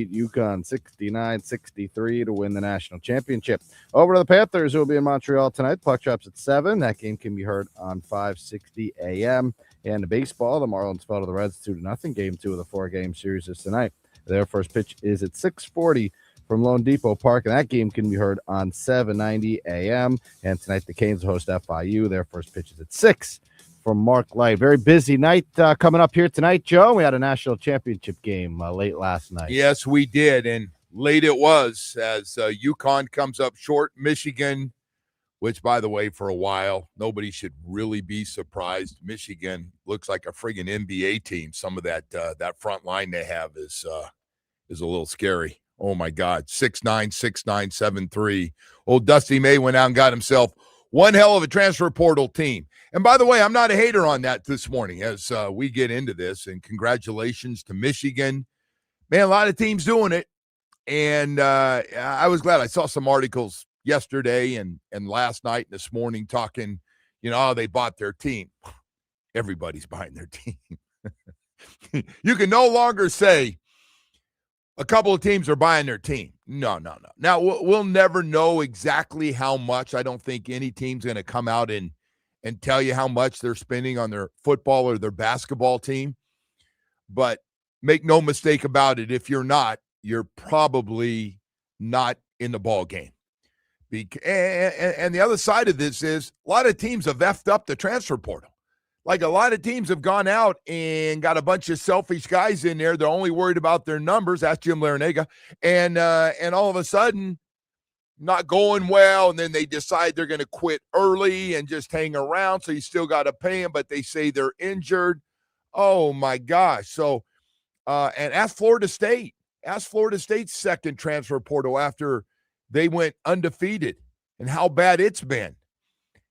UConn 69-63 to win the national championship. Over to the Panthers, who will be in Montreal tonight. Puck drops at 7. That game can be heard on 5:60 a.m. And the baseball, the Marlins fell to the Reds 2-0. Game 2 of the 4-game series is tonight. Their first pitch is at 6:40 from Lone Depot Park, and that game can be heard on 7:90 a.m. And tonight the Canes will host FIU. Their first pitch is at 6 from Mark Light. Very busy night coming up here tonight, Joe. We had a national championship game late last night. Yes, we did, and late it was as UConn comes up short. Michigan, which, by the way, for a while, nobody should really be surprised. Michigan looks like a friggin' NBA team. Some of that front line they have is a little scary. Oh, my God. 6'9", 6'9", 7'3". Old Dusty May went out and got himself one hell of a transfer portal team. And by the way, I'm not a hater on that this morning as we get into this. And congratulations to Michigan. Man, a lot of teams doing it. And I was glad. I saw some articles yesterday and last night and this morning talking, they bought their team. Everybody's buying their team. You can no longer say a couple of teams are buying their team. No. Now, we'll never know exactly how much. I don't think any team's going to come out and tell you how much they're spending on their football or their basketball team. But make no mistake about it, if you're not, you're probably not in the ball game. And the other side of this is a lot of teams have effed up the transfer portal. Like a lot of teams have gone out and got a bunch of selfish guys in there. They're only worried about their numbers. That's Jim Larinaga. And all of a sudden, not going well, and then they decide they're going to quit early and just hang around, so you still got to pay them, but they say they're injured. Oh, my gosh. So, and ask Florida State. Ask Florida State's second transfer portal after they went undefeated and how bad it's been.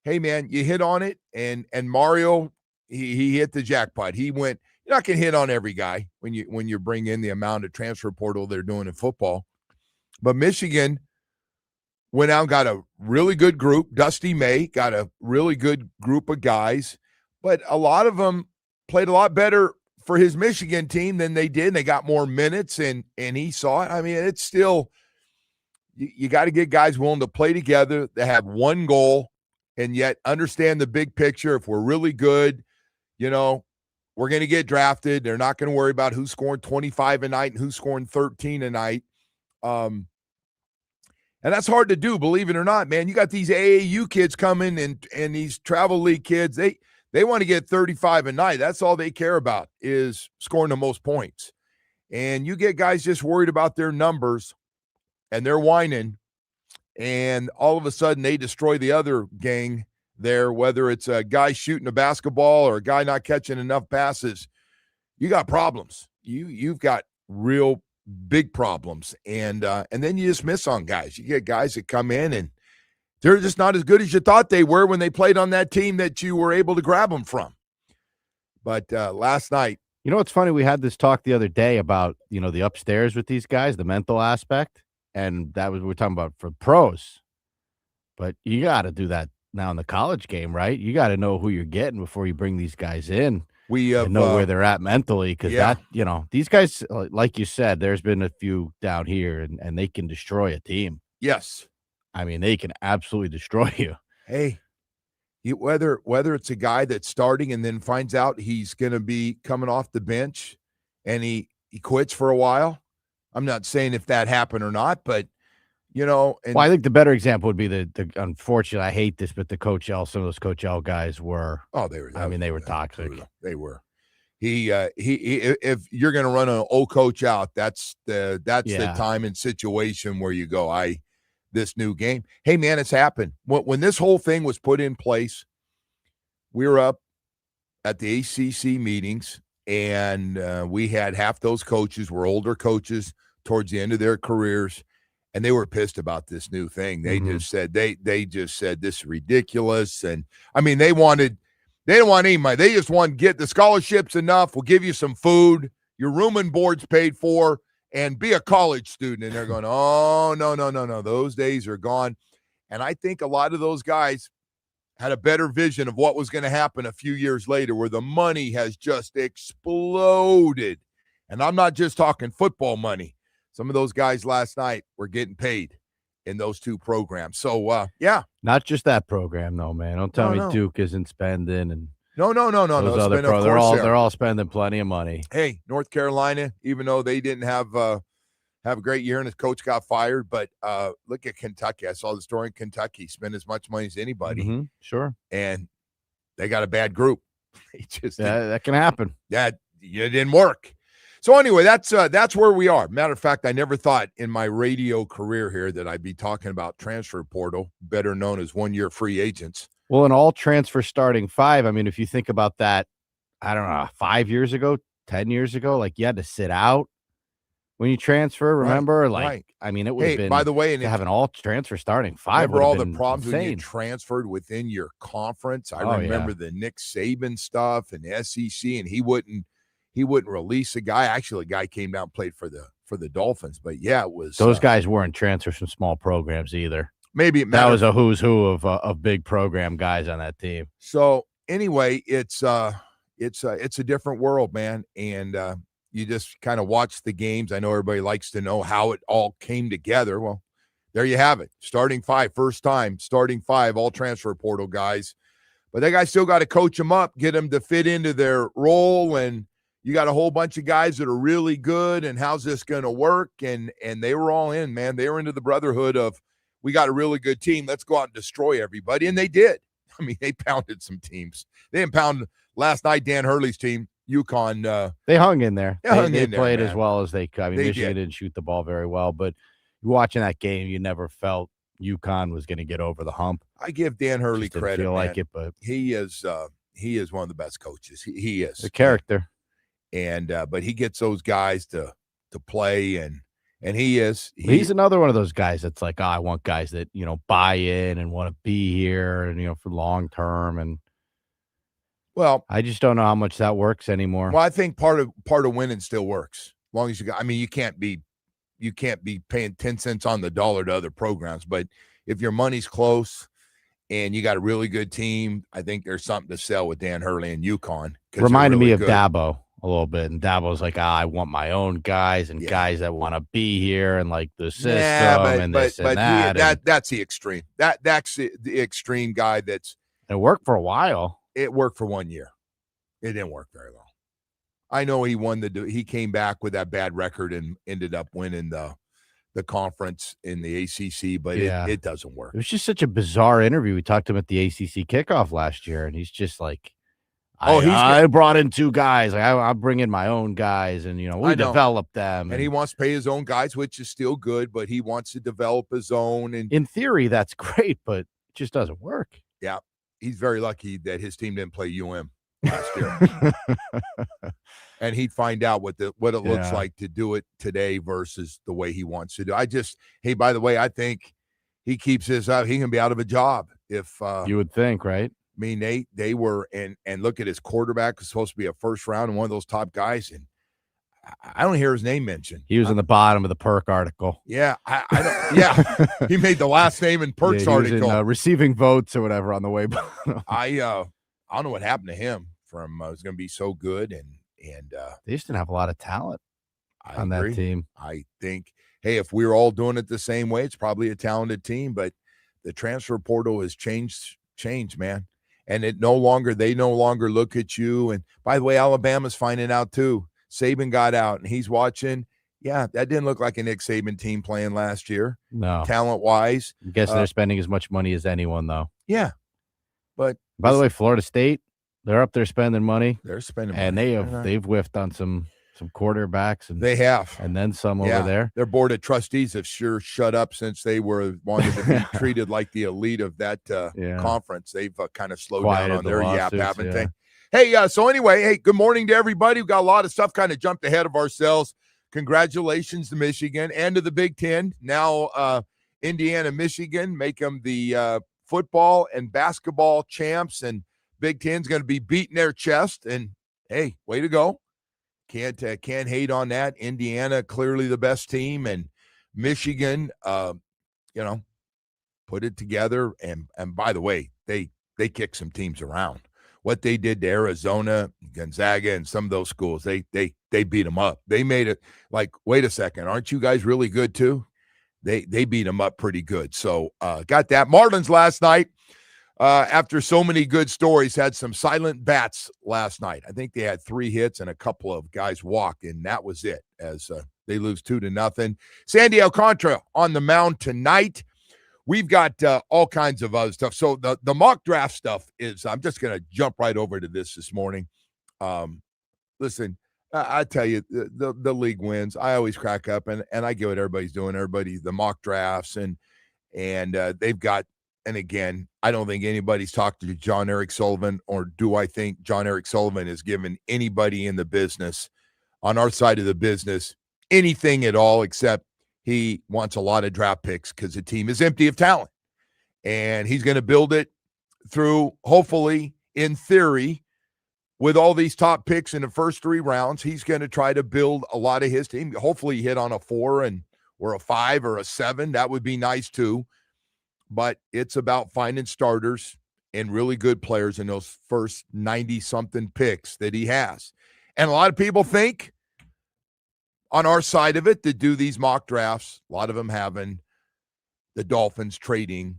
Hey, man, you hit on it, and Mario, he hit the jackpot. He went, you're not going to hit on every guy when you bring in the amount of transfer portal they're doing in football. But Michigan went out and got a really good group. Dusty May got a really good group of guys, but a lot of them played a lot better for his Michigan team than they did. And they got more minutes, and he saw it. I mean, it's still, you got to get guys willing to play together. They have one goal and yet understand the big picture. If we're really good, we're going to get drafted. They're not going to worry about who's scoring 25 a night and who's scoring 13 a night. And that's hard to do, believe it or not, man. You got these AAU kids coming and these travel league kids. They want to get 35 a night. That's all they care about is scoring the most points. And you get guys just worried about their numbers and they're whining. And all of a sudden they destroy the other gang there, whether it's a guy shooting a basketball or a guy not catching enough passes. You got problems. You've got real big problems, and then you just miss on guys. You get guys that come in and they're just not as good as you thought they were when they played on that team that you were able to grab them from. But last night, it's funny. We had this talk the other day about the upstairs with these guys, the mental aspect, and that was what we're talking about for pros. But you got to do that now in the college game, right? You got to know who you're getting before you bring these guys in. We know where they're at mentally, because these guys, like you said, there's been a few down here, and they can destroy a team. Yes, I mean they can absolutely destroy you. Hey, whether it's a guy that's starting and then finds out he's going to be coming off the bench, and he quits for a while. I'm not saying if that happened or not, but well, I think the better example would be the unfortunately, I hate this, but the Coach L, some of those Coach L guys were. Oh, they were. They were toxic. They were. He if you're going to run an old coach out, that's the time and situation where you go, this new game. Hey, man, it's happened. When this whole thing was put in place, we were up at the ACC meetings, and we had half those coaches were older coaches towards the end of their careers. And they were pissed about this new thing. They just said they just said this is ridiculous. And I mean, they didn't want any money. They just want to get the scholarships enough. We'll give you some food, your room and board's paid for, and be a college student. And they're going, oh, no. Those days are gone. And I think a lot of those guys had a better vision of what was going to happen a few years later, where the money has just exploded. And I'm not just talking football money. Some of those guys last night were getting paid in those two programs. So, yeah. Not just that program, though, man. Don't tell me No. Duke isn't spending and No. those other Of they're course they're all spending plenty of money. Hey, North Carolina, even though they didn't have a great year and his coach got fired, but look at Kentucky. I saw the story in Kentucky. Spend as much money as anybody. Mm-hmm, sure. And they got a bad group. That can happen. It didn't work. So anyway, that's where we are. Matter of fact, I never thought in my radio career here that I'd be talking about transfer portal, better known as 1-year free agents. Well, an all transfer starting 5. I mean, if you think about that, I don't know, 5 years ago, 10 years ago, like you had to sit out when you transfer. Remember, I mean, it would have been. By the way, to have an all transfer starting 5. Remember all the problems insane when you transferred within your conference. I remember the Nick Saban stuff and the SEC, and he wouldn't release a guy. Actually, a guy came down and played for the Dolphins, but yeah, it was those guys weren't transfers from small programs either. Maybe that was a who's who of big program guys on that team. So anyway, it's a different world, man, and you just kind of watch the games. I know everybody likes to know how it all came together. Well, there you have it. Starting 5, first time starting 5, all transfer portal guys, but that guy still got to coach them up, get them to fit into their role, and you got a whole bunch of guys that are really good. And how's this going to work? And they were all in, man. They were into the brotherhood of, we got a really good team. Let's go out and destroy everybody. And they did. I mean, they pounded some teams. They didn't pound last night Dan Hurley's team, UConn. They hung in there. They played there, as well as they could. I mean, Michigan didn't shoot the ball very well, but watching that game, you never felt UConn was going to get over the hump. I give Dan Hurley credit. Feel like it, but he is one of the best coaches. He is a character, and but he gets those guys to play and he's another one of those guys that's like, I want guys that, buy in and want to be here and, for long term. And well, I just don't know how much that works anymore. Well, I think part of winning still works. As long as you can't be paying 10 cents on the dollar to other programs, but if your money's close and you got a really good team, I think there's something to sell with Dan Hurley and UConn. Reminded me of Dabo a little bit, and Dabo's like, I want my own guys and guys that want to be here and like the system and that. That's the extreme. That's the extreme guy. It worked for a while. It worked for 1 year. It didn't work very long. I know he came back with that bad record and ended up winning the conference in the ACC, but it doesn't work. It was just such a bizarre interview. We talked to him at the ACC kickoff last year, and he's just like, I brought in 2 guys. Like, I'll bring in my own guys, and we develop them. And he wants to pay his own guys, which is still good, but he wants to develop his own. And in theory, that's great, but it just doesn't work. Yeah, he's very lucky that his team didn't play UM last year, and he'd find out what it looks like to do it today versus the way he wants to do. Hey, by the way, I think he keeps this up. He can be out of a job if you would think, right? I mean, they were, and look at his quarterback was supposed to be a first round and one of those top guys, and I don't hear his name mentioned. He was in the bottom of the Perk article. Yeah, I don't. Yeah, he made the last name in Perk's article. Was in, receiving votes or whatever on the way. I don't know what happened to him. From was going to be so good, and they just didn't have a lot of talent on that team. I think, hey, if we were all doing it the same way, it's probably a talented team. But the transfer portal has changed, man. And they no longer look at you. And by the way, Alabama's finding out too. Saban got out and he's watching. Yeah, that didn't look like a Nick Saban team playing last year. No. Talent-wise. I'm guessing they're spending as much money as anyone, though. Yeah. But by the way, Florida State, they're up there spending money. They're spending money. And they've whiffed on some quarterbacks. And they have. And then some over there. Their board of trustees have sure shut up since they wanted to be treated like the elite of that conference. They've kind of slowed down on their yap, haven't they? Hey, so anyway, good morning to everybody. We've got a lot of stuff kind of jumped ahead of ourselves. Congratulations to Michigan and to the Big Ten. Now Indiana, Michigan make them the football and basketball champs, and Big Ten's going to be beating their chest. And, hey, way to go. Can't hate on that. Indiana, clearly the best team, and Michigan, put it together. And by the way, they kick some teams around. what they did to Arizona, Gonzaga, and some of those schools. They beat them up. They made it like, wait a second, aren't you guys really good too? They beat them up pretty good. So got that. Marlins last night, after so many good stories, had some silent bats last night. I think they had 3 hits and a couple of guys walked, and that was it as they lose 2-0. Sandy Alcantara on the mound tonight. We've got all kinds of other stuff. So the mock draft stuff is, I'm just going to jump right over to this morning. Listen, I tell you, the league wins. I always crack up, and I get what everybody's doing. Everybody, the mock drafts, and they've got, and again, I don't think anybody's talked to John Eric Sullivan, or do I think John Eric Sullivan has given anybody in the business, on our side of the business, anything at all, except he wants a lot of draft picks because the team is empty of talent. And he's going to build it through, hopefully, in theory, with all these top picks in the first 3 rounds, he's going to try to build a lot of his team. Hopefully hit on a 4 or a 5 or a 7. That would be nice too. But it's about finding starters and really good players in those first 90-something picks that he has. And a lot of people think, on our side of it, that do these mock drafts, a lot of them having the Dolphins trading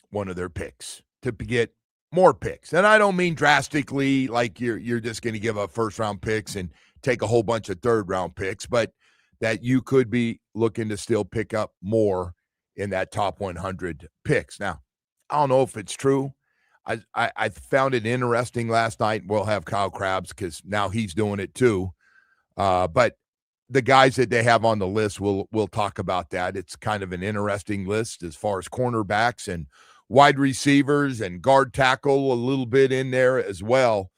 one of their picks to get more picks. And I don't mean drastically like you're just going to give up first-round picks and take a whole bunch of third-round picks, but that you could be looking to still pick up more in that top 100 picks. Now, I don't know if it's true. I found it interesting last night. We'll have Kyle Krabs because now he's doing it too. But the guys that they have on the list, we'll talk about that. It's kind of an interesting list as far as cornerbacks and wide receivers and guard tackle, a little bit in there as well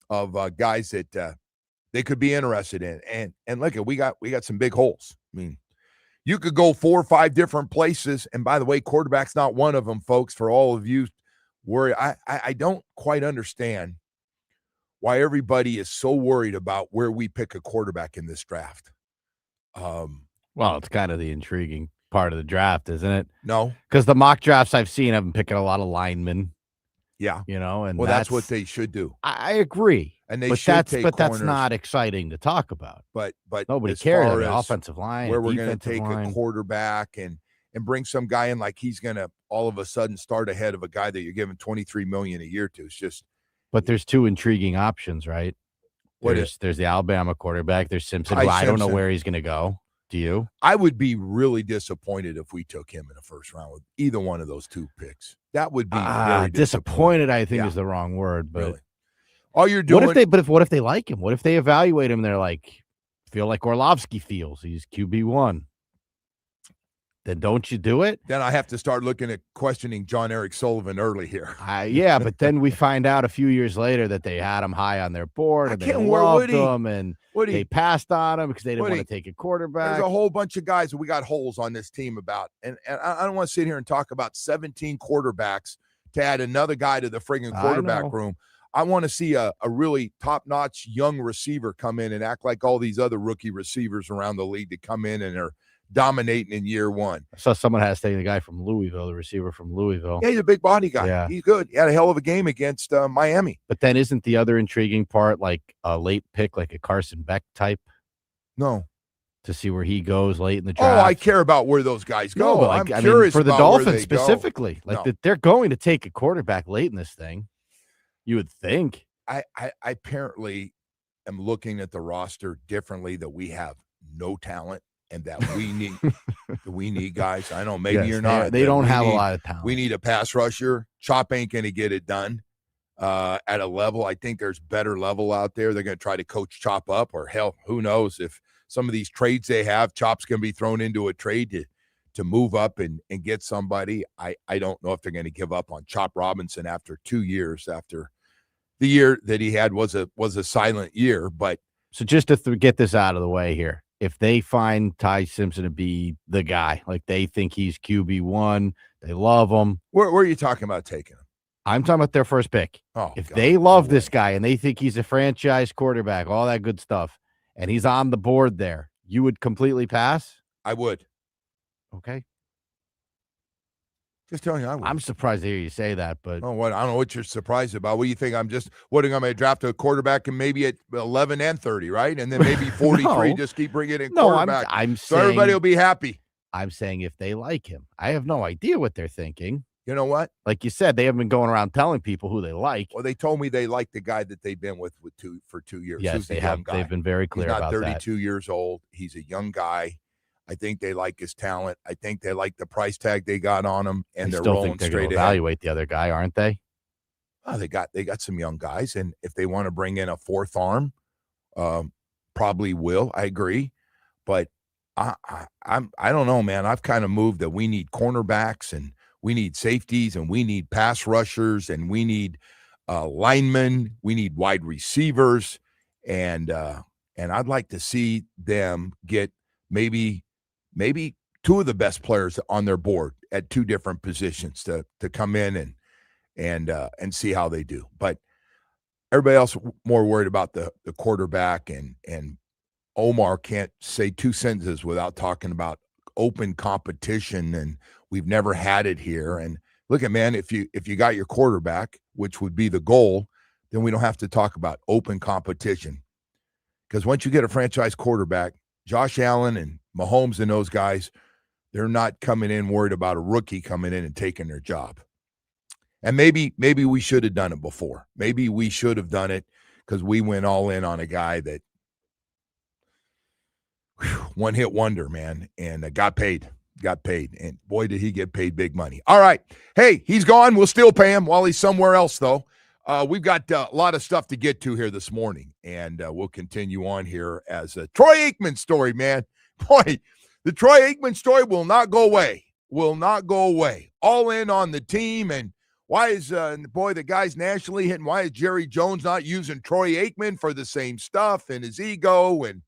of guys that they could be interested in. And look, we got some big holes. I mean, you could go 4 or 5 different places. And by the way, quarterback's not one of them, folks, for all of you worry. I don't quite understand why everybody is so worried about where we pick a quarterback in this draft. Well, it's kind of the intriguing part of the draft, isn't it? No. Because the mock drafts I've seen have been picking a lot of linemen. Yeah. And well, that's what they should do. I agree. And they but should take corners. That's not exciting to talk about. But nobody cares about the offensive line, where we're going to take line. a quarterback and bring some guy in like he's going to all of a sudden start ahead of a guy that you're giving $23 million a year to. It's just. But there's 2 intriguing options, right? There's the Alabama quarterback. There's Simpson. I don't know where he's going to go. Do you? I would be really disappointed if we took him in the first round with either one of those 2 picks. That would be very disappointed. I think is the wrong word, but really. All you're doing. What if they like him? What if they evaluate him? And they're like, feel like Orlovsky feels. He's QB1. Then don't you do it? Then I have to start looking at questioning John Eric Sullivan early here. Yeah, but then we find out a few years later that they had him high on their board and they loved him and they passed on him because they didn't want to take a quarterback. There's a whole bunch of guys that we got holes on this team about. And I don't want to sit here and talk about 17 quarterbacks to add another guy to the friggin' quarterback room. I want to see a really top-notch young receiver come in and act like all these other rookie receivers around the league that come in and are dominating in year 1. I saw someone has taken the guy from Louisville, the receiver from Louisville. Yeah, he's a big body guy. Yeah. He's good. He had a hell of a game against Miami. But then isn't the other intriguing part like a late pick, like a Carson Beck type? No. To see where he goes late in the draft. Oh, I care about where those guys go. No, I'm curious for the about Dolphins specifically. Go. Like they're going to take a quarterback late in this thing. You would think. I apparently am looking at the roster differently, that we have no talent. And that we need guys. I know maybe you're not. They don't have a lot of talent. We need a pass rusher. Chop ain't going to get it done at a level. I think there's better level out there. They're going to try to coach Chop up, or hell, who knows if some of these trades they have, Chop's going to be thrown into a trade to move up and get somebody. I don't know if they're going to give up on Chop Robinson after 2 years. After the year that he had was a silent year. But so just to get this out of the way here. If they find Ty Simpson to be the guy, like they think he's QB1, they love him. Where are you talking about taking him? I'm talking about their first pick. Oh, if they love this guy and they think he's a franchise quarterback, all that good stuff, and he's on the board there, you would completely pass? I would. Okay. Just telling you, I would. I'm surprised to hear you say that, but Oh, what? I don't know what you're surprised about. What do you think? I'm going to draft a quarterback and maybe at 11 and 30, right? And then maybe 43, no, just keep bringing in no, quarterback. I'm So everybody will saying be happy. I'm saying if they like him. I have no idea what they're thinking. You know what? Like you said, they haven't been going around telling people who they like. Well, they told me they like the guy that they've been with for 2 years. Yes, Who's they a have. young guy. They've been very clear He's not about 32 that. years old. He's a young guy. I think they like his talent. I think they like the price tag they got on him, and I they're still rolling think they're straight going to ahead. evaluate the other guy, aren't they? Oh, they got some young guys, and if they want to bring in a fourth arm, probably will. I agree, but I don't know, man. I've kind of moved that we need cornerbacks and we need safeties and we need pass rushers and we need linemen. We need wide receivers, and I'd like to see them get maybe two of the best players on their board at two different positions to come in and see how they do. But everybody else more worried about the quarterback, and Omar can't say two sentences without talking about open competition, and we've never had it here. And look at, man, if you got your quarterback, which would be the goal, then we don't have to talk about open competition. Because once you get a franchise quarterback, Josh Allen and Mahomes and those guys, they're not coming in worried about a rookie coming in and taking their job. And maybe we should have done it before. Maybe we should have done it because we went all in on a guy that one-hit wonder, man, and got paid. And boy, did he get paid big money. All right. Hey, he's gone. We'll still pay him while he's somewhere else, though. We've got a lot of stuff to get to here this morning, and we'll continue on here as a Troy Aikman story, man. Boy, the Troy Aikman story will not go away. Will not go away. All in on the team, and why is, the guy's nationally hitting. Why is Jerry Jones not using Troy Aikman for the same stuff and his ego? And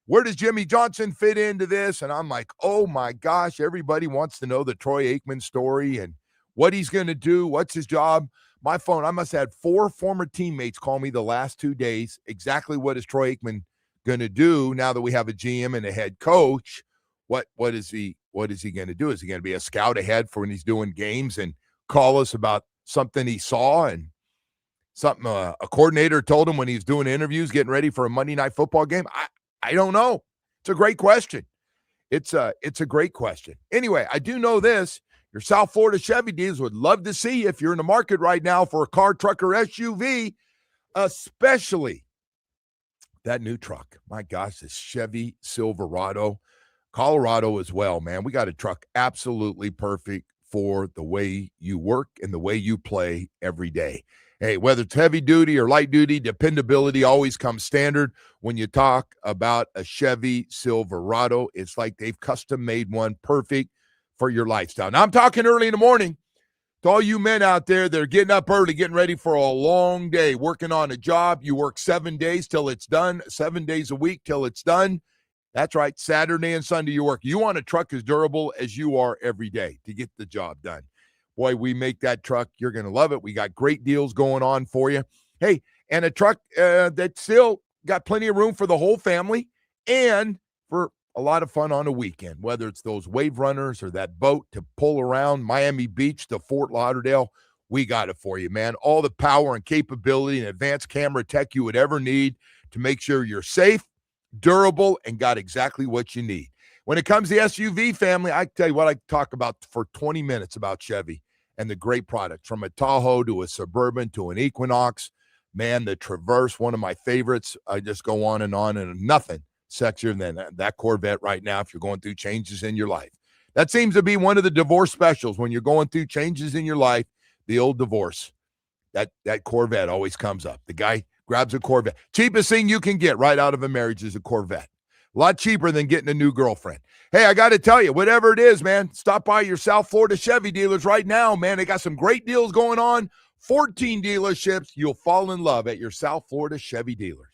where does Jimmy Johnson fit into this? And I'm like, oh, my gosh, everybody wants to know the Troy Aikman story and what he's going to do. What's his job? My phone, I must have had 4 former teammates call me the last 2 days. Exactly what is Troy Aikman going to do now that we have a GM and a head coach? What is he going to do? Is he going to be a scout ahead for when he's doing games and call us about something he saw and something a coordinator told him when he was doing interviews, getting ready for a Monday Night Football game? I don't know. It's a great question. It's a great question. Anyway, I do know this. Your South Florida Chevy dealers would love to see you if you're in the market right now for a car, truck, or SUV, especially that new truck. My gosh, this Chevy Silverado. Colorado as well, man. We got a truck absolutely perfect for the way you work and the way you play every day. Hey, whether it's heavy duty or light duty, dependability always comes standard. When you talk about a Chevy Silverado, it's like they've custom made one perfect for your lifestyle. Now, I'm talking early in the morning to all you men out there that are getting up early, getting ready for a long day, working on a job. You work 7 days till it's done, 7 days a week till it's done. That's right, Saturday and Sunday you work. You want a truck as durable as you are every day to get the job done. Boy, we make that truck. You're going to love it. We got great deals going on for you. Hey, and a truck that still got plenty of room for the whole family and for a lot of fun on a weekend, whether it's those wave runners or that boat to pull around Miami Beach to Fort Lauderdale. We got it for you, man. All the power and capability and advanced camera tech you would ever need to make sure you're safe, durable, and got exactly what you need. When it comes to SUV family, I tell you what, I talk about for 20 minutes about Chevy and the great products, from a Tahoe to a Suburban to an Equinox. Man, the Traverse, one of my favorites. I just go on, and nothing sexier than that Corvette right now if you're going through changes in your life. That seems to be one of the divorce specials. When you're going through changes in your life, the old divorce, that Corvette always comes up. The guy grabs a Corvette. Cheapest thing you can get right out of a marriage is a Corvette. A lot cheaper than getting a new girlfriend. Hey, I got to tell you, whatever it is, man, stop by your South Florida Chevy dealers right now, man. They got some great deals going on. 14 dealerships. You'll fall in love at your South Florida Chevy dealers.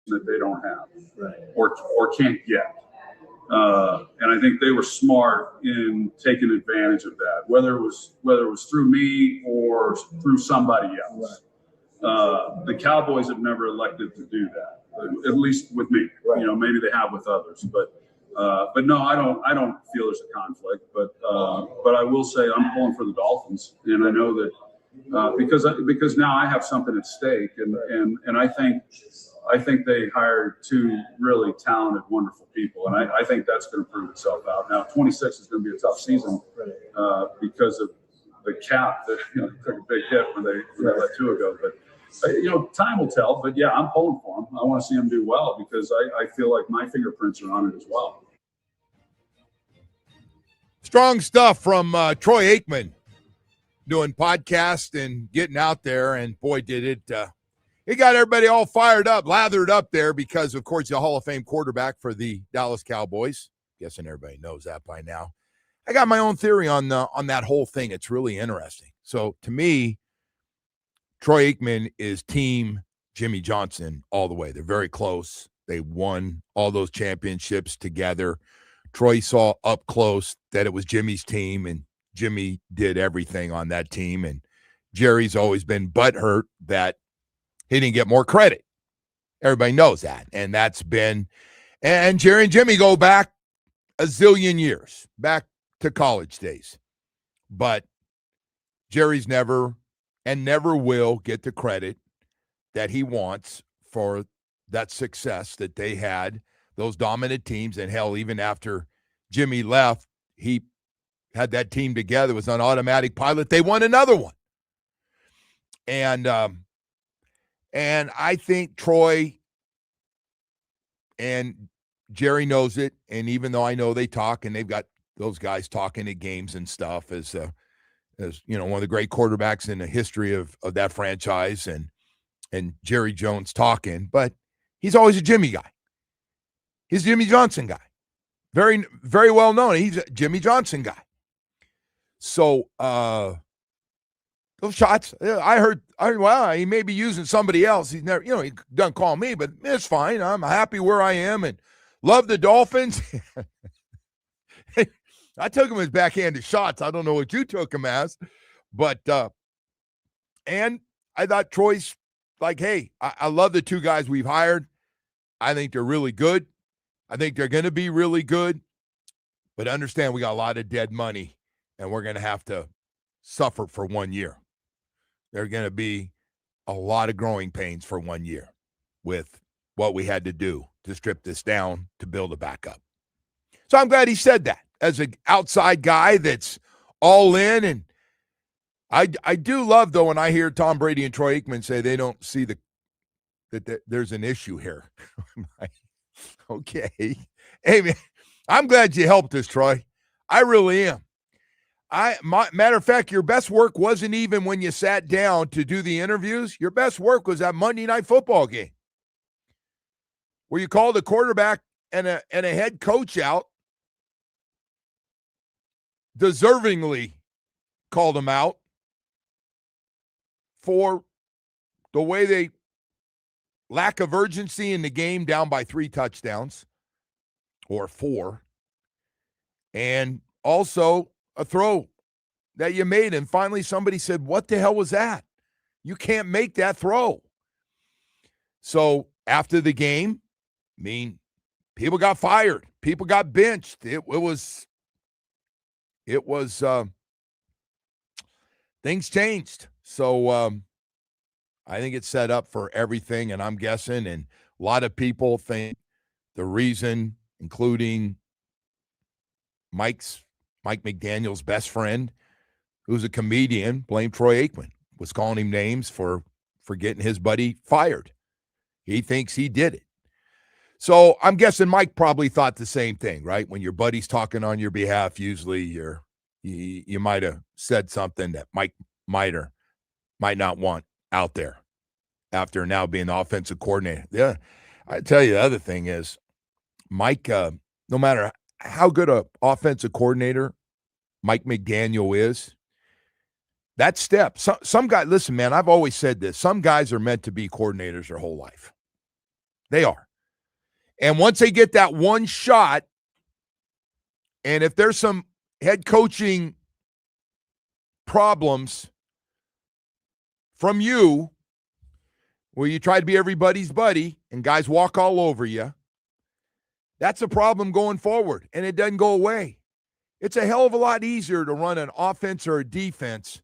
that they don't have, or can't get. And I think they were smart in taking advantage of that, whether it was through me or through somebody else. The Cowboys have never elected to do that, at least with me. Maybe they have with others, but no, I don't feel there's a conflict. But I will say I'm pulling for the Dolphins, and I know that because now I have something at stake, and I think they hired two really talented, wonderful people, and I think that's going to prove itself out. Now, 26 is going to be a tough season because of the cap that took a big hit when they let Tua go. But time will tell. But yeah, I'm pulling for them. I want to see them do well because I feel like my fingerprints are on it as well. Strong stuff from Troy Aikman, doing podcast and getting out there, and boy, did it. He got everybody all fired up, lathered up there because, of course, the Hall of Fame quarterback for the Dallas Cowboys. Guessing everybody knows that by now. I got my own theory on that whole thing. It's really interesting. So, to me, Troy Aikman is team Jimmy Johnson all the way. They're very close. They won all those championships together. Troy saw up close that it was Jimmy's team, and Jimmy did everything on that team. And Jerry's always been butthurt that he didn't get more credit. Everybody knows that. And that's been, and Jerry and Jimmy go back a zillion years, back to college days. But Jerry's never and never will get the credit that he wants for that success that they had, those dominant teams. And hell, even after Jimmy left, he had that team together. It was on automatic pilot. They won another one. And I think Troy and Jerry knows it. And even though I know they talk, and they've got those guys talking at games and stuff as one of the great quarterbacks in the history of that franchise, and Jerry Jones talking, but he's always a Jimmy guy. He's a Jimmy Johnson guy. Very, very well known. He's a Jimmy Johnson guy. So, those shots, I heard, well, he may be using somebody else. He's never, he doesn't call me, but it's fine. I'm happy where I am and love the Dolphins. I took him as backhanded shots. I don't know what you took him as, but, and I thought Troy's like, hey, I love the two guys we've hired. I think they're really good. I think they're going to be really good, but understand we got a lot of dead money and we're going to have to suffer for 1 year. There are going to be a lot of growing pains for 1 year with what we had to do to strip this down to build a backup. So I'm glad he said that as an outside guy that's all in. And I do love, though, when I hear Tom Brady and Troy Aikman say they don't see that there's an issue here. Okay. Hey, man, I'm glad you helped us, Troy. I really am. Matter of fact, your best work wasn't even when you sat down to do the interviews. Your best work was that Monday Night Football game where you called a quarterback and a head coach out, deservingly called him out for the way they lack of urgency in the game, down by 3 touchdowns or 4, and also a throw that you made, and finally somebody said, what the hell was that? You can't make that throw. So after the game, people got fired. People got benched. It was things changed. So I think it's set up for everything, and I'm guessing, and a lot of people think the reason, including Mike McDaniel's best friend, who's a comedian, blamed Troy Aikman, was calling him names for getting his buddy fired. He thinks he did it. So I'm guessing Mike probably thought the same thing, right? When your buddy's talking on your behalf, usually you might have said something that Mike might or might not want out there after now being the offensive coordinator. Yeah, I tell you, the other thing is Mike, no matter how good an offensive coordinator Mike McDaniel is, that step, some guy, listen, man, I've always said this, some guys are meant to be coordinators their whole life. They are. And once they get that one shot, and if there's some head coaching problems from you, where you try to be everybody's buddy and guys walk all over you, that's a problem going forward, and it doesn't go away. It's a hell of a lot easier to run an offense or a defense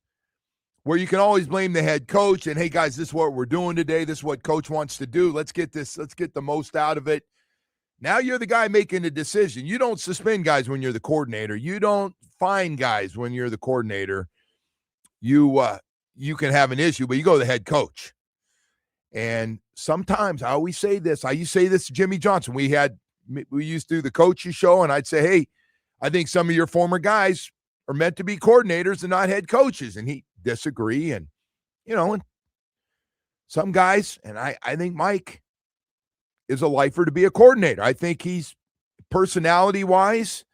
where you can always blame the head coach and, hey, guys, this is what we're doing today. This is what coach wants to do. Let's get the most out of it. Now you're the guy making the decision. You don't suspend guys when you're the coordinator. You don't fine guys when you're the coordinator. You can have an issue, but you go to the head coach. And sometimes I always say this. I used to say this to Jimmy Johnson. We used to do the coaches show, and I'd say, hey, I think some of your former guys are meant to be coordinators and not head coaches. And he disagree. And, and some guys, and I think Mike is a lifer to be a coordinator. I think he's personality-wise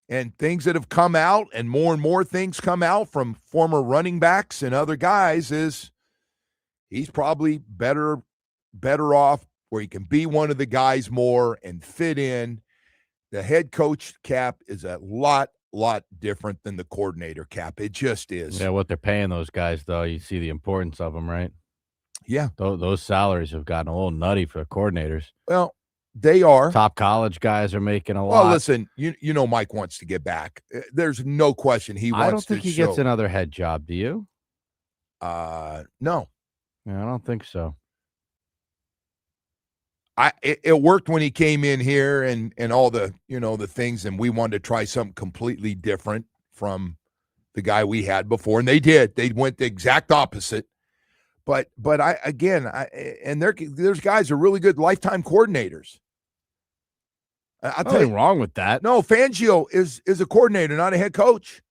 and things that have come out, and more things come out from former running backs and other guys, is he's probably better off where he can be one of the guys more and fit in. The head coach cap is a lot different than the coordinator cap. It just is. Yeah, what they're paying those guys, though, you see the importance of them, right? Yeah. Those salaries have gotten a little nutty for the coordinators. Well, they are. Top college guys are making a lot. Well, listen, you know Mike wants to get back. There's no question he wants to. I don't think he gets another head job, do you? No. Yeah, I don't think so. It worked when he came in here and all the, the things, and we wanted to try something completely different from the guy we had before, and they did. They went the exact opposite. But there's guys who are really good lifetime coordinators. I'll tell you, nothing wrong with that. No, Fangio is a coordinator, not a head coach.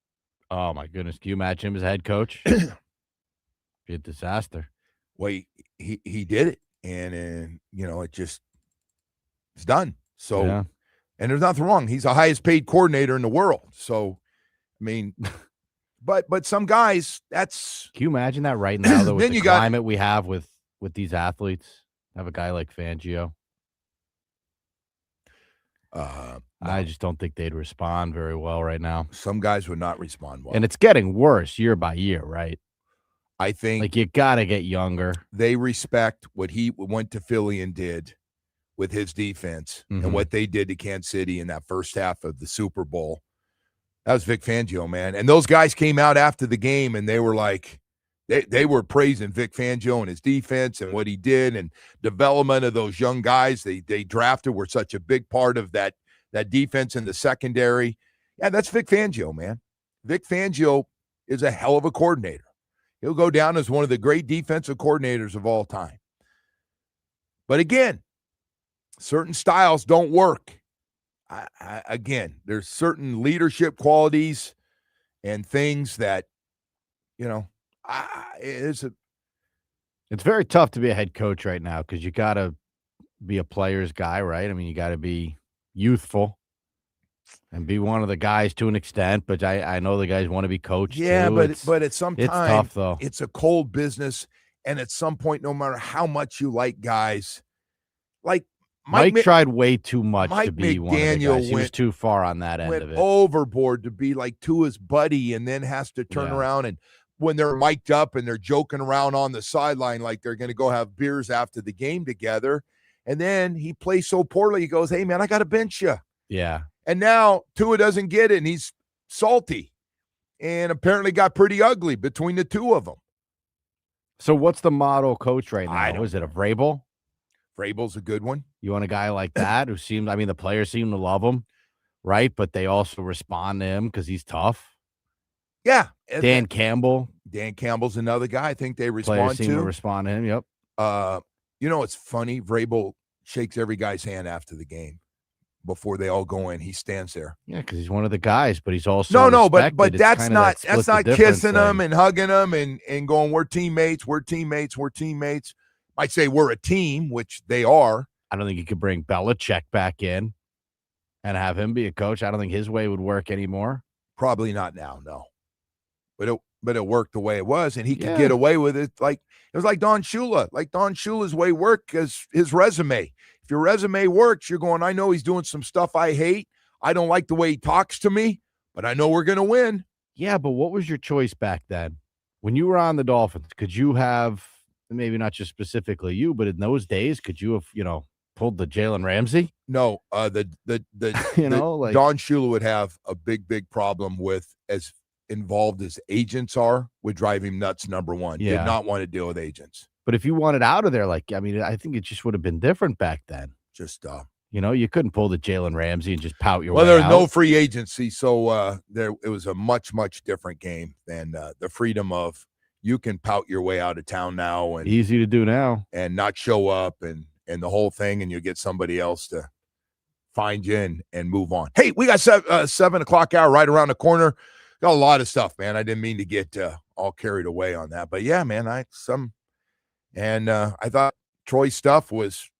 Oh my goodness, can you imagine him as a head coach? Be a disaster. Well, he did it, and it's done. So, yeah. And there's nothing wrong. He's the highest paid coordinator in the world. So, I mean, but some guys, that's. Can you imagine that right now, though, with then the climate we have with these athletes? Have a guy like Fangio. No. I just don't think they'd respond very well right now. Some guys would not respond well. And it's getting worse year by year, right? I think. Like, you got to get younger. They respect what he went to Philly and did with his defense and what they did to Kansas City in that first half of the Super Bowl. That was Vic Fangio, man. And those guys came out after the game, and they were like, they were praising Vic Fangio and his defense and what he did, and development of those young guys they drafted were such a big part of that defense in the secondary. Yeah, that's Vic Fangio, man. Vic Fangio is a hell of a coordinator. He'll go down as one of the great defensive coordinators of all time. But again, certain styles don't work. Again, there's certain leadership qualities and things that, it's very tough to be a head coach right now because you got to be a player's guy, right? I mean, you got to be youthful and be one of the guys to an extent, but I know the guys want to be coached too. But at some time, it's tough, though. It's a cold business, and at some point, no matter how much you like guys, like Mike tried way too much to be McDaniel one of the guys. He was too far on that end of it. Overboard to be like Tua's buddy, and then has to turn around, and when they're mic'd up and they're joking around on the sideline like they're going to go have beers after the game together, and then he plays so poorly, he goes, "Hey man, I got to bench you." Yeah. And now Tua doesn't get it, and he's salty, and apparently got pretty ugly between the two of them. So what's the model coach right now? Was it a Vrabel? Vrabel's a good one. You want a guy like that who the players seem to love him, right? But they also respond to him because he's tough. Yeah. Dan Campbell. Dan Campbell's another guy I think they respond players seem to respond to him, yep. It's funny. Vrabel shakes every guy's hand after the game before they all go in. He stands there. Yeah, because he's one of the guys, but he's also but that's not kissing them and hugging them and going, we're teammates. Might say we're a team, which they are. I don't think you could bring Belichick back in and have him be a coach. I don't think his way would work anymore. Probably not now, no. But but it worked the way it was, and he could Yeah. get away with it. Like it was like Don Shula. Like Don Shula's way worked because his resume. If your resume works, you're going, I know he's doing some stuff I hate. I don't like the way he talks to me, but I know we're going to win. Yeah, but what was your choice back then? When you were on the Dolphins, could you have, maybe not just specifically you, but in those days, could you have, pulled the Jalen Ramsey? No, the like Don Shula would have a big problem with, as involved as agents are, would drive him nuts. Number one, Yeah. did not want to deal with agents. But if you wanted out of there, I think it just would have been different back then. Just you couldn't pull the Jalen Ramsey and just pout your well, way there was out. no free agency, so it was a much different game than the freedom of you can pout your way out of town now and easy to do now and not show up and the whole thing, and you get somebody else to find you and move on. Hey, we got 7 o'clock hour right around the corner. Got a lot of stuff, man. I didn't mean to get all carried away on that, but yeah, man, I thought Troy's stuff was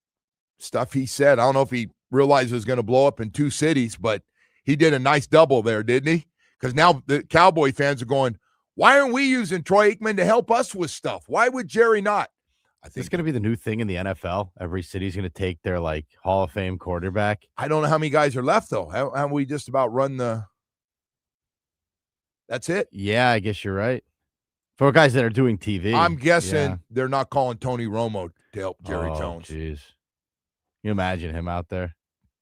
stuff he said. I don't know if he realized it was going to blow up in two cities, but he did a nice double there, didn't he? Because now the Cowboy fans are going, why aren't we using Troy Aikman to help us with stuff? Why would Jerry not? I think it's going to be the new thing in the NFL. Every city's going to take their Hall of Fame quarterback. I don't know how many guys are left though. Haven't we just about run the? That's it. Yeah, I guess you're right. For guys that are doing TV, I'm guessing they're not calling Tony Romo to help Jerry Jones. Jeez, you imagine him out there?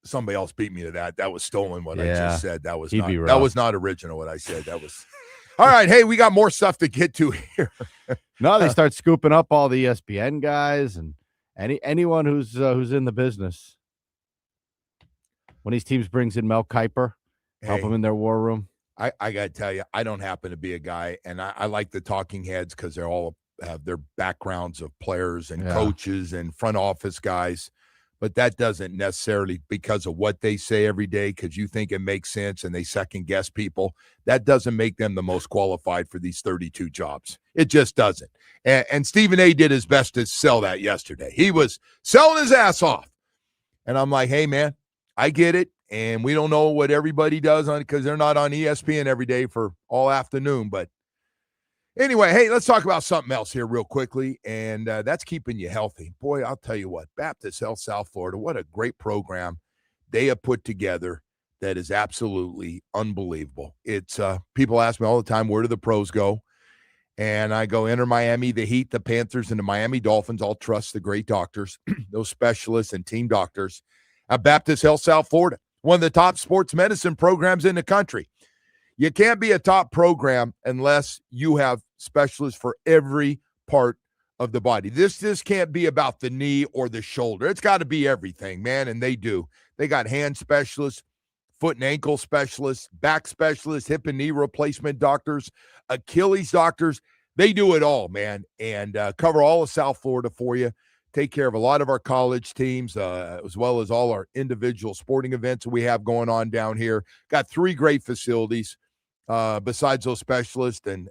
Somebody else beat me to that. That was stolen. What I just said. That was not original. What I said. That was. All right. Hey, we got more stuff to get to here. No, they start scooping up all the ESPN guys and anyone who's in the business. When these teams brings in Mel Kiper, help them in their war room. I got to tell you, I don't happen to be a guy, and I like the talking heads because they all have their backgrounds of players and coaches and front office guys. But that doesn't necessarily, because of what they say every day, because you think it makes sense and they second guess people, that doesn't make them the most qualified for these 32 jobs. It just doesn't. And Stephen A. did his best to sell that yesterday. He was selling his ass off. And I'm like, hey, man, I get it. And we don't know what everybody does on because they're not on ESPN every day for all afternoon. But anyway, hey, let's talk about something else here real quickly, and that's keeping you healthy. Boy, I'll tell you what, Baptist Health South Florida, what a great program they have put together that is absolutely unbelievable. It's people ask me all the time, where do the pros go? And I go, enter Miami, the Heat, the Panthers, and the Miami Dolphins. I'll trust the great doctors, those specialists and team doctors at Baptist Health South Florida, one of the top sports medicine programs in the country. You can't be a top program unless you have specialists for every part of the body. This can't be about the knee or the shoulder. It's got to be everything, man, and they do. They got hand specialists, foot and ankle specialists, back specialists, hip and knee replacement doctors, Achilles doctors. They do it all, man, and cover all of South Florida for you. Take care of a lot of our college teams, as well as all our individual sporting events that we have going on down here. Got 3 great facilities. Besides those specialists and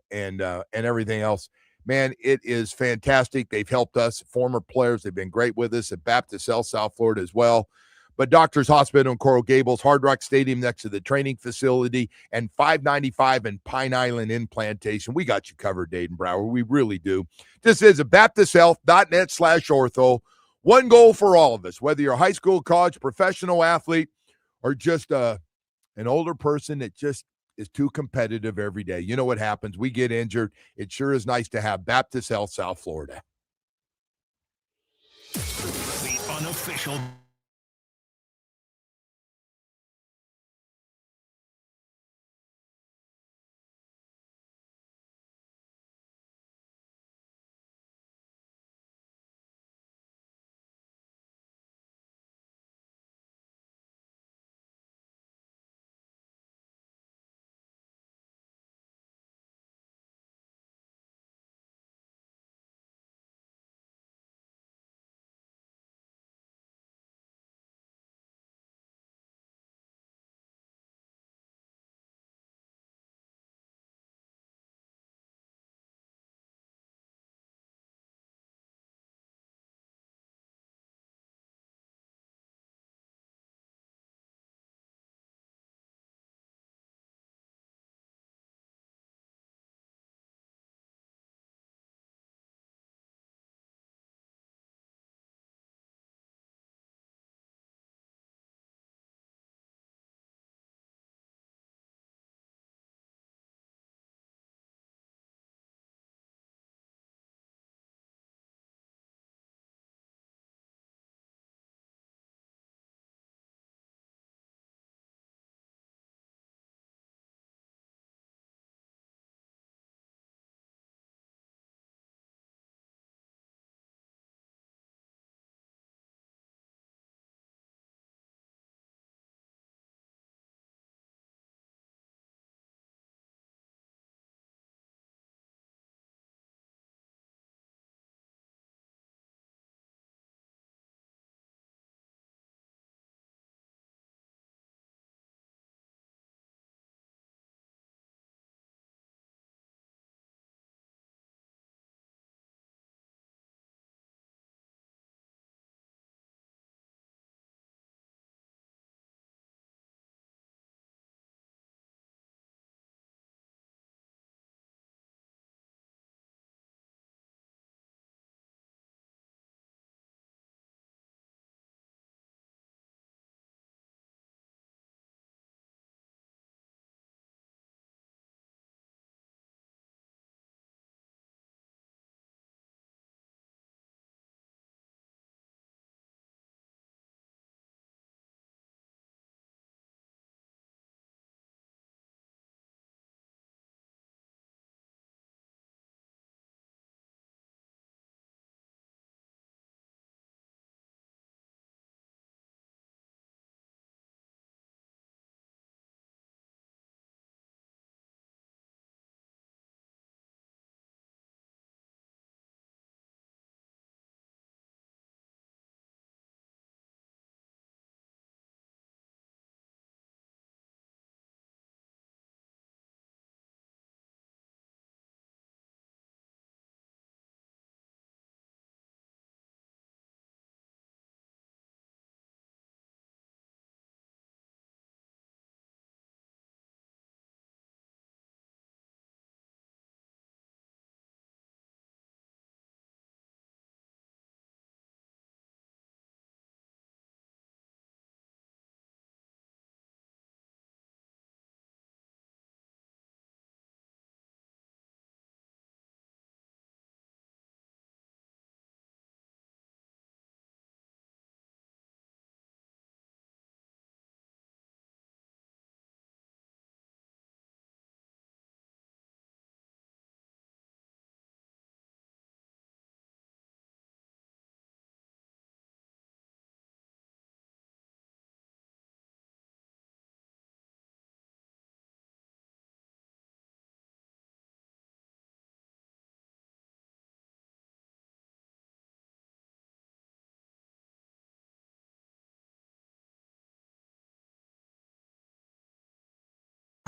everything else, man, it is fantastic. They've helped us, former players. They've been great with us at Baptist Health South Florida as well. But Doctors Hospital in Coral Gables, Hard Rock Stadium next to the training facility, and 595 and Pine Island in Plantation. We got you covered, Dayton Brower. We really do. This is a BaptistHealth.net/ortho. One goal for all of us, whether you're a high school, college, professional athlete, or just an older person that just is too competitive every day. You know what happens? We get injured. It sure is nice to have Baptist Health South Florida. The unofficial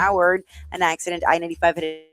Howard, an accident. I-95 hit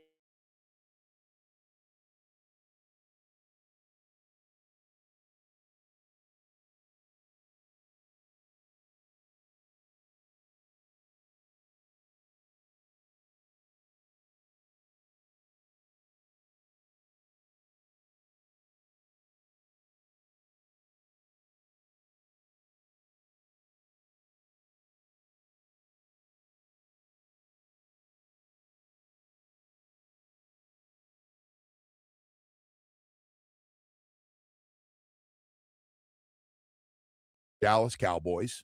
Dallas Cowboys,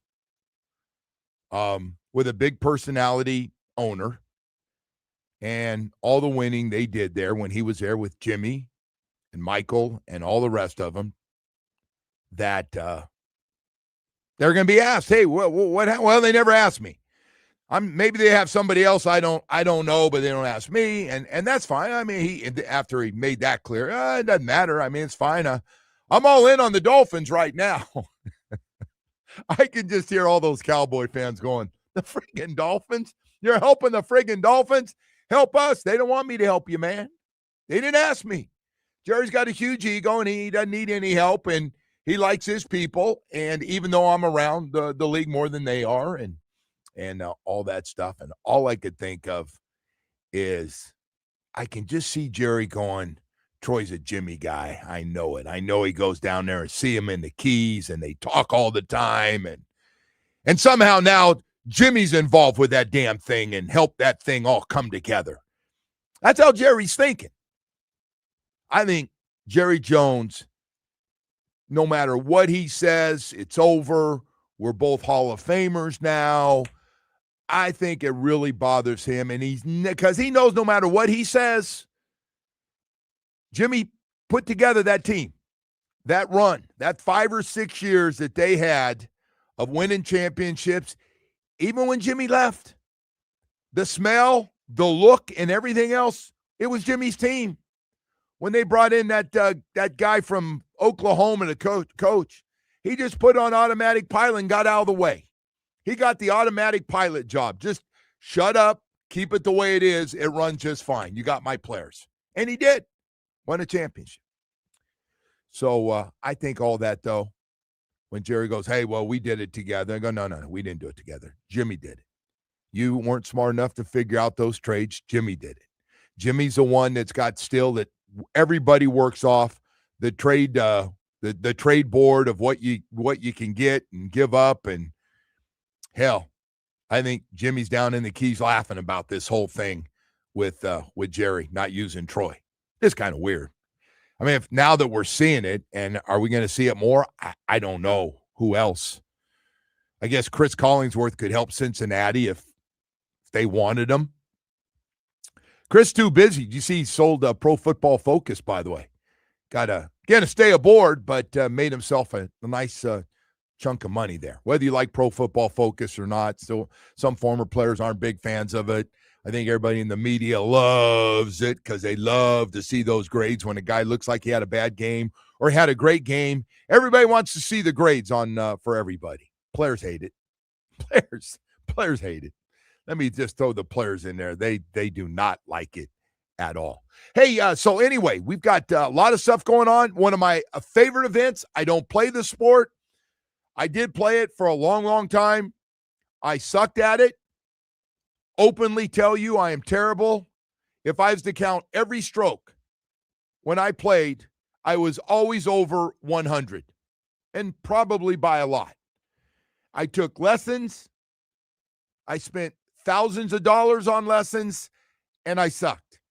with a big personality owner, and all the winning they did there when he was there with Jimmy and Michael and all the rest of them, that they're going to be asked, hey, what? Well, they never asked me. Maybe they have somebody else I don't know, but they don't ask me, and that's fine. I mean, after he made that clear, it doesn't matter. I mean, it's fine. I'm all in on the Dolphins right now. I can just hear all those Cowboy fans going, the friggin' Dolphins? You're helping the friggin' Dolphins? Help us. They don't want me to help you, man. They didn't ask me. Jerry's got a huge ego, and he doesn't need any help, and he likes his people. And even though I'm around the league more than they are and all that stuff, and all I could think of is I can just see Jerry going, Troy's a Jimmy guy. I know it. I know he goes down there and see him in the Keys, and they talk all the time. And somehow now Jimmy's involved with that damn thing and help that thing all come together. That's how Jerry's thinking. I think Jerry Jones, no matter what he says, it's over. We're both Hall of Famers now. I think it really bothers him, and because he knows no matter what he says, Jimmy put together that team, that run, that 5 or 6 years that they had of winning championships. Even when Jimmy left, the smell, the look, and everything else, it was Jimmy's team. When they brought in that guy from Oklahoma to coach, he just put on automatic pilot and got out of the way. He got the automatic pilot job. Just shut up, keep it the way it is. It runs just fine. You got my players. And he did. Won a championship. So I think all that, though, when Jerry goes, hey, well, we did it together. I go, no, we didn't do it together. Jimmy did it. You weren't smart enough to figure out those trades. Jimmy did it. Jimmy's the one that's got still that everybody works off the trade the trade board of what you can get and give up. And hell, I think Jimmy's down in the Keys laughing about this whole thing with Jerry not using Troy. It's kind of weird. I mean, now that we're seeing it, and are we going to see it more? I don't know. Who else? I guess Chris Collingsworth could help Cincinnati if they wanted him. Chris too busy. You see, he sold Pro Football Focus, by the way. Got to stay aboard, but made himself a nice chunk of money there. Whether you like Pro Football Focus or not, still some former players aren't big fans of it. I think everybody in the media loves it because they love to see those grades when a guy looks like he had a bad game or had a great game. Everybody wants to see the grades on for everybody. Players hate it. Players hate it. Let me just throw the players in there. They do not like it at all. Hey, so anyway, we've got a lot of stuff going on. One of my favorite events. I don't play the sport. I did play it for a long, long time. I sucked at it. Openly tell you I am terrible. If I was to count every stroke when I played, I was always over 100, and probably by a lot. I took lessons. I spent thousands of dollars on lessons, and I sucked.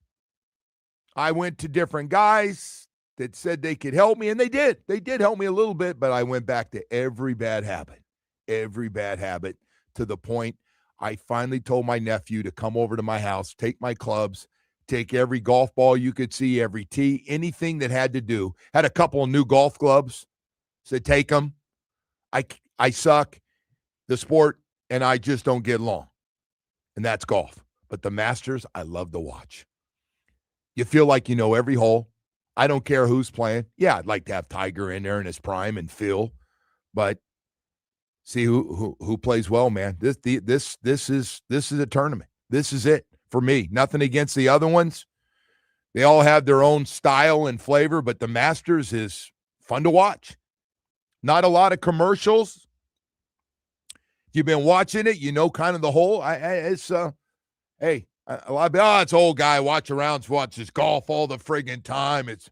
I went to different guys that said they could help me, and they did. They did help me a little bit, but I went back to every bad habit to the point I finally told my nephew to come over to my house, take my clubs, take every golf ball you could see, every tee, anything that had to do. Had a couple of new golf clubs. Said, take them. I suck. The sport and I just don't get along. And that's golf. But the Masters, I love to watch. You feel like you know every hole. I don't care who's playing. Yeah, I'd like to have Tiger in there in his prime and Phil. But see who plays well, man. This is a tournament. This is it for me. Nothing against the other ones. They all have their own style and flavor, but the Masters is fun to watch. Not a lot of commercials. If you've been watching it, you know kind of the whole. Hey, a lot of people, it's old guy, watches golf all the friggin' time. It's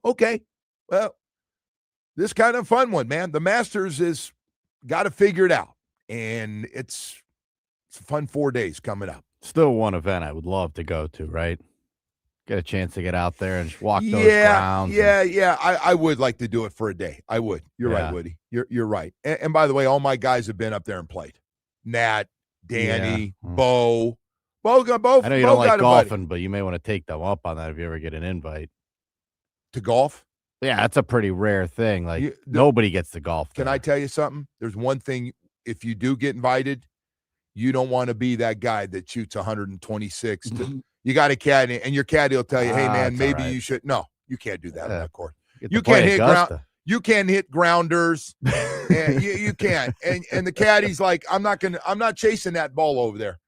okay. Well, this kind of fun one, man. The Masters is got to figure it out. And it's a fun 4 days coming up. Still one event I would love to go to, right? Get a chance to get out there and just walk those grounds. Yeah. I would like to do it for a day. I would. You're right, Woody. You're right. And by the way, all my guys have been up there and played. Nat, Danny, Bo. I know you don't like golfing, but you may want to take them up on that if you ever get an invite. To golf? Yeah, that's a pretty rare thing. Like, nobody gets to golf there. Can I tell you something? There's one thing, if you do get invited, you don't want to be that guy that shoots 126. You got a caddy, and your caddy will tell you, hey, man, maybe you should. No, you can't do that on that court. You can't hit ground. You can't hit grounders. And you can't. And the caddy's like, I'm not chasing that ball over there.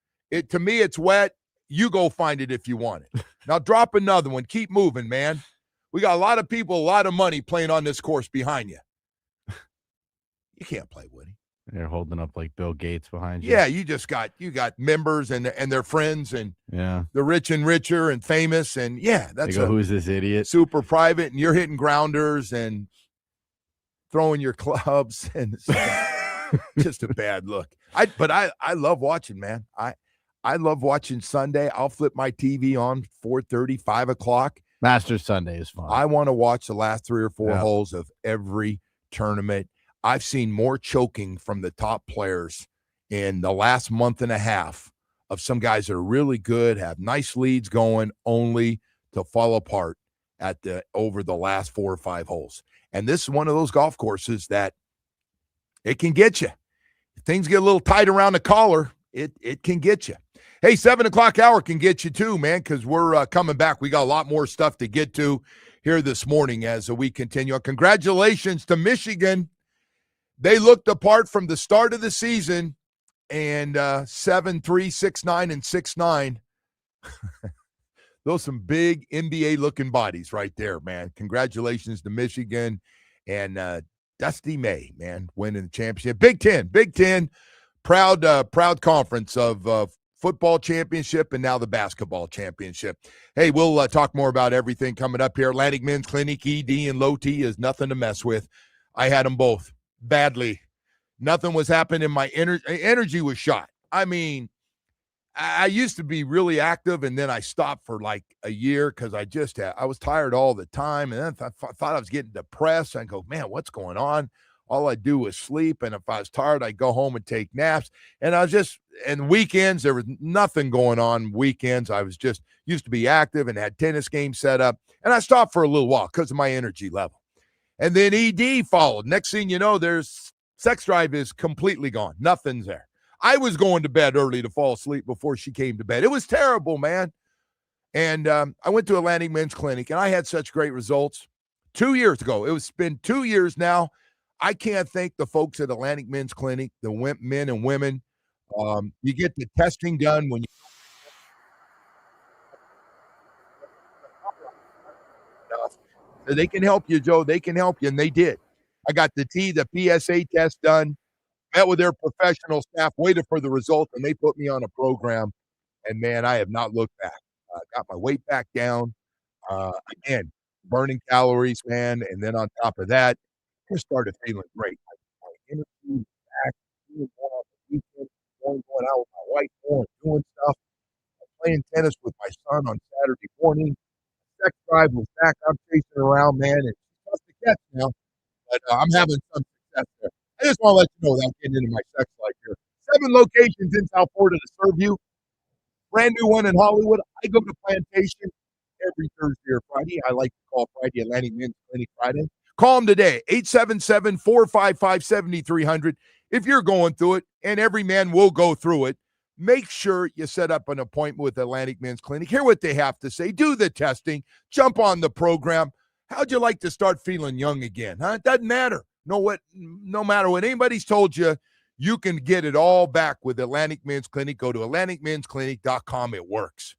To me, it's wet. You go find it if you want it. Now drop another one. Keep moving, man. We got a lot of people, a lot of money playing on this course behind you. You can't play, Woody. They're holding up like Bill Gates behind you. Yeah, you got members and their friends and the rich and richer and famous and that's who's this idiot? Super private, and you're hitting grounders and throwing your clubs and just a bad look. But I love watching, man. I love watching Sunday. I'll flip my TV on 4:30, 5 o'clock. Masters Sunday is fun. I want to watch the last 3 or 4 holes of every tournament. I've seen more choking from the top players in the last month and a half of some guys that are really good, have nice leads going, only to fall apart over the last 4 or 5 holes. And this is one of those golf courses that it can get you. If things get a little tight around the collar, it can get you. Hey, 7 o'clock hour can get you too, man, because we're coming back. We got a lot more stuff to get to here this morning as we continue. Congratulations to Michigan. They looked apart from the start of the season, and 7-3, 6-9, and 6-9. Those some big NBA-looking bodies right there, man. Congratulations to Michigan and Dusty May, man, winning the championship. Big Ten, proud conference of football championship and now the basketball championship. Hey, we'll talk more about everything coming up here. Atlantic Men's Clinic, ED, and Low T is nothing to mess with. I had them both badly. Nothing was happening. My energy was shot. I mean, I used to be really active, and then I stopped for like a year because I was tired all the time, and then I thought I was getting depressed. I go, man, what's going on? All I do was sleep, and if I was tired, I'd go home and take naps. And and weekends, there was nothing going on weekends. I was just used to be active and had tennis games set up, and I stopped for a little while because of my energy level. And then ED followed. Next thing you know, there's sex drive is completely gone. Nothing's there. I was going to bed early to fall asleep before she came to bed. It was terrible, man. And I went to Atlantic Men's Clinic, and I had such great results 2 years ago. It's been 2 years now. I can't thank the folks at Atlantic Men's Clinic, the men and women. You get the testing done when you. They can help you, Joe. They can help you, and they did. I got the PSA test done. Met with their professional staff, waited for the result, and they put me on a program. And, man, I have not looked back. Got my weight back down. Again, burning calories, man. And then on top of that, just started feeling great. My energy back, doing more on the weekend, going out with my wife more, doing stuff. Playing tennis with my son on Saturday morning. Sex drive was back. I'm chasing around, man. It's tough to catch now, but I'm having some success there. I just want to let you know without getting into my sex life here. 7 locations in South Florida to serve you. Brand new one in Hollywood. I go to Plantation every Thursday or Friday. I like to call Friday Atlantic Men's Clinic Friday. Call them today, 877-455-7300. If you're going through it, and every man will go through it, make sure you set up an appointment with Atlantic Men's Clinic. Hear what they have to say. Do the testing. Jump on the program. How'd you like to start feeling young again? Huh? It doesn't matter. No matter what anybody's told you, You can get it all back with Atlantic Men's Clinic. Go to AtlanticMen'sClinic.com. It works.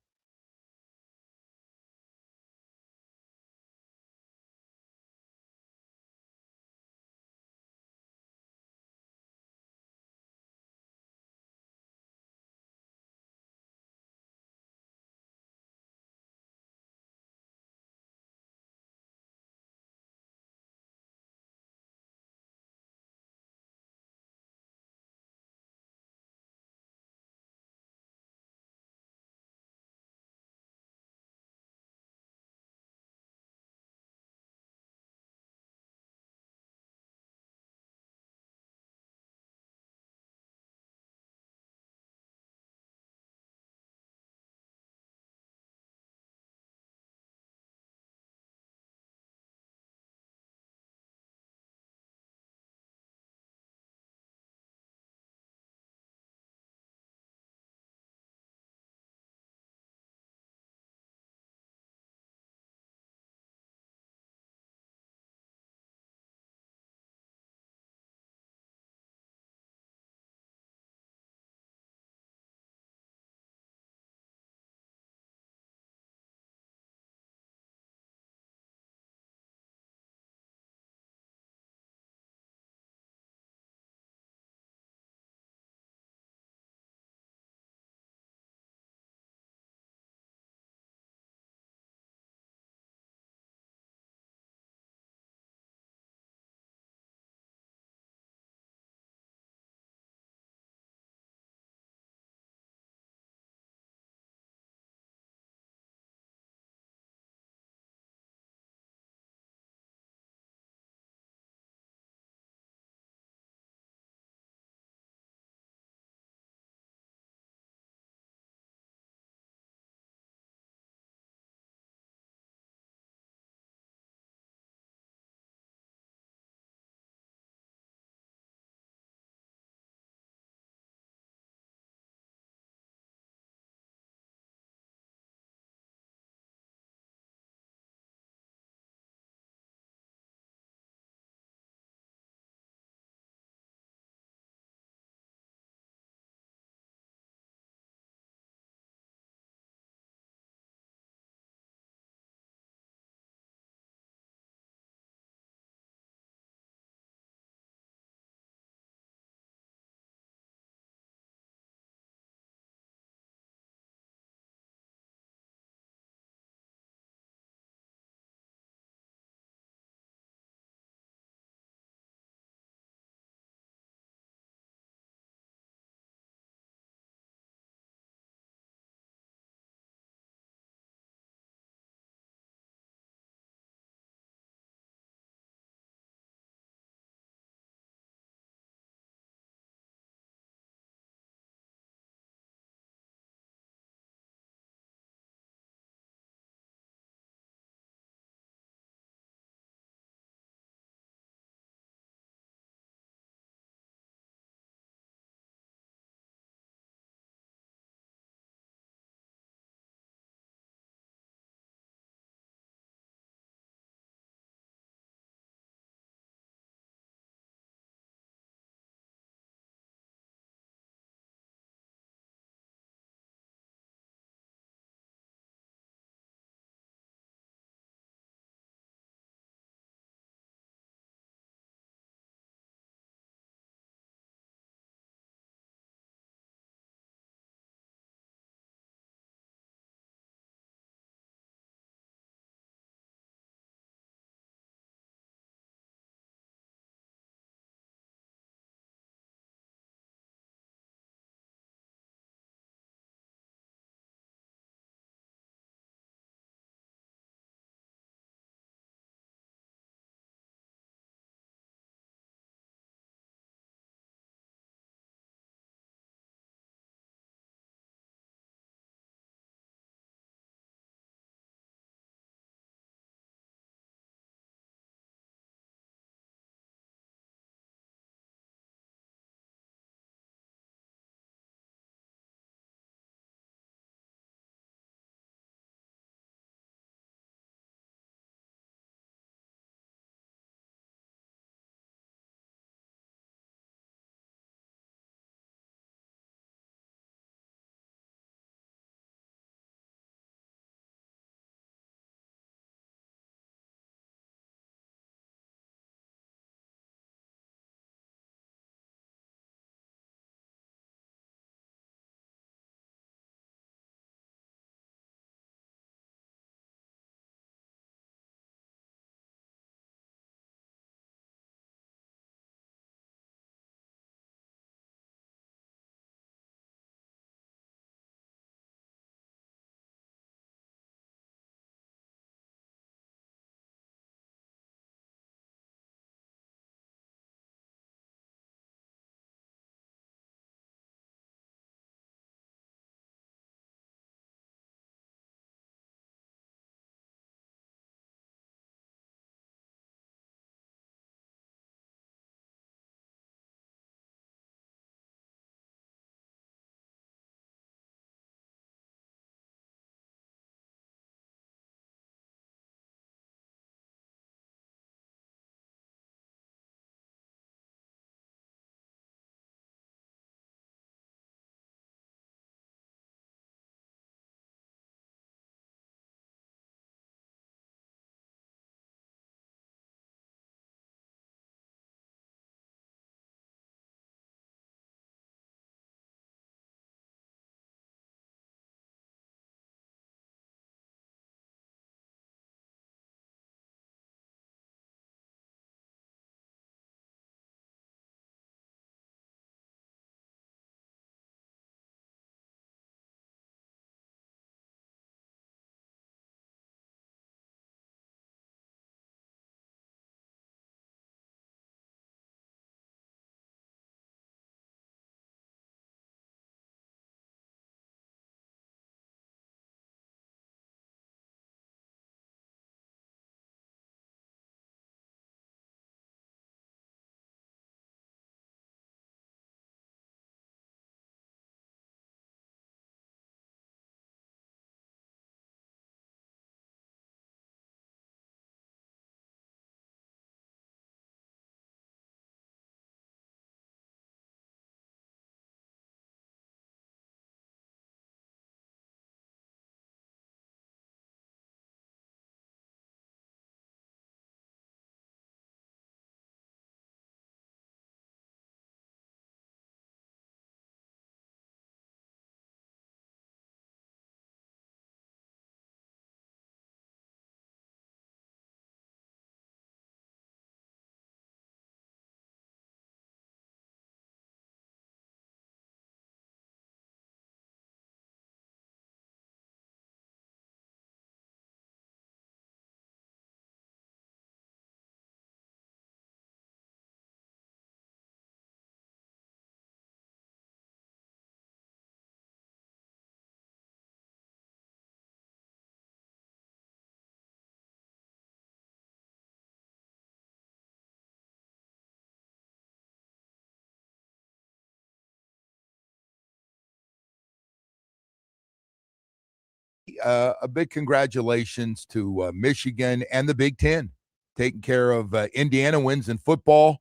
a big congratulations to Michigan and the Big Ten taking care of Indiana wins in football.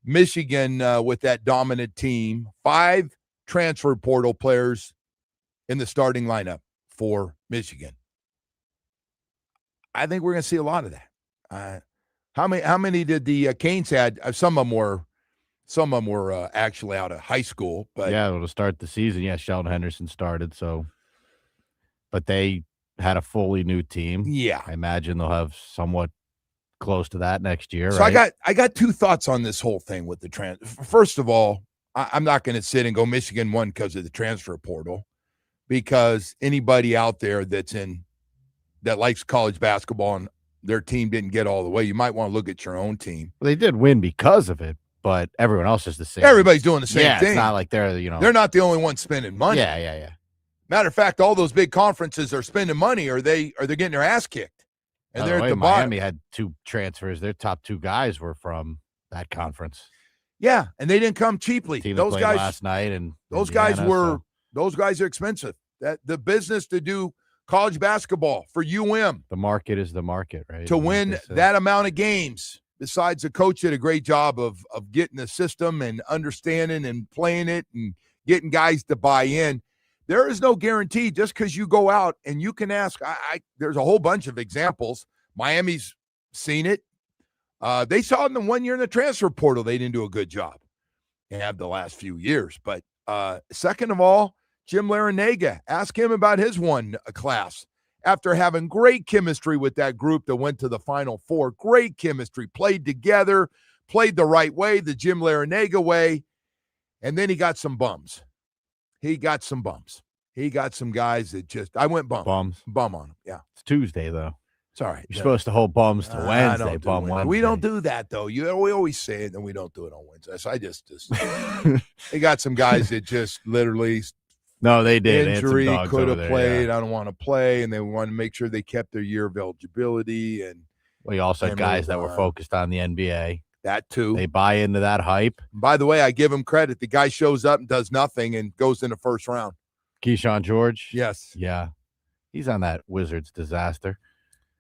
Michigan with that dominant team, 5 transfer portal players in the starting lineup for Michigan. I think we're going to see a lot of that. How many did the Canes had? Some of them were actually out of high school, but yeah, to start the season, Sheldon Henderson started. So, but they had a fully new team. Yeah, I imagine they'll have somewhat close to that next year. So right? I got 2 thoughts on this whole thing with the transfer. First of all, I'm not going to sit and go Michigan won because of the transfer portal, because anybody out there that likes college basketball and their team didn't get all the way, you might want to look at your own team. Well, they did win because of it, but everyone else is the same. Everybody's doing the same thing. It's not like they're not the only ones spending money. Yeah. Matter of fact, all those big conferences are spending money, or they're getting their ass kicked. And they're at the bottom. Miami had 2 transfers. Their top 2 guys were from that conference. Yeah, and they didn't come cheaply. Those guys last night, and those guys are expensive. That the business to do college basketball for UM. The market is the market, right? To win that amount of games, besides the coach did a great job of getting the system and understanding and playing it and getting guys to buy in. There is no guarantee just because you go out, and you can ask. There's a whole bunch of examples. Miami's seen it. They saw it in the 1 year in the transfer portal. They didn't do a good job. They have the last few years. But second of all, Jim Larinaga, ask him about his one class. After having great chemistry with that group that went to the Final Four, great chemistry, played together, played the right way, the Jim Larinaga way, and then he got some bums. He got some guys that I went bum on them. Yeah. It's Tuesday, though. It's all right. You're supposed to hold bums to Wednesday, Wednesday. We don't do that, though. We always say it, and we don't do it on Wednesday. So I just they got some guys that just literally no, they did. Injury, could have played. Yeah. I don't want to play, and they want to make sure they kept their year of eligibility. And we also had guys that were focused on the NBA. That too. They buy into that hype. By the way, I give him credit. The guy shows up and does nothing and goes in the first round. Keyshawn George? Yes. Yeah. He's on that Wizards disaster.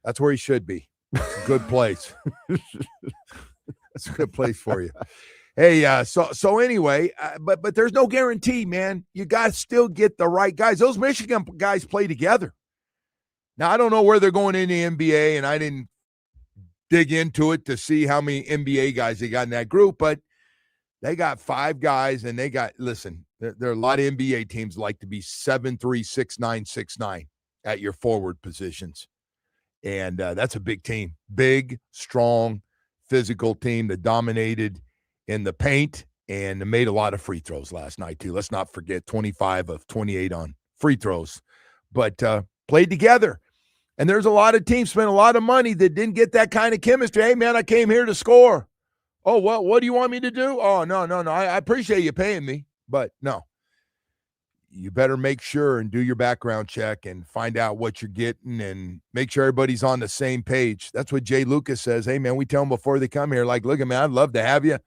That's where he should be. It's a good place. That's a good place for you. Hey, so anyway, but there's no guarantee, man. You got to still get the right guys. Those Michigan guys play together. Now, I don't know where they're going in the NBA, and I didn't dig into it to see how many NBA guys they got in that group, but they got 5 guys, and they got, listen, there are a lot of NBA teams like to be 7'3", 6'9", 6'9" at your forward positions. And that's a big team. Big, strong, physical team that dominated in the paint and made a lot of free throws last night, too. Let's not forget 25 of 28 on free throws, but played together. And there's a lot of teams spent a lot of money that didn't get that kind of chemistry. Hey, man, I came here to score. Oh, what do you want me to do? Oh, no. I appreciate you paying me, but no. You better make sure and do your background check and find out what you're getting and make sure everybody's on the same page. That's what Jay Lucas says. Hey, man, we tell them before they come here, like, look, man, I'd love to have you.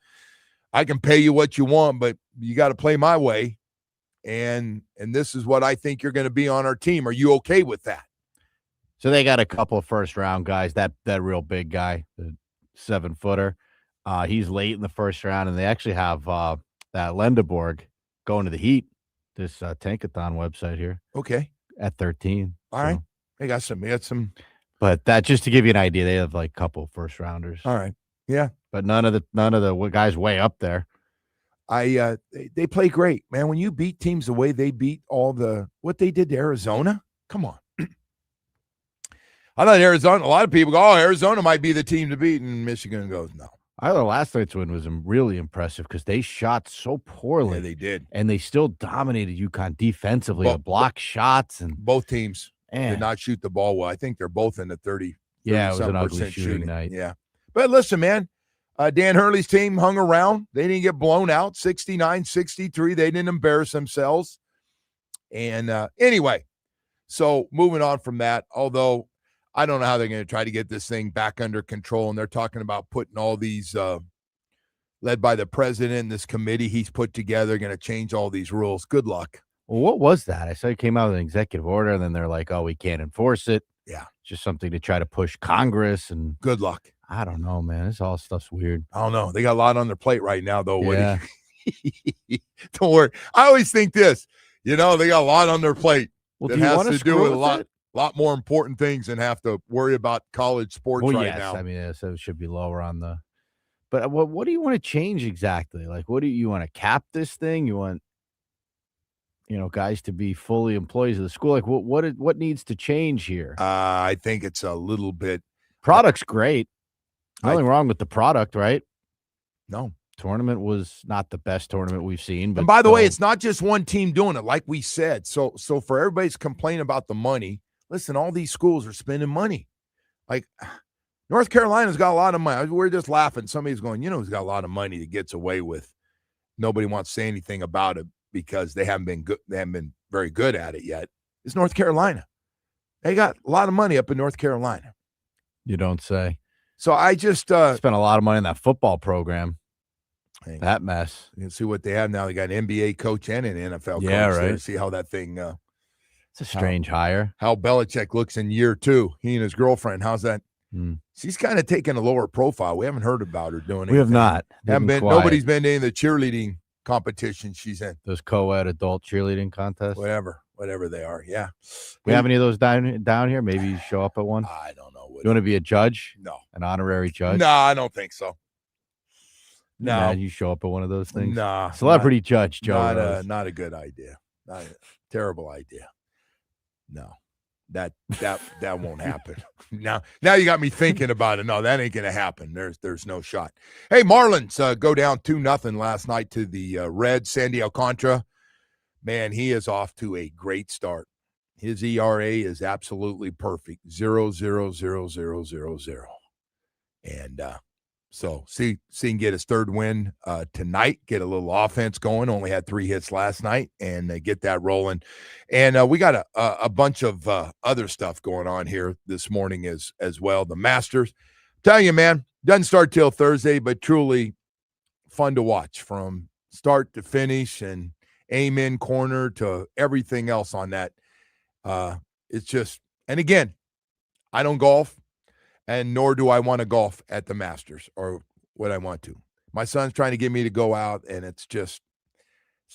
I can pay you what you want, but you got to play my way. And this is what I think you're going to be on our team. Are you okay with that? So they got a couple of first-round guys. That real big guy, the 7-footer, he's late in the first round, and they actually have that Lendeborg going to the Heat. This Tankathon website here. Okay. At 13. All right. They got some. But that, just to give you an idea, they have like a couple first-rounders. All right. Yeah. But none of the guys way up there. They play great, man. When you beat teams the way they beat what they did to Arizona, come on. I thought Arizona, a lot of people go, Arizona might be the team to beat, and Michigan goes, no. I thought last night's win was really impressive because they shot so poorly. Yeah, they did. And they still dominated UConn defensively, block shots. And both teams did not shoot the ball well. I think they're both in the 30. Yeah, it was an ugly shooting night. Yeah. But listen, man, Dan Hurley's team hung around. They didn't get blown out, 69-63. They didn't embarrass themselves. And anyway, so moving on from that, although I don't know how they're going to try to get this thing back under control. And they're talking about putting all these, led by the president, this committee he's put together, going to change all these rules. Good luck. Well, what was that? I saw it came out with an executive order, and then they're like, "Oh, we can't enforce it." Yeah. It's just something to try to push Congress, and Good luck. I don't know, man. This all stuff's weird. I don't know. They got a lot on their plate right now, though, Woody. Yeah. Don't worry. I always think this. They got a lot on their plate. Well, that do you has want to to do screw with with a lot, it? lot more important things than have to worry about college sports Well, right yes. now. I mean, yeah, so it should be lower on the. But what do you want to change exactly? Like, what do you want to cap this thing? You want, guys to be fully employees of the school? Like, what needs to change here? I think it's a little bit. Product's great. Nothing wrong with the product, right? No. Tournament was not the best tournament we've seen. But And by the way, it's not just one team doing it, like we said. So for everybody's complaining about the money, listen, all these schools are spending money. Like North Carolina's got a lot of money. We're just laughing. Somebody's going, who's got a lot of money that gets away with. Nobody wants to say anything about it because they haven't been good. They haven't been very good at it yet. It's North Carolina. They got a lot of money up in North Carolina. You don't say. So I just spent a lot of money on that football program. That mess. You can see what they have now. They got an NBA coach and an NFL coach. Yeah, there. right. See how that thing. It's a strange hire. How Belichick looks in year 2. He and his girlfriend. How's that? She's kind of taking a lower profile. We haven't heard about her doing it. We have not. Haven't been. Quiet. Nobody's been in the cheerleading competition she's in. Those co-ed adult cheerleading contests. Whatever they are. Yeah. We have any of those down here? Maybe you show up at one. I don't know. You want to be a judge? No. An honorary judge? No, I don't think so. No. Yeah, you show up at one of those things? Nah. Celebrity judge, Joe. Not a good idea. Not a terrible idea. No. That won't happen. Now you got me thinking about it. No, that ain't gonna happen. There's no shot. Hey, Marlins go down 2-0 last night to the Reds. Sandy Alcantara, man, he is off to a great start. His ERA is absolutely perfect. 0.00000. And so see can get his third win tonight, get a little offense going. Only had 3 hits last night, and get that rolling. And we got a bunch of other stuff going on here this morning as well. The Masters, tell you, man, doesn't start till Thursday, but truly fun to watch from start to finish, and amen corner to everything else on that. It's just, and again, I don't golf. And nor do I want to golf at the Masters or what I want to. My son's trying to get me to go out, and it's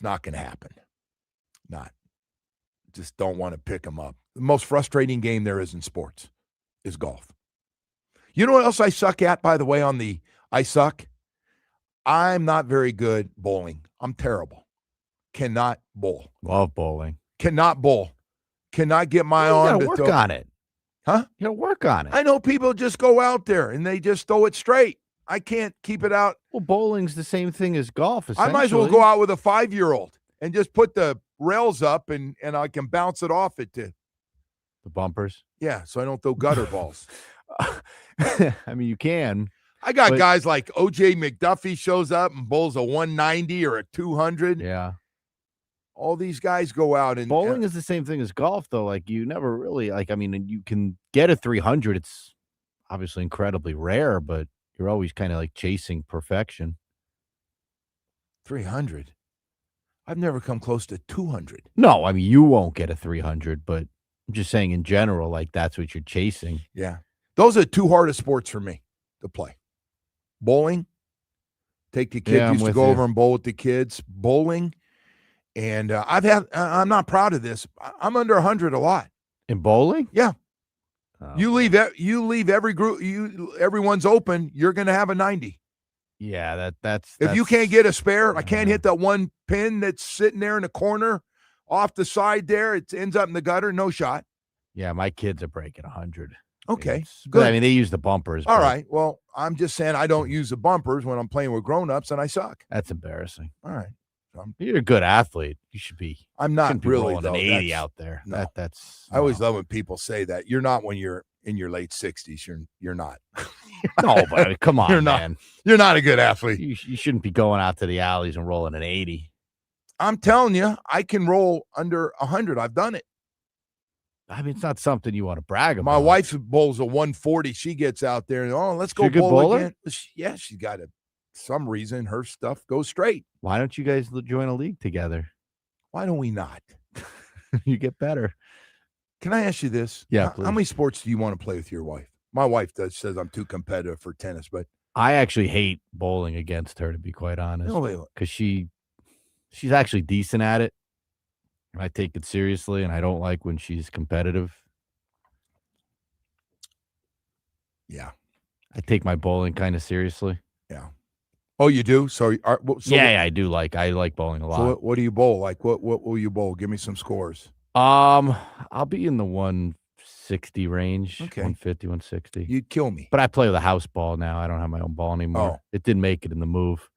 not going to happen. Just don't want to pick him up. The most frustrating game there is in sports is golf. You know what else I suck at, by the way, I suck? I'm not very good bowling. I'm terrible. Cannot bowl. Love bowling. Cannot bowl. Cannot get my arm to work on it. Huh? You gotta work on it. I know people just go out there and they just throw it straight. I can't keep it out. Well, bowling's the same thing as golf. I might as well go out with a 5-year-old and just put the rails up and I can bounce it off it to the bumpers. Yeah, so I don't throw gutter balls. I mean, you can. I got guys like O.J. McDuffie shows up and bowls a 190 or a 200. Yeah. All these guys go out and bowling is the same thing as golf, though. Like, you never really you can get a 300. It's obviously incredibly rare, but you're always kind of like chasing perfection. 300. I've never come close to 200. No, I mean, you won't get a 300, but I'm just saying in general, like, that's what you're chasing. Yeah. Those are the 2 hardest sports for me to play. Bowling, take the kids, used to go over and bowl with the kids. Bowling. And I'm not proud of this. I'm under 100 a lot. In bowling? Yeah. You leave every group, everyone's open, you're going to have a 90. Yeah, that's if you can't get a spare, I can't hit that one pin that's sitting there in the corner off the side there. It ends up in the gutter, no shot. Yeah, my kids are breaking 100. Okay, good. I mean, they use the bumpers. All right. Well, I'm just saying I don't use the bumpers when I'm playing with grown-ups, and I suck. That's embarrassing. All right. You're a good athlete. You should be. I'm not really rolling an 80 out there. No. That's. I always love when people say that. You're not when you're in your late 60s. You're not. No, but come on, man. You're not a good athlete. You shouldn't be going out to the alleys and rolling an 80. I'm telling you, I can roll under 100. I've done it. I mean, it's not something you want to brag about. My wife bowls a 140. She gets out there and let's go bowl again. Yeah, she's got some reason her stuff goes straight. Why don't you guys join a league together? Why don't we not? You get better. Can I ask you this? Yeah, How many sports do you want to play with your wife? My wife says I'm too competitive for tennis, but I actually hate bowling against her, to be quite honest, no, because she's actually decent at it. And I take it seriously, and I don't like when she's competitive. yeah, I take my bowling kind of seriously. yeah. Oh, you do? So Yeah, I do. I like bowling a lot. So what do you bowl? Like what will you bowl? Give me some scores. I'll be in the 160 range, Okay. 150, 160. You'd kill me. But I play with a house ball now. I don't have my own ball anymore. Oh. It didn't make it in the move.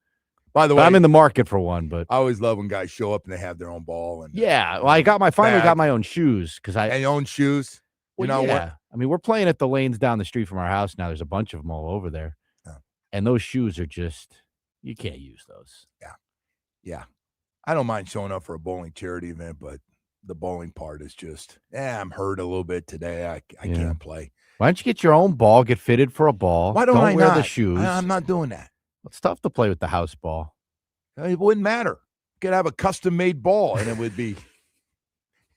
By the But way, I'm in the market for one. But I always love when guys show up and they have their own ball and yeah, well, I finally got my own shoes because and own shoes. Well, you know yeah. what? I mean, we're playing at the lanes down the street from our house now. There's a bunch of them all over there, and those shoes are just you can't use those. Yeah. I don't mind showing up for a bowling charity event, but the bowling part is just, I'm hurt a little bit today. I can't play. Why don't you get your own ball, get fitted for a ball? Why don't I wear not? the shoes? I'm not doing that. It's tough to play with the house ball. It wouldn't matter. Could have a custom-made ball, and it would be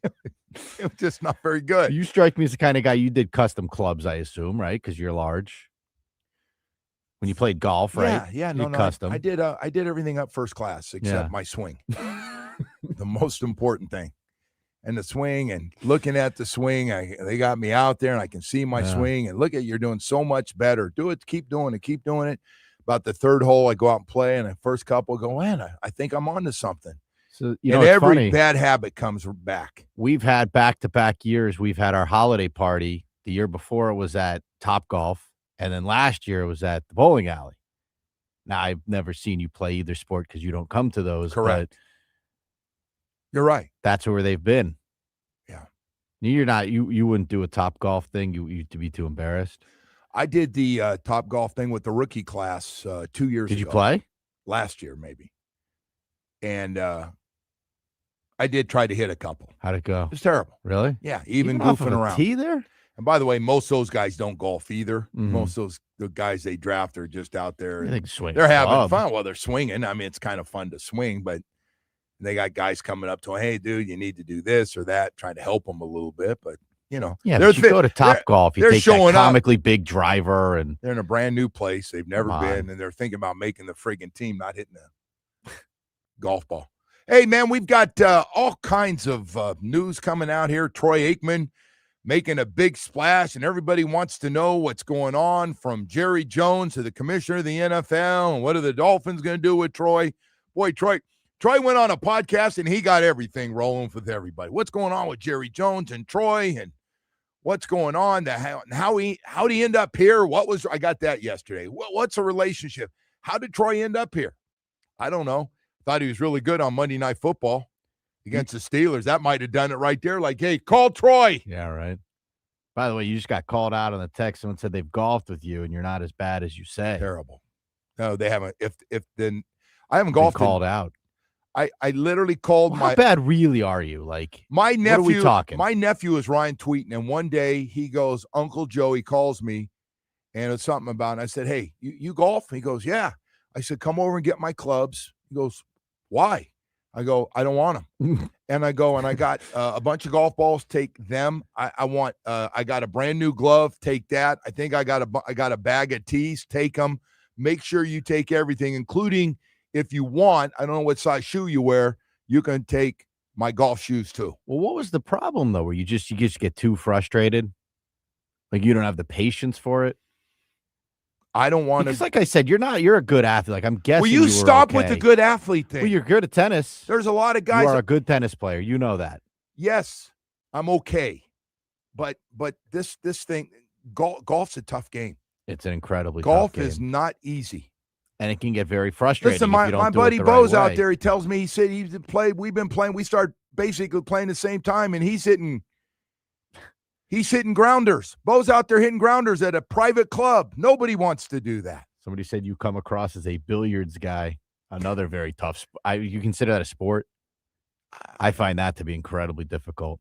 it was just not very good. You strike me as the kind of guy you did custom clubs, I assume, right? Because you're large. When you played golf, right? Yeah, no, custom. I did everything up first class except my swing. The most important thing. And the swing and looking at the swing, they got me out there and I can see my swing and look at you're doing so much better. Do it, keep doing it. About the third hole, I go out and play, and the first couple go, man, I think I'm onto something. So every funny. Bad habit comes back. We've had back-to-back years. We've had our holiday party. The year before it was at Top Golf, and then last year it was at the bowling alley. Now, I've never seen you play either sport because you don't come to those. Correct. But you're right. That's where they've been. Yeah. You're not. You wouldn't do a Top Golf thing. You'd be too embarrassed. I did the Top Golf thing with the rookie class 2 years ago. Did you play? Last year, maybe. And I did try to hit a couple. How'd it go? It was terrible. Really? Yeah, even off goofing of a around. tee there? And by the way, most of those guys don't golf either. Mm-hmm. Most of the guys they draft are just out there. They're having fun. Well, they're swinging. I mean, it's kind of fun to swing, but they got guys coming up to them, hey, dude, you need to do this or that, trying to help them a little bit. But, yeah, but you go to Top Golf, you take that comically big driver. And they're in a brand new place. They've never been, and they're thinking about making the friggin' team, not hitting a golf ball. Hey, man, we've got all kinds of news coming out here. Troy Aikman making a big splash, and everybody wants to know what's going on, from Jerry Jones to the commissioner of the NFL, and what are the Dolphins going to do with Troy? Boy, Troy went on a podcast, and he got everything rolling with everybody. What's going on with Jerry Jones and Troy, and what's going on? How'd he end up here? I got that yesterday. What's the relationship? How did Troy end up here? I don't know. Thought he was really good on Monday Night Football against the Steelers. That might have done it right there. Like, hey, call Troy. Yeah, right. By the way, you just got called out on the text. Someone said they've golfed with you, and you're not as bad as you say. Terrible. No, they haven't. Then I haven't golfed. Called out. I literally called How bad really are you? Like, my nephew. What are we talking? My nephew is Ryan tweeting, and one day he goes, Uncle Joey calls me, and it's something about. And I said, hey, you golf? He goes, yeah. I said, come over and get my clubs. He goes, why? I go, I don't want them. And I go, and I got a bunch of golf balls. Take them. I want. I got a brand new glove. Take that. I think I got a bag of tees. Take them. Make sure you take everything, including, if you want, I don't know what size shoe you wear, you can take my golf shoes too. Well, what was the problem though? Where you just get too frustrated, like you don't have the patience for it? I don't want to. Like I said, you're a good athlete. Like I'm guessing. Will you stop with the good athlete thing? Well, you're good at tennis. There's a lot of guys. You are a good tennis player. You know that. Yes, I'm okay, but this thing, golf's a tough game. It's an incredibly golf tough game. Is not easy, and it can get very frustrating. Listen, my buddy Bo's out there. He tells me, he said he's played. We've been playing. We start basically playing the same time, and he's hitting grounders. Bo's out there hitting grounders at a private club. Nobody wants to do that. Somebody said you come across as a billiards guy. Another very tough. You consider that a sport? I find that to be incredibly difficult.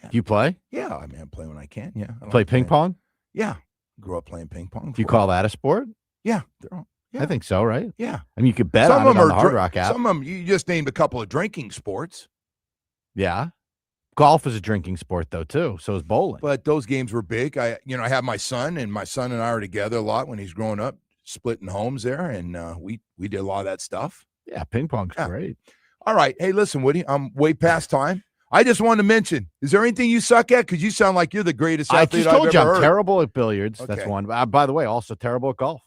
Yeah. Do you play? Yeah, I mean, I play when I can. Yeah, play ping pong. Yeah, grew up playing ping pong. Do you call that a sport? Yeah, I think so. Right? Yeah. I mean, you could bet on it on the Hard Rock app. Some of them, you just named a couple of drinking sports. Yeah. Golf is a drinking sport, though, too. So is bowling. But those games were big. I have my son, and my son and I are together a lot when he's growing up, splitting homes there, and we did a lot of that stuff. Yeah, ping pong's Yeah. great. All right. Hey, listen, Woody, I'm way past time. I just wanted to mention, is there anything you suck at? Because you sound like you're the greatest I athlete just told I've you ever I'm heard. terrible at billiards. That's Okay. one. By the way, also terrible at golf.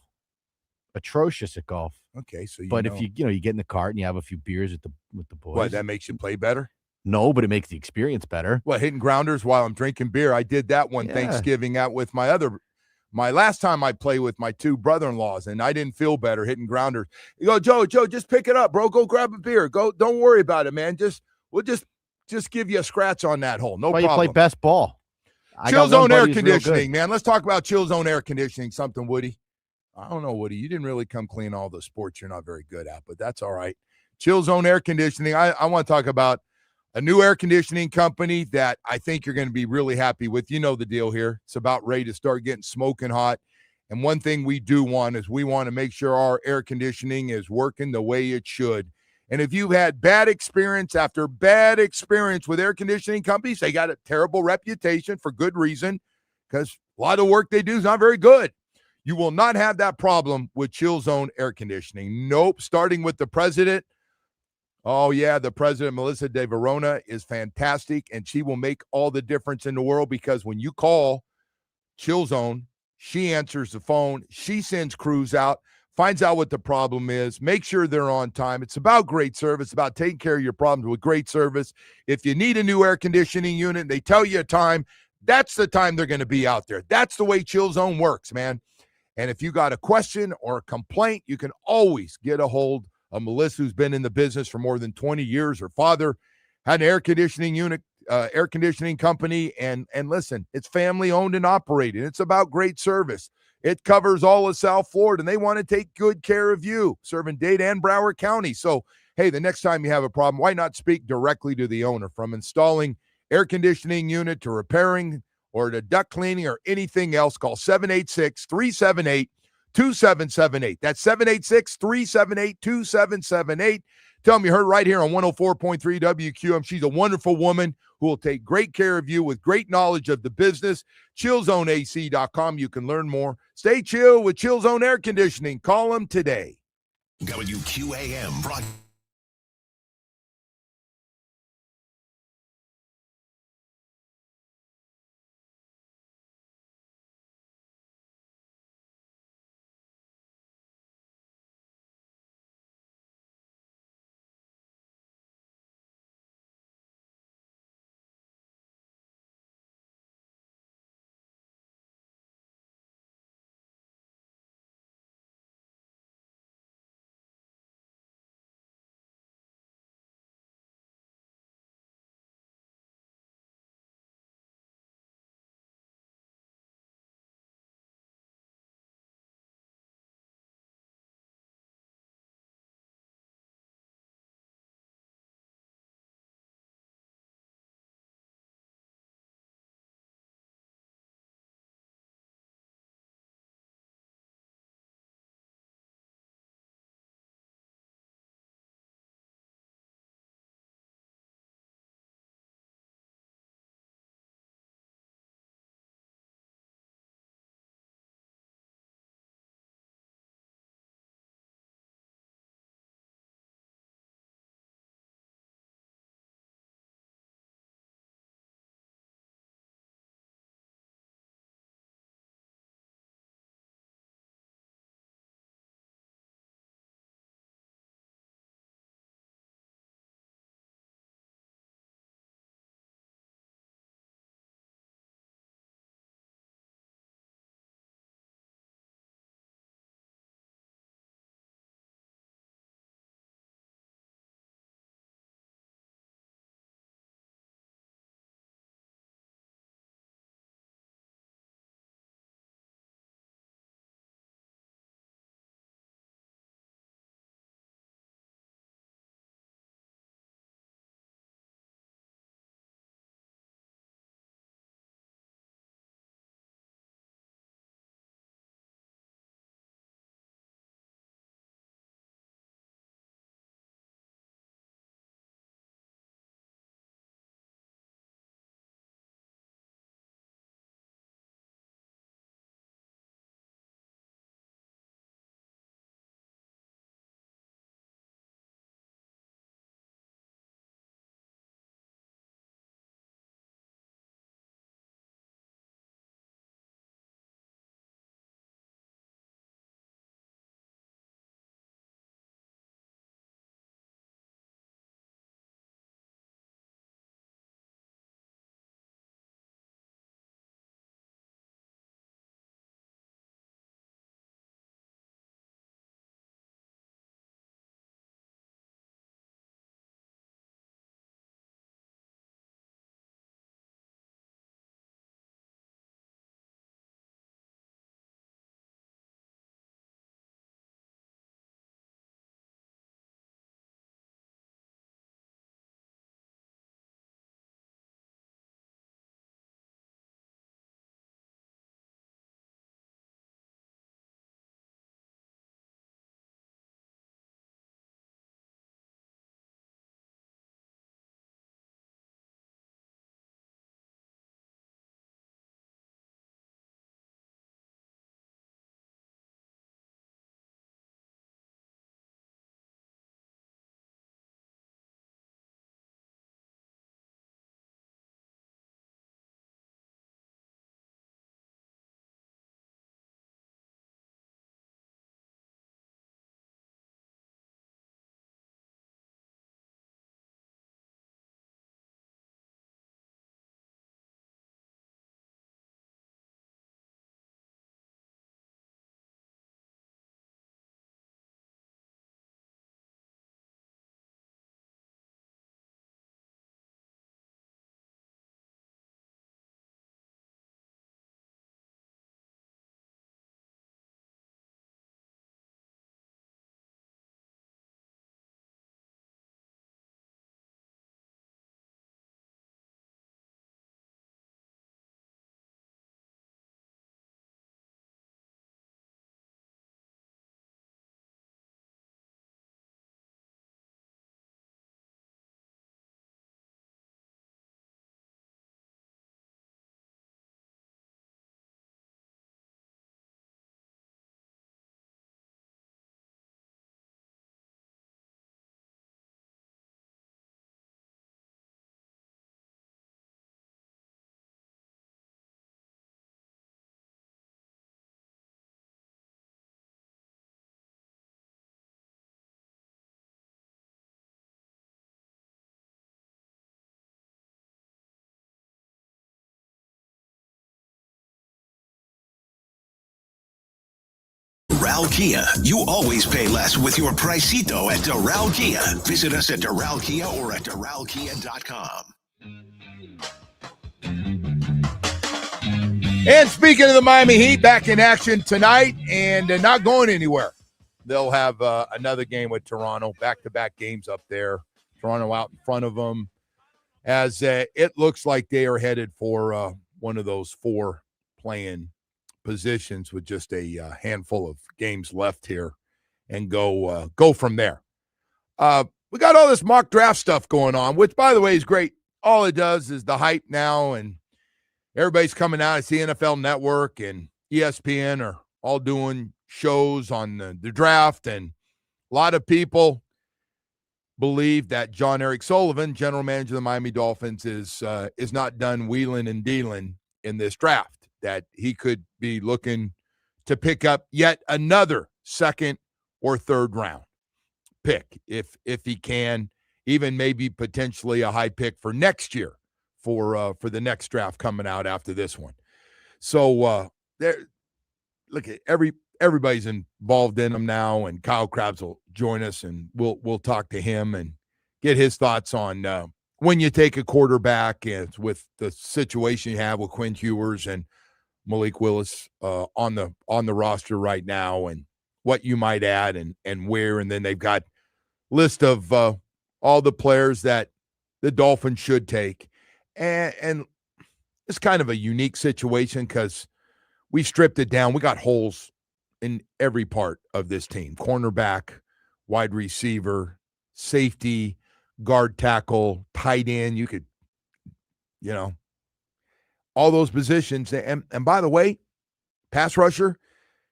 Atrocious at golf. Okay, so But if you get in the cart and you have a few beers with the boys. what, that makes you play better? No, but it makes the experience better. What, hitting grounders while I'm drinking beer? I did that one Yeah. Thanksgiving out with my last time I played with my two brother-in-laws, and I didn't feel better hitting grounders. You go, Joe, just pick it up, bro. Go grab a beer. Go, don't worry about it, man. We'll just give you a scratch on that hole. No Why problem. you play best ball? Chill zone air conditioning, man. Let's talk about chill zone air conditioning. Something, Woody. I don't know, Woody. You didn't really come clean all the sports you're not very good at, but that's all right. Chill zone air conditioning. I want to talk about a new air conditioning company that I think you're going to be really happy with. You know the deal here. It's about ready to start getting smoking hot. And one thing we do want is we want to make sure our air conditioning is working the way it should. And if you've had bad experience after bad experience with air conditioning companies, they got a terrible reputation for good reason, because a lot of the work they do is not very good. You will not have that problem with Chill Zone air conditioning. Nope. Starting with the president. Oh, yeah, the president, Melissa De Verona, is fantastic, and she will make all the difference in the world, because when you call Chill Zone, she answers the phone, she sends crews out, finds out what the problem is, make sure they're on time. It's about great service, about taking care of your problems with great service. If you need a new air conditioning unit, they tell you a time, that's the time they're going to be out there. That's the way Chill Zone works, man. And if you got a question or a complaint, you can always get a hold of Melissa, who's been in the business for more than 20 years. Her father had an air conditioning company, and listen, it's family owned and operated. It's about great service. It covers all of South Florida, and they want to take good care of you, serving Dade and Broward County. So, hey, the next time you have a problem, why not speak directly to the owner? From installing air conditioning unit to repairing or to duct cleaning or anything else, call 786-378-2778. That's 786-378-2778. Tell them you heard right here on 104.3 WQM. She's a wonderful woman who will take great care of you with great knowledge of the business. ChillZoneAC.com. You can learn more. Stay chill with Chill Zone Air Conditioning. Call them today. WQAM. Doral Kia. You always pay less with your Pricito at Doral Kia. Visit us at Doral Kia or at DoralKia.com. And speaking of the Miami Heat, back in action tonight and not going anywhere. They'll have another game with Toronto, back-to-back games up there. Toronto out in front of them, as it looks like they are headed for one of those 4 playing positions with just a handful of games left here, and go from there. We got all this mock draft stuff going on, which, by the way, is great. All it does is the hype now, and everybody's coming out. I see NFL Network and ESPN are all doing shows on the draft, and a lot of people believe that John Eric Sullivan, general manager of the Miami Dolphins, is not done wheeling and dealing in this draft, that he could be looking to pick up yet another second or third round pick if he can, even maybe potentially a high pick for next year for the next draft coming out after this one. So look at everybody's involved in them now, and Kyle Krabs will join us, and we'll talk to him and get his thoughts on when you take a quarterback, and with the situation you have with Quinn Ewers and Malik Willis on the roster right now, and what you might add and where. And then they've got list of all the players that the Dolphins should take, and it's kind of a unique situation because we stripped it down. We got holes in every part of this team: cornerback, wide receiver, safety, guard, tackle, tight end. You could, all those positions. And by the way, pass rusher,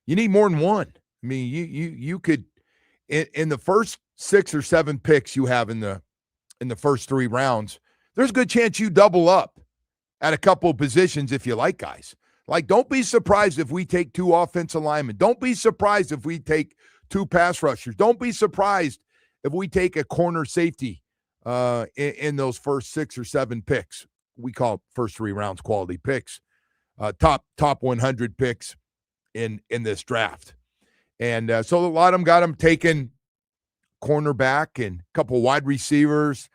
you need more than one. I mean, you could, in the first 6 or 7 picks you have in the first 3 rounds, there's a good chance you double up at a couple of positions if you like, guys. Like, don't be surprised if we take 2 offensive linemen. Don't be surprised if we take 2 pass rushers. Don't be surprised if we take a corner safety in those first 6 or 7 picks. We call first 3 rounds quality picks, top 100 picks in this draft. And so a lot of them got them taking cornerback and a couple wide receivers.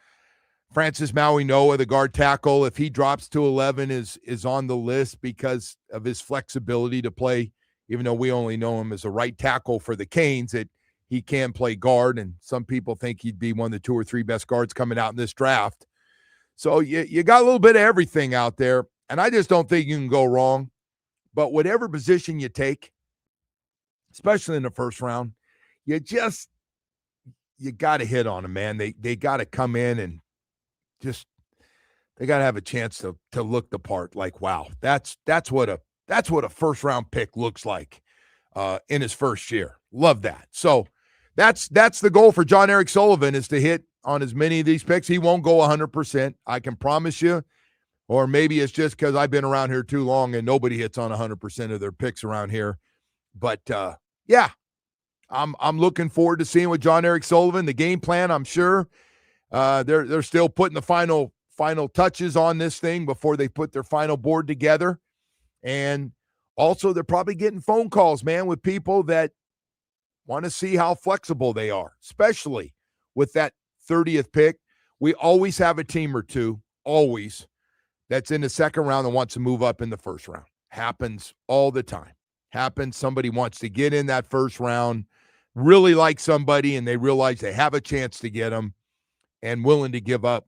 Francis Maui-Noah, the guard tackle, if he drops to 11, is on the list because of his flexibility to play, even though we only know him as a right tackle for the Canes, that he can play guard, and some people think he'd be one of the 2 or 3 best guards coming out in this draft. So you got a little bit of everything out there, and I just don't think you can go wrong. But whatever position you take, especially in the first round, you got to hit on them, man. They got to come in and they got to have a chance to look the part. Like, wow, that's what a first round pick looks like in his first year. Love that. So that's the goal for John Eric Sullivan, is to hit on as many of these picks. He won't go 100%. I can promise you. Or maybe it's just because I've been around here too long and nobody hits on 100% of their picks around here. But yeah, I'm looking forward to seeing what John Eric Sullivan, the game plan. I'm sure they're still putting the final touches on this thing before they put their final board together. And also, they're probably getting phone calls, man, with people that want to see how flexible they are, especially with that 30th pick. We always have a team or two, always, that's in the second round that wants to move up in the first round. Happens all the time. Happens. Somebody wants to get in that first round, really like somebody, and they realize they have a chance to get them and willing to give up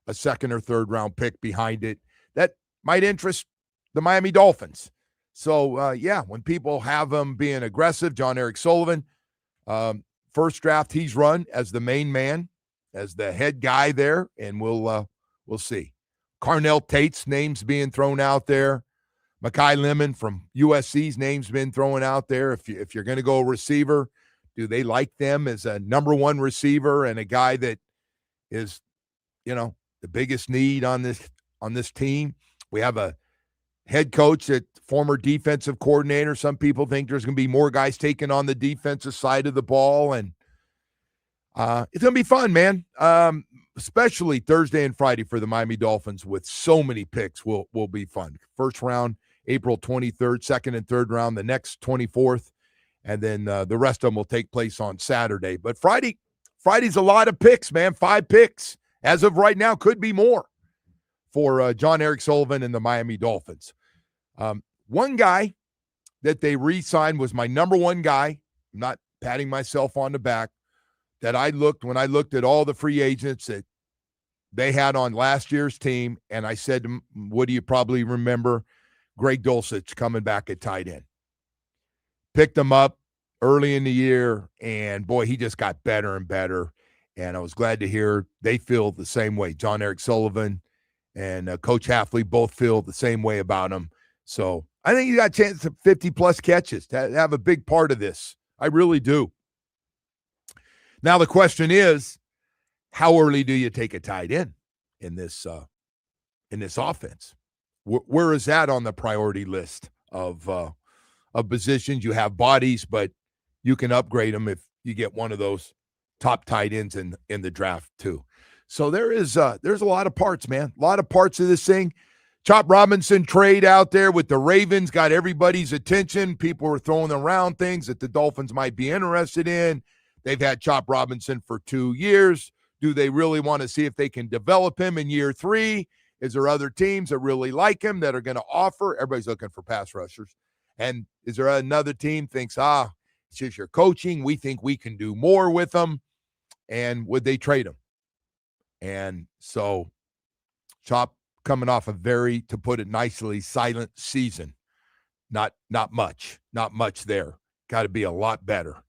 a second or third round pick behind it. That might interest the Miami Dolphins. So, yeah, when people have them being aggressive, John Eric Sullivan, first draft he's run as the main man, as the head guy there, and we'll see. Carnell Tate's name's being thrown out there. Mekhi Lemon from USC's name's been thrown out there. If you're going to go receiver, do they like them as a number 1 receiver and a guy that is, the biggest need on this team? We have a head coach, that former defensive coordinator. Some people think there's going to be more guys taking on the defensive side of the ball, and it's going to be fun, man. Especially Thursday and Friday for the Miami Dolphins with so many picks will be fun. First round, April 23rd, second and third round, the next 24th, And then the rest of them will take place on Saturday. But Friday's a lot of picks, man. 5 picks. As of right now, could be more for John Eric Sullivan and the Miami Dolphins. One guy that they re-signed was my number one guy. I'm not patting myself on the back. That when I looked at all the free agents that they had on last year's team, and I said to him, what do you probably remember? Greg Dulcich coming back at tight end. Picked him up early in the year, and boy, he just got better and better. And I was glad to hear they feel the same way. John Eric Sullivan and Coach Halfley both feel the same way about him. So I think he got a chance of 50-plus catches to have a big part of this. I really do. Now the question is, how early do you take a tight end in this offense? Where is that on the priority list of positions? You have bodies, but you can upgrade them if you get one of those top tight ends in the draft too. So there's a lot of parts, man. A lot of parts of this thing. Chop Robinson trade out there with the Ravens got everybody's attention. People were throwing around things that the Dolphins might be interested in. They've had Chop Robinson for 2 years. Do they really want to see if they can develop him in year 3? Is there other teams that really like him that are going to offer? Everybody's looking for pass rushers. And is there another team thinks, it's just your coaching. We think we can do more with them. And would they trade him? And so Chop coming off a very, to put it nicely, silent season. Not much there. Got to be a lot better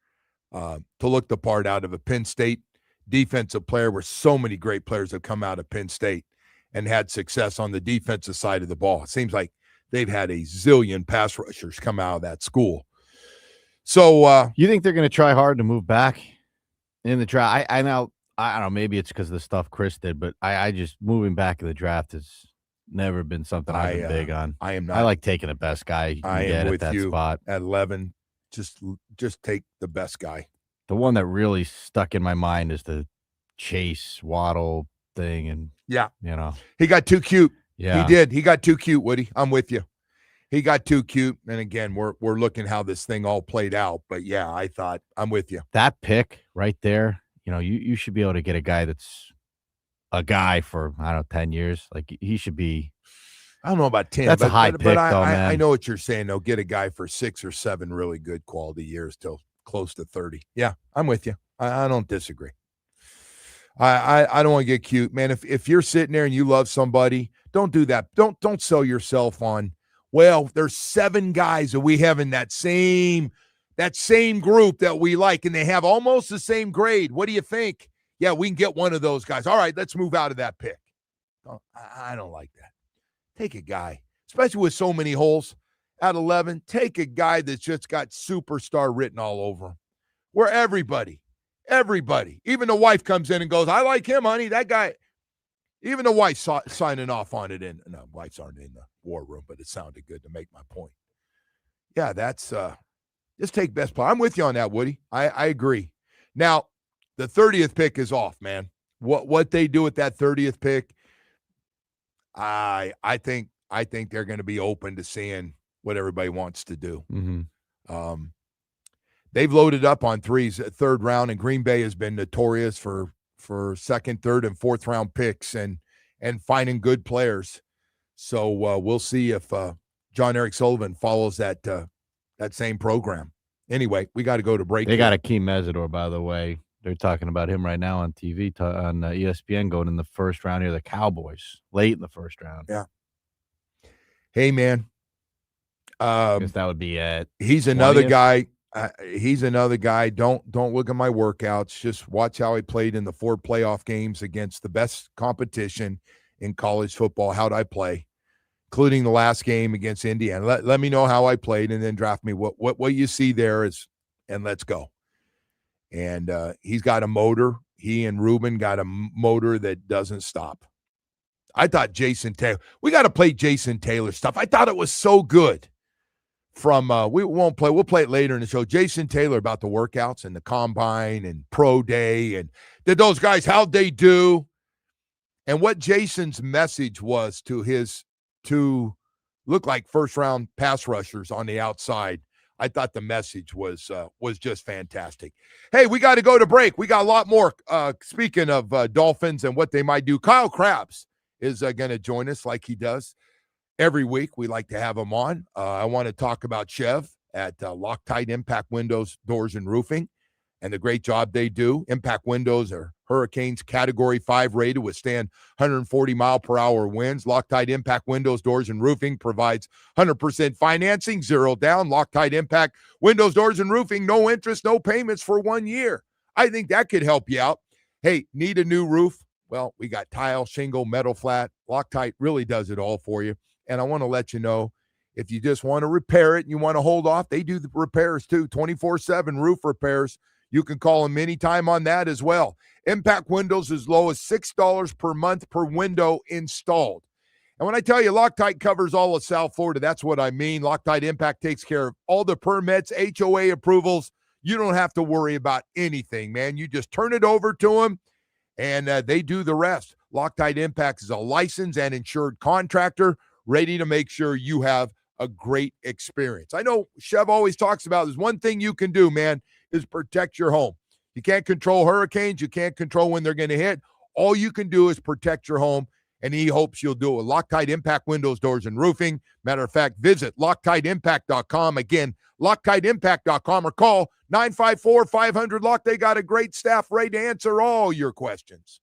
to look the part out of a Penn State defensive player where so many great players have come out of Penn State and had success on the defensive side of the ball. It seems like they've had a zillion pass rushers come out of that school. So you think they're going to try hard to move back in the draft? I don't know, maybe it's because of the stuff Chris did, but I just moving back in the draft has never been something I've been big on. I am not. I like taking the best guy you can get at that spot. At 11, just take the best guy. The one that really stuck in my mind is the Chase Waddle thing, and he got too cute. Yeah, he did. He got too cute, Woody. I'm with you. He got too cute, and again, we're looking how this thing all played out. But yeah, I thought I'm with you. That pick right there, you should be able to get a guy that's a guy for 10 years. Like he should be. I don't know about 10. That's a high pick, though, man. I know what you're saying. Though, get a guy for 6 or 7 really good quality years till close to 30. Yeah, I'm with you. I don't disagree. I don't want to get cute, man. If you're sitting there and you love somebody, don't do that. Don't sell yourself on. Well, there's 7 guys that we have in that same group that we like, and they have almost the same grade. What do you think? Yeah, we can get one of those guys. All right, let's move out of that pick. I don't like that. Take a guy, especially with so many holes at 11. Take a guy that's just got superstar written all over him. Where everybody, even the wife comes in and goes, I like him, honey. That guy, even the wife signing off on it. No, wives aren't in the war room, but it sounded good to make my point. Yeah, that's just take best player. I'm with you on that, Woody. I agree. Now, the 30th pick is off, man. What they do with that 30th pick, I think they're going to be open to seeing what everybody wants to do. Mm-hmm. They've loaded up on threes at 3rd round, and Green Bay has been notorious for 2nd, 3rd, and 4th round picks and finding good players. So we'll see if John Eric Sullivan follows that same program. Anyway, we got to go to break. They got Akeem Mesidor, by the way. They're talking about him right now on TV, on ESPN, going in the 1st round here, the Cowboys, late in the 1st round. Yeah. Hey, man. I guess that would be it. He's another guy. Don't look at my workouts. Just watch how he played in the 4 playoff games against the best competition in college football. How'd I play, including the last game against Indiana? Let me know how I played, and then draft me. What you see there is, and let's go. And he's got a motor. He and Ruben got a motor that doesn't stop. I thought Jason Taylor. We got to play Jason Taylor stuff. I thought it was so good. From we'll play it later in the show. Jason Taylor about the workouts and the combine and pro day, and did those guys, how'd they do? And what Jason's message was to look like 1st round pass rushers on the outside. I thought the message was just fantastic. Hey, we got to go to break. We got a lot more. Speaking of Dolphins and what they might do, Kyle Krabs is going to join us like he does every week. We like to have him on. I want to talk about Chev at Loctite Impact Windows, Doors, and Roofing and the great job they do. Impact Windows are Hurricanes Category 5 rated to withstand 140-mile-per-hour winds. Loctite Impact Windows, Doors, and Roofing provides 100% financing, 0 down. Loctite Impact Windows, Doors, and Roofing, no interest, no payments for 1 year. I think that could help you out. Hey, need a new roof? Well, we got tile, shingle, metal flat. Loctite really does it all for you. And I want to let you know, if you just want to repair it and you want to hold off, they do the repairs too, 24/7 roof repairs. You can call them anytime on that as well. Impact Windows as low as $6 per month per window installed. And when I tell you Loctite covers all of South Florida, that's what I mean. Loctite Impact takes care of all the permits, HOA approvals. You don't have to worry about anything, man. You just turn it over to them, and they do the rest. Loctite Impact is a licensed and insured contractor ready to make sure you have a great experience. I know Chev always talks about there's one thing you can do, man, is protect your home. You can't control hurricanes. You can't control when they're going to hit. All you can do is protect your home, and he hopes you'll do it. Loctite Impact Windows, Doors, and Roofing. Matter of fact, visit LoctiteImpact.com. Again, LoctiteImpact.com, or call 954-500-LOCK. They got a great staff ready to answer all your questions.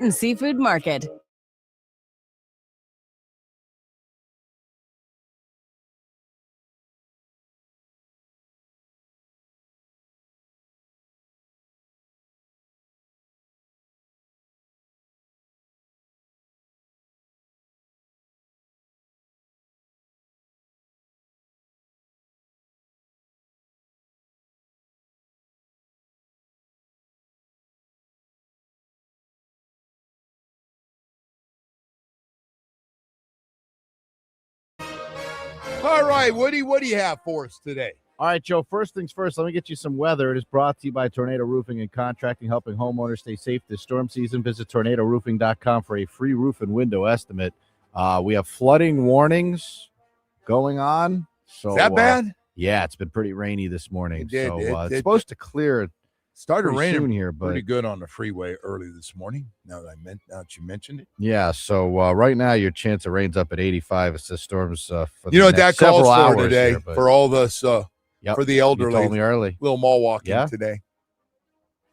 and Seafood Market. All right, Woody, what do you have for us today? All right, Joe, first things first, let me get you some weather. It is brought to you by Tornado Roofing and Contracting, helping homeowners stay safe this storm season. Visit tornadoroofing.com for a free roof and window estimate. We have flooding warnings going on. So Is that bad? Yeah, it's been pretty rainy this morning. It did. It's supposed to clear Started pretty raining soon here, but pretty good on the freeway early this morning. Now that you mentioned it, yeah. So right now your chance of rain's up at 85. It says storms for you know what next that calls several for hours today here, but- for all this Yep, for the you elderly. told me early. Little mall walking Yeah? today.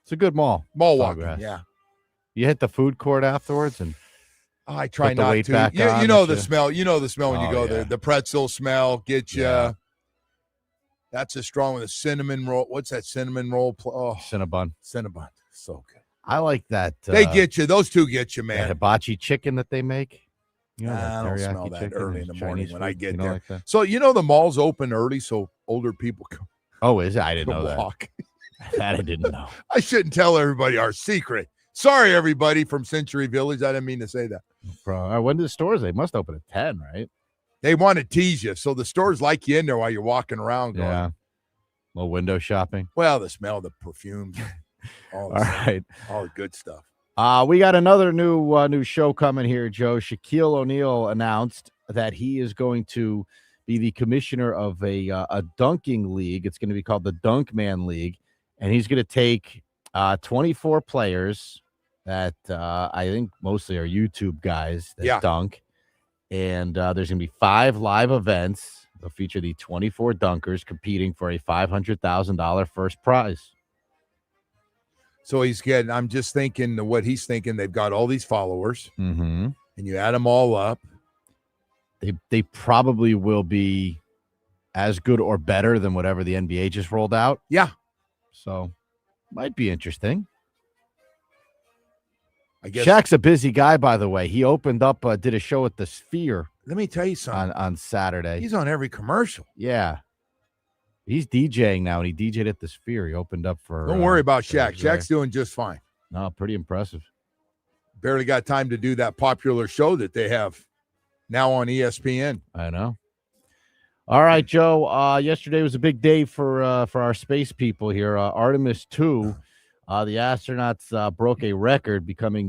It's a good mall. Mall Sawgrass. walking, yeah. You hit the food court afterwards, and I try Put the not weight to. back You, on you know and the shit. smell. You know the smell when you Oh, go yeah. there. The pretzel smell gets you. Yeah. That's a strong one. The cinnamon roll. What's that cinnamon roll? Oh, Cinnabon. Cinnabon. So good. I like that. They get you. Those two get you, that man. hibachi chicken that they make. You know, I that don't teriyaki smell that chicken, early in the morning Chinese when I food, get you know, there. like that? So you know the mall's open early, so older people can Oh, is it? I didn't know that. walk. That I didn't know. I shouldn't tell everybody our secret. Sorry, everybody from Century Village. I didn't mean to say that. Bro, when do the stores? They must open at 10, right? They want to tease you, so the stores like you in there while you're walking around. Going, Yeah. Little window shopping. well, the smell, the perfumes, all All right. the good stuff. We got another new show coming here, Joe. Shaquille O'Neal announced that he is going to be the commissioner of a dunking league. It's going to be called the Dunkman League, and he's going to take 24 players that I think mostly are YouTube guys that dunk, and there's going to be 5 live events. They'll feature the 24 dunkers competing for a $500,000 first prize. So he's getting, I'm just thinking what he's thinking. They've got all these followers, Mm-hmm. and you add them all up. They probably will be as good or better than whatever the NBA just rolled out. Yeah. So might be interesting. I guess. Shaq's a busy guy, by the way. He opened up, did a show at the Sphere Let me tell you something. on Saturday. He's on every commercial. Yeah. He's DJing now, and he DJ'd at the Sphere. He opened up for. Don't worry about Shaq. Thursday. Shaq's doing just fine. No, pretty impressive. Barely got time to do that popular show that they have now on ESPN. I know. All right, Joe. Yesterday was a big day for our space people here. Artemis 2, the astronauts broke a record, becoming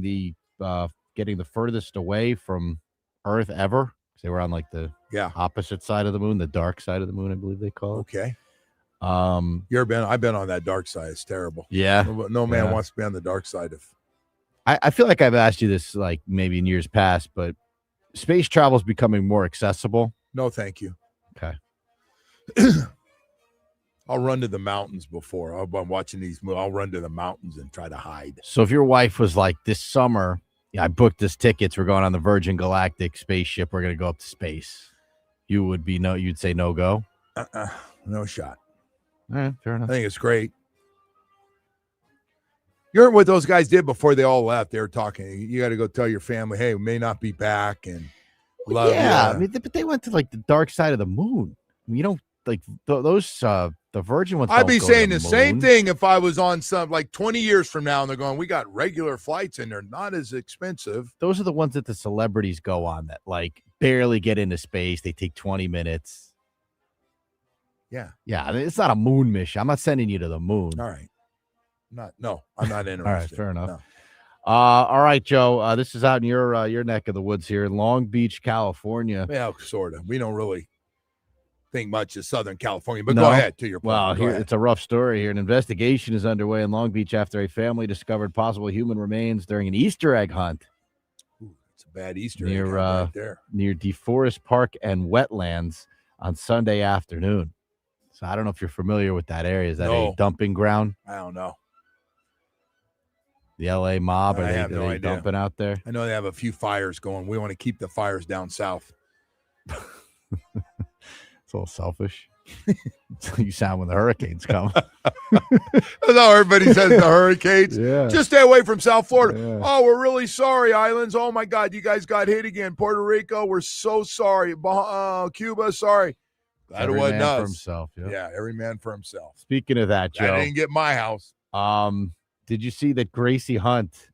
getting the furthest away from Earth ever. They were on like the opposite side of the moon, the dark side of the moon, I believe they call it. Okay. I've been on that dark side. It's terrible. Yeah. No man wants to be on the dark side of. I feel like I've asked you this like maybe in years past, but space travel is becoming more accessible. No, thank you. Okay. I'll run to the mountains before. I'm watching these movies. I'll run to the mountains and try to hide. So if your wife was like, this summer, I booked this tickets. We're going on the Virgin Galactic spaceship. We're going to go up to space. You'd say no go? No shot. All right, fair I enough. think it's great. You heard what those guys did before they all left. They were talking. You got to go tell your family, hey, we may not be back. And love yeah, ya. I mean, but they went to like the dark side of the moon. I mean, you don't like those the Virgin ones. I'd don't be go to saying the same moon. thing if I was on some like 20 years from now and they're going, we got regular flights and they're not as expensive. Those are the ones that the celebrities go on that like barely get into space. They take 20 minutes. Yeah. Yeah, I mean, it's not a moon mission. I'm not sending you to the moon. All right. I'm not interested. All right, fair enough. No. All right, Joe. This is out in your neck of the woods here in Long Beach, California. Well, sort of. We don't really think much of Southern California, but No. go ahead to your point. Well, Go here ahead. it's a rough story here. An investigation is underway in Long Beach after a family discovered possible human remains during an Easter egg hunt It's a bad Easter near egg right there. near DeForest Park and Wetlands on Sunday afternoon. So I don't know if you're familiar with that area. Is that No. a dumping ground? I don't know. The LA mob, I are have no they idea. dumping out there? I know they have a few fires going. We want to keep the fires down south. It's a little selfish. You sound when the hurricanes come. That's how everybody says the hurricanes. Yeah. Just stay away from South Florida. Yeah. Oh, we're really sorry, islands. Oh, my God, you guys got hit again. Puerto Rico, we're so sorry. Cuba, sorry. Glad Every it wasn't man us. for himself. Yep. Yeah, every man for himself. Speaking of that, Joe, I didn't get my house. did you see that Gracie Hunt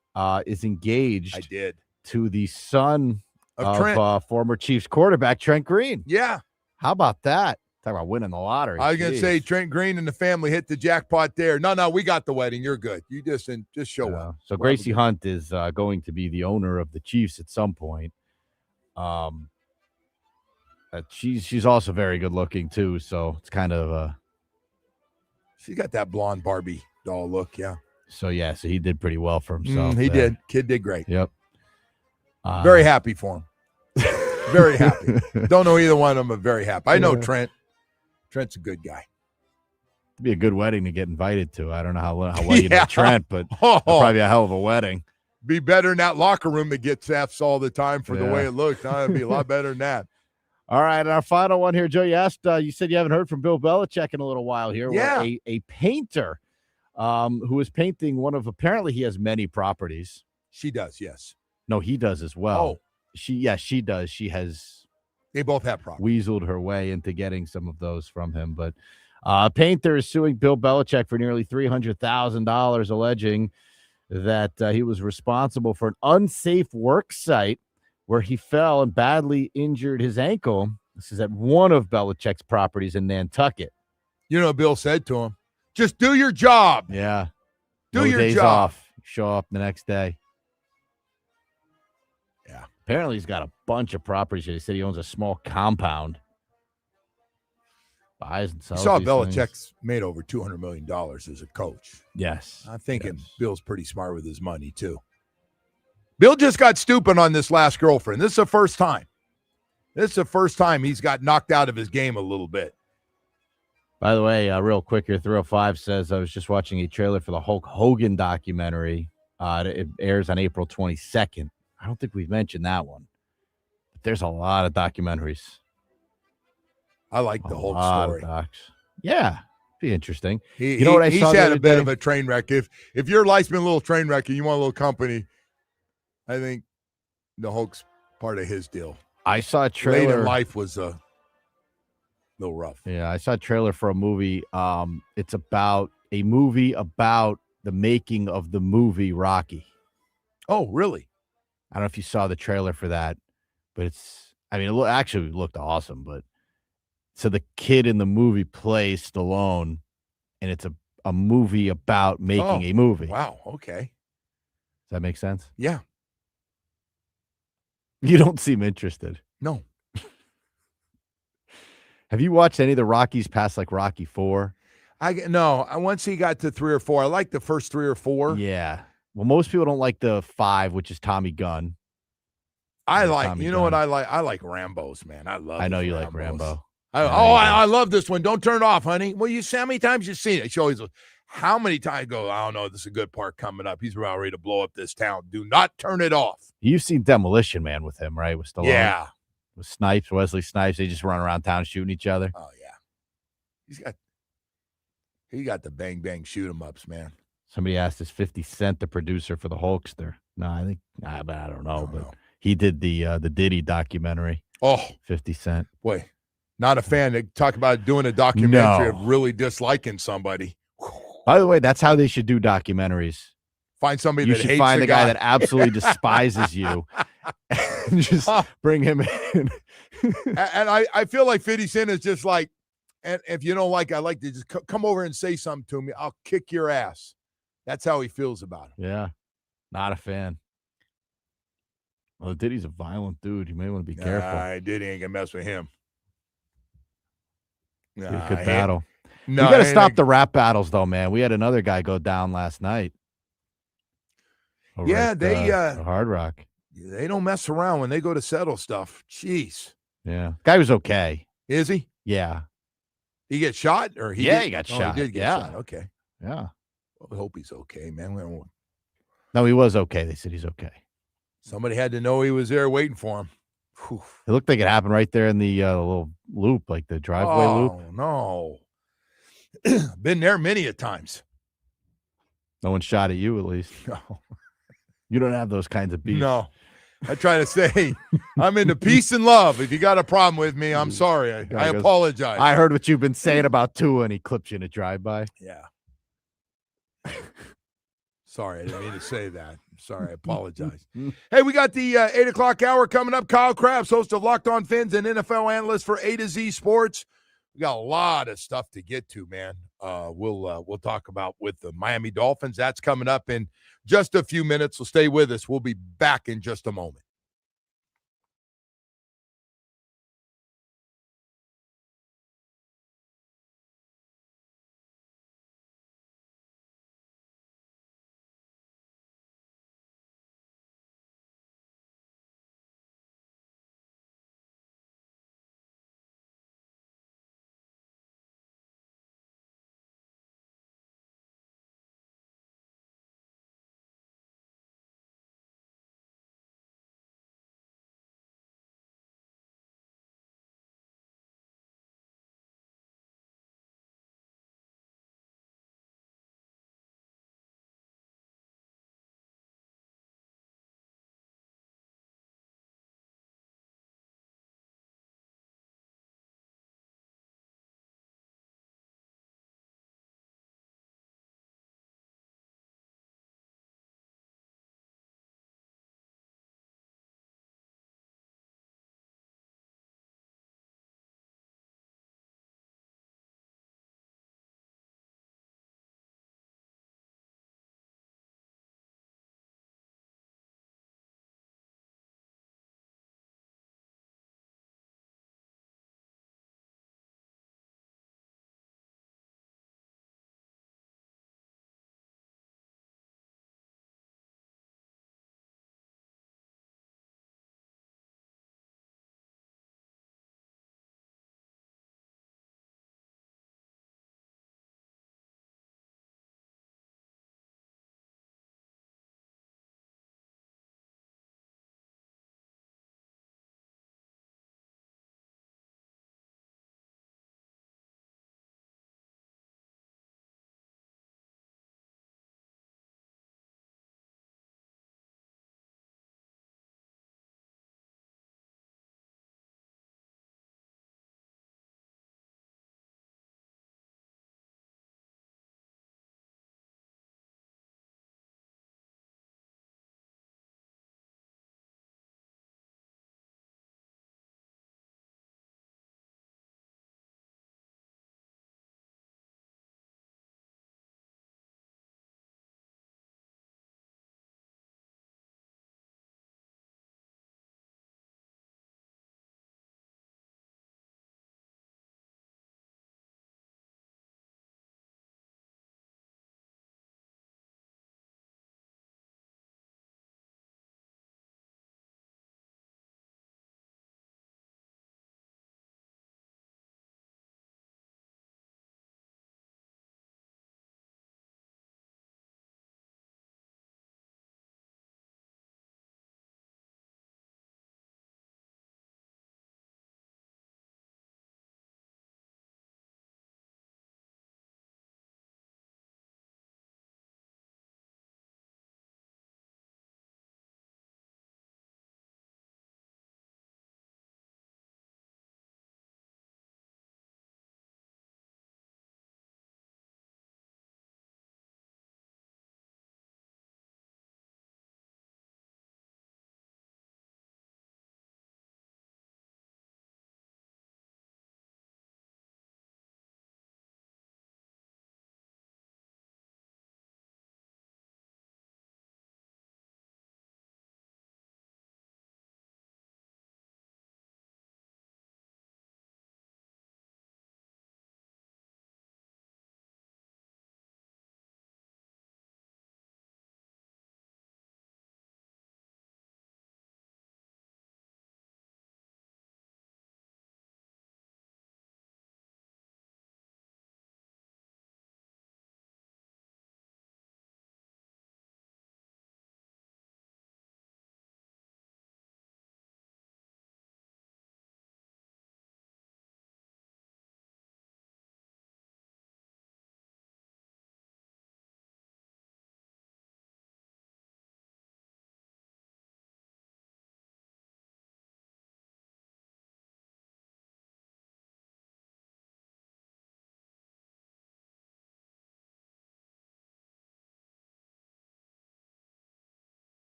is engaged I did. to the son Of Trent. of former Chiefs quarterback Trent Green? Yeah. How about that? Talk about winning the lottery. I was going to Jeez. say Trent Green and the family hit the jackpot there. No, we got the wedding. You're good. You just show up. So Gracie Hunt is going to be the owner of the Chiefs at some point. She's also very good looking too, so it's kind of She got that blonde Barbie doll look, yeah. so he did pretty well for himself. He there. did. Kid did great. Yep. Very happy for him. Very happy. Don't know either one of them, but very happy. I know Trent. Trent's a good guy. It'd be a good wedding to get invited to. I don't know how well you know Yeah. Trent, but it'll probably be a hell of a wedding. Be better in that locker room that gets F's all the time for the Yeah. way it looks. It'd be a lot better than that. All right, and our final one here, Joe. You asked. You said you haven't heard from Bill Belichick in a little while here. Yeah. Well, a painter, who is painting one of. Apparently, he has many properties. She does, yes. No, he does as well. Oh. She does. She has They both have problems. weaseled her way into getting some of those from him. But a painter is suing Bill Belichick for nearly $300,000, alleging that he was responsible for an unsafe work site where he fell and badly injured his ankle. This is at one of Belichick's properties in Nantucket. You know what Bill said to him? Just do your job. Yeah. Do No your days job. off. Show up the next day. Yeah. Apparently he's got a bunch of properties here. He said he owns a small compound. Buys and You sells saw these Belichick's things. made over $200 million as a coach. Yes. I'm thinking Yes. Bill's pretty smart with his money, too. Bill just got stupid on this last girlfriend. This is the first time. This is the first time he's got knocked out of his game a little bit. By the way, real quick here, 305 says I was just watching a trailer for the Hulk Hogan documentary. It airs on April 22nd. I don't think we've mentioned that one. But there's a lot of documentaries. I like the whole lot story. of docs. Yeah, be interesting. He, know what I he's saw the had other a bit day? of a train wreck. If your life's been a little train wreck and you want a little company, I think the Hulk's part of his deal. I saw a Late trailer. in life was a little rough. Yeah, I saw a trailer for a movie. It's about a movie about the making of the movie Rocky. Oh, really? I don't know if you saw the trailer for that, but it actually looked awesome. But so the kid in the movie plays Stallone, and it's a movie about making a movie. Wow. Okay. Does that make sense? Yeah. You don't seem interested. No. Have you watched any of the Rockies past like Rocky 4? No. Once he got to 3 or 4, I like the first 3 or 4. Yeah. Well, most people don't like the 5, which is Tommy Gunn. I Yeah, like. Tommy You know what Gunn. I like? I like Rambo's, man. I love. I know these you like Rambos. Rambo. I love this one. Don't turn it off, honey. Well, you see how many times you've seen it? She always goes, how many times go, I don't know, this is a good part coming up. He's about ready to blow up this town. Do not turn it off. You've seen Demolition Man with him, right? With Stallone. Yeah. With Snipes, Wesley Snipes. They just run around town shooting each other. Oh, yeah. He got the bang, bang, shoot 'em ups, man. Somebody asked, is 50 Cent the producer for the Hulkster? No, I don't know, but know. he did the Diddy documentary. Oh, 50 Cent. boy. Not a fan. They talk about doing a documentary No. of really disliking somebody. By the way, that's how they should do documentaries. Find somebody You that should hates find the the guy that absolutely despises you and just bring him in. And I feel like 50 Cent is just like, and if you don't like, I like to just come over and say something to me. I'll kick your ass. That's how he feels about it. Yeah, not a fan. Well, Diddy's a violent dude. You may want to be careful. I did ain't gonna mess with him. Be a good battle. No, you got to ain't stop a- the rap battles, though, man. We had another guy go down last night. over Yeah, at, they Hard Rock. They don't mess around when they go to settle stuff. Jeez, Yeah, guy was okay. is he? Yeah, He get shot or he? Yeah, did- he got oh, shot. He did get Yeah. shot. Okay. yeah. Well, we hope he's okay, man. We don't want No, he was okay. They said he's okay. Somebody had to know he was there waiting for him. Whew. It looked like it happened right there in the little loop, like the driveway loop. Oh, no. Been there many a times. No one shot at you, at least. No. You don't have those kinds of beefs. No. I try to say I'm into peace and love. If you got a problem with me, I'm sorry. I goes, apologize. I heard what you've been saying about Tua, and he clips you in a drive-by. Yeah. Sorry, I didn't mean to say that. Sorry, I apologize. Hey, we got the 8 o'clock hour coming up. Kyle Krabs, host of Locked On Fins and NFL analyst for A to Z Sports. We got a lot of stuff to get to, man. We'll talk about with the Miami Dolphins. That's coming up in just a few minutes. So stay with us. We'll be back in just a moment.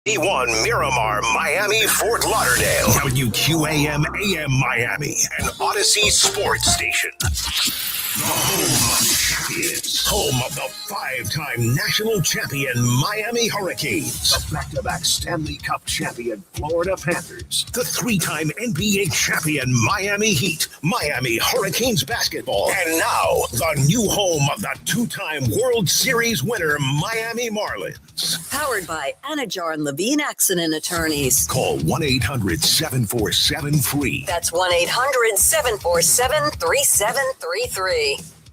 E1 Miramar, Miami, Fort Lauderdale. WQAM AM Miami, an Odyssey sports station. The home of champions. Home of the 5-time national champion Miami Hurricanes. The back-to-back Stanley Cup champion Florida Panthers. The 3-time NBA champion Miami Heat. Miami Hurricanes basketball. And now, the new home of the 2-time World Series winner Miami Marlins. Powered by Anajar and Levine Accident Attorneys. Call 1-800-747-FREE. That's 1-800-747-3733.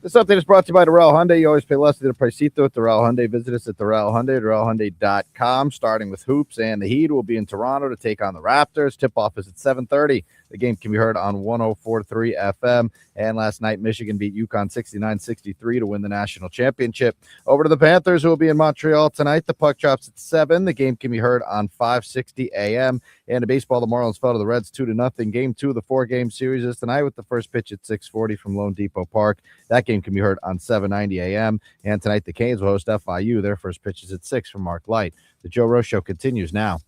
This update is brought to you by Doral Hyundai. You always pay less than a Pricito at Doral Hyundai. Visit us at Doral Hyundai, DoralHyundai.com. Starting with hoops, and the Heat will be in Toronto to take on the Raptors. Tip-off is at 7:30. The game can be heard on 104.3 FM. And last night, Michigan beat UConn 69-63 to win the national championship. Over to the Panthers, who will be in Montreal tonight. The puck drops at 7. The game can be heard on 560 AM. And in baseball, the Marlins fell to the Reds 2-0. Game 2 of the 4-game series is tonight with the first pitch at 6:40 from Lone Depot Park. That game can be heard on 790 AM. And tonight, the Canes will host FIU. Their first pitch is at 6 from Mark Light. The Joe Rose Show continues now.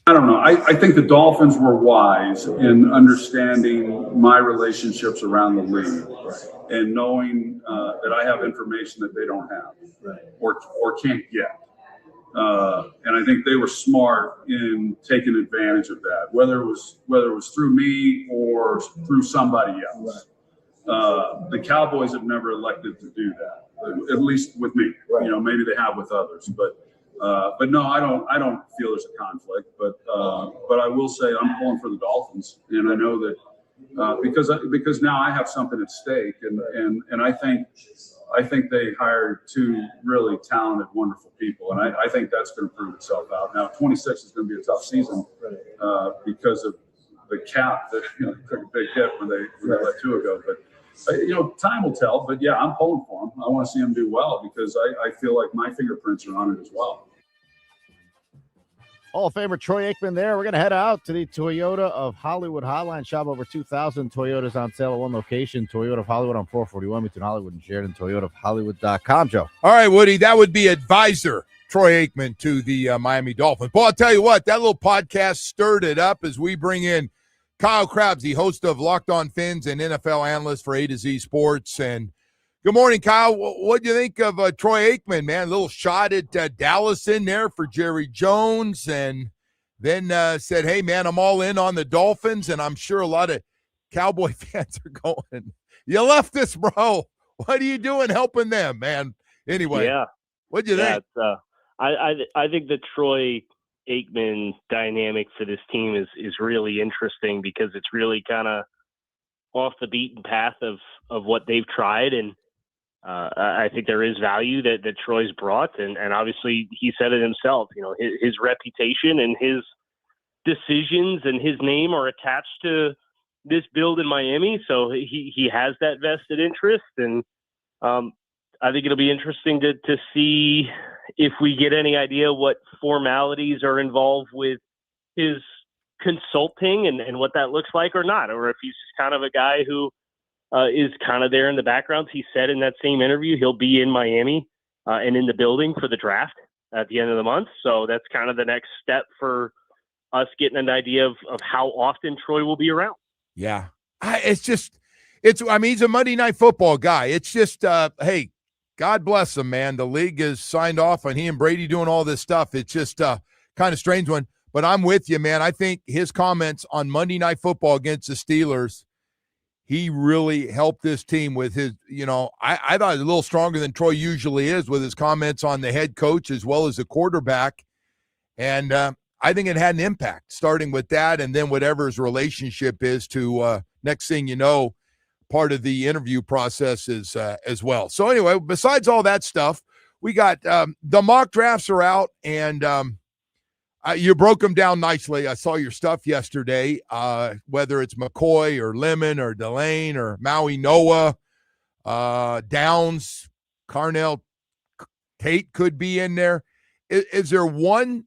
I don't know. I think the Dolphins were wise in understanding my relationships around the league and knowing that I have information that they don't have or can't get. And I think they were smart in taking advantage of that, whether it was through me or through somebody else. The Cowboys have never elected to do that, at least with me. You know, maybe they have with others, but no, I don't feel there's a conflict. But I will say I'm pulling for the Dolphins, and I know that because now I have something at stake, and I think they hired 2 really talented, wonderful people, and I think that's going to prove itself out. Now, 26 is going to be a tough season because of the cap that took a big hit when they let 2 go, but. Time will tell, but yeah, I'm pulling for them. I want to see them do well because I feel like my fingerprints are on it as well. Hall of Famer Troy Aikman there. We're going to head out to the Toyota of Hollywood Hotline. Shop over 2,000 Toyotas on sale at one location. Toyota of Hollywood on 441 between Hollywood and Sheridan. ToyotaofHollywood.com, Joe. All right, Woody, that would be advisor Troy Aikman to the Miami Dolphins. Well, I'll tell you what, that little podcast stirred it up as we bring in Kyle Krabs, the host of Locked On Fins and NFL analyst for A to Z Sports. And good morning, Kyle. What do you think of Troy Aikman, man? A little shot at Dallas in there for Jerry Jones, and then said, hey, man, I'm all in on the Dolphins, and I'm sure a lot of Cowboy fans are going, you left us, bro. What are you doing helping them, man? Anyway, yeah. What do you think? I think the Troy Aikman dynamic for this team is really interesting because it's really kind of off the beaten path of what they've tried, and I think there is value that Troy's brought, and obviously he said it himself. His reputation and his decisions and his name are attached to this build in Miami, so he has that vested interest, and I think it'll be interesting to see if we get any idea what formalities are involved with his consulting and what that looks like or not, or if he's just kind of a guy who is kind of there in the background. He said in that same interview he'll be in Miami and in the building for the draft at the end of the month. So that's kind of the next step for us getting an idea of how often Troy will be around. Yeah. He's a Monday Night Football guy. It's just, hey, God bless him, man. The league has signed off on he and Brady doing all this stuff. It's just kind of strange one. But I'm with you, man. I think his comments on Monday Night Football against the Steelers, he really helped this team with his, I thought he was a little stronger than Troy usually is with his comments on the head coach as well as the quarterback. And I think it had an impact, starting with that and then whatever his relationship is to next thing you know, part of the interview process is as well. So anyway, besides all that stuff, we got the mock drafts are out, and you broke them down nicely. I saw your stuff yesterday, whether it's McCoy or Lemon or Delane or Maui Noah, Downs, Carnell, Tate could be in there. Is there one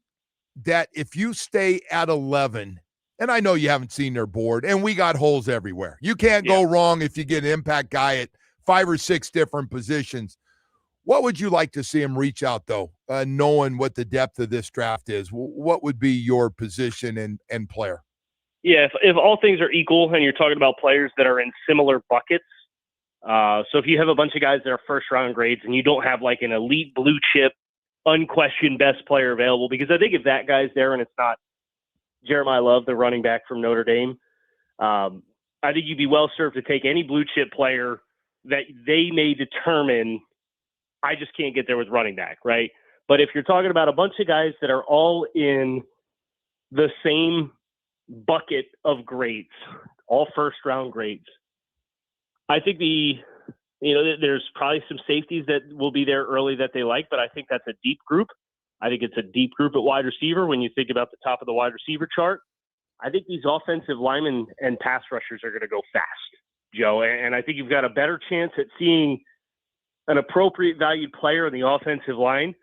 that if you stay at 11, and I know you haven't seen their board, and we got holes everywhere. You can't go wrong if you get an impact guy at 5 or 6 different positions. What would you like to see him reach out, though, knowing what the depth of this draft is? What would be your position and player? Yeah, if all things are equal and you're talking about players that are in similar buckets, so if you have a bunch of guys that are first-round grades and you don't have like an elite blue chip, unquestioned best player available, because I think if that guy's there and it's not Jeremiah Love, the running back from Notre Dame, I think you'd be well-served to take any blue chip player that they may determine, I just can't get there with running back, right? But if you're talking about a bunch of guys that are all in the same bucket of grades, all first-round grades, I think there's probably some safeties that will be there early that they like, but I think that's a deep group. I think it's a deep group at wide receiver when you think about the top of the wide receiver chart. I think these offensive linemen and pass rushers are going to go fast, Joe, and I think you've got a better chance at seeing an appropriate valued player in the offensive line,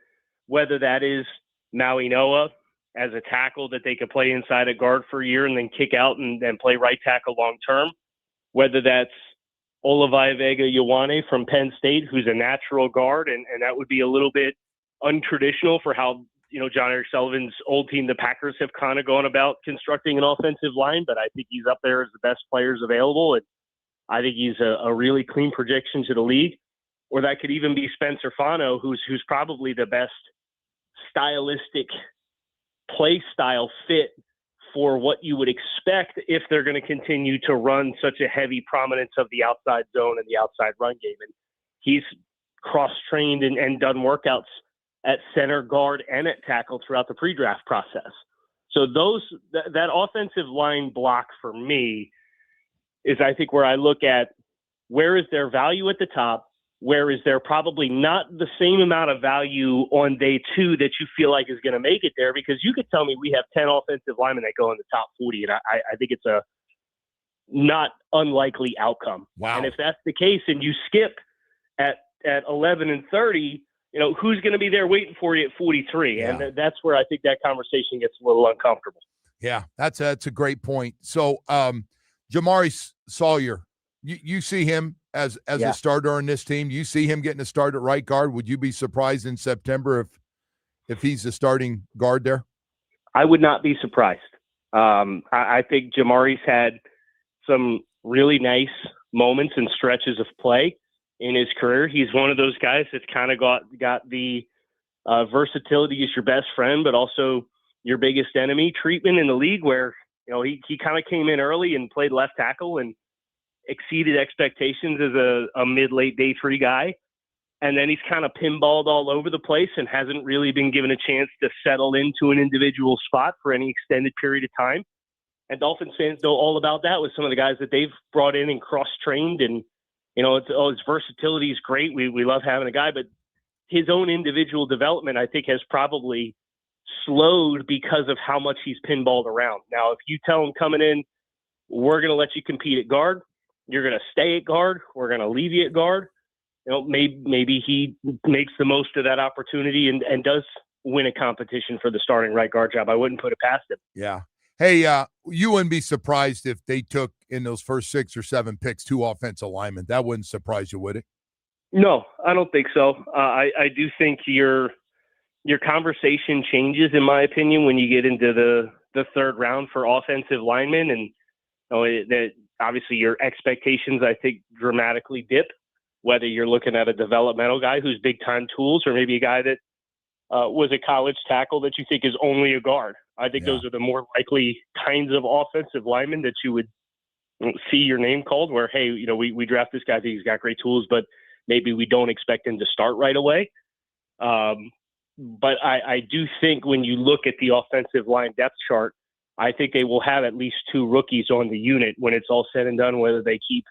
whether that is Maui Noah as a tackle that they could play inside a guard for a year and then kick out and play right tackle long term, whether that's Olavide Vega-Ioane from Penn State, who's a natural guard, and that would be a little bit untraditional for how, John Eric Sullivan's old team, the Packers, have kind of gone about constructing an offensive line, but I think he's up there as the best players available, and I think he's a really clean projection to the league. Or that could even be Spencer Fano, who's probably the best stylistic play style fit for what you would expect if they're going to continue to run such a heavy prominence of the outside zone and the outside run game. And he's cross-trained and done workouts at center, guard, and at tackle throughout the pre-draft process. So that offensive line block for me is, I think, where I look at where is their value at the top, where is there probably not the same amount of value on day two that you feel like is going to make it there, because you could tell me we have 10 offensive linemen that go in the top 40, and I think it's a not unlikely outcome. Wow. And if that's the case and you skip at 11 and 30, who's going to be there waiting for you at 43? Yeah. And that's where I think that conversation gets a little uncomfortable. Yeah, that's a great point. So Jamari Sawyer, you see him as a starter on this team. You see him getting a start at right guard. Would you be surprised in September if he's the starting guard there? I would not be surprised. I think Jamari's had some really nice moments and stretches of play in his career. He's one of those guys that's kind of got the versatility is your best friend, but also your biggest enemy treatment in the league, where he kind of came in early and played left tackle and exceeded expectations as a mid-late day three guy. And then he's kind of pinballed all over the place and hasn't really been given a chance to settle into an individual spot for any extended period of time. And Dolphins fans know all about that with some of the guys that they've brought in and cross-trained. And, his versatility is great. We love having a guy, but his own individual development, I think, has probably slowed because of how much he's pinballed around. Now, if you tell him coming in, we're going to let you compete at guard, you're going to stay at guard, we're going to leave you at guard, maybe he makes the most of that opportunity and does win a competition for the starting right guard job. I wouldn't put it past him. Yeah. Hey, you wouldn't be surprised if they took in those first 6 or 7 picks 2 offensive linemen. That wouldn't surprise you, would it? No, I don't think so. I do think your conversation changes, in my opinion, when you get into the third round for offensive linemen, and that obviously your expectations, I think, dramatically dip, whether you're looking at a developmental guy who's big-time tools or maybe a guy that was a college tackle that you think is only a guard. I think those are the more likely kinds of offensive linemen that you would see your name called, where, hey, we draft this guy, I think he's got great tools, but maybe we don't expect him to start right away. But I do think when you look at the offensive line depth chart, I think they will have at least 2 rookies on the unit when it's all said and done, whether they keep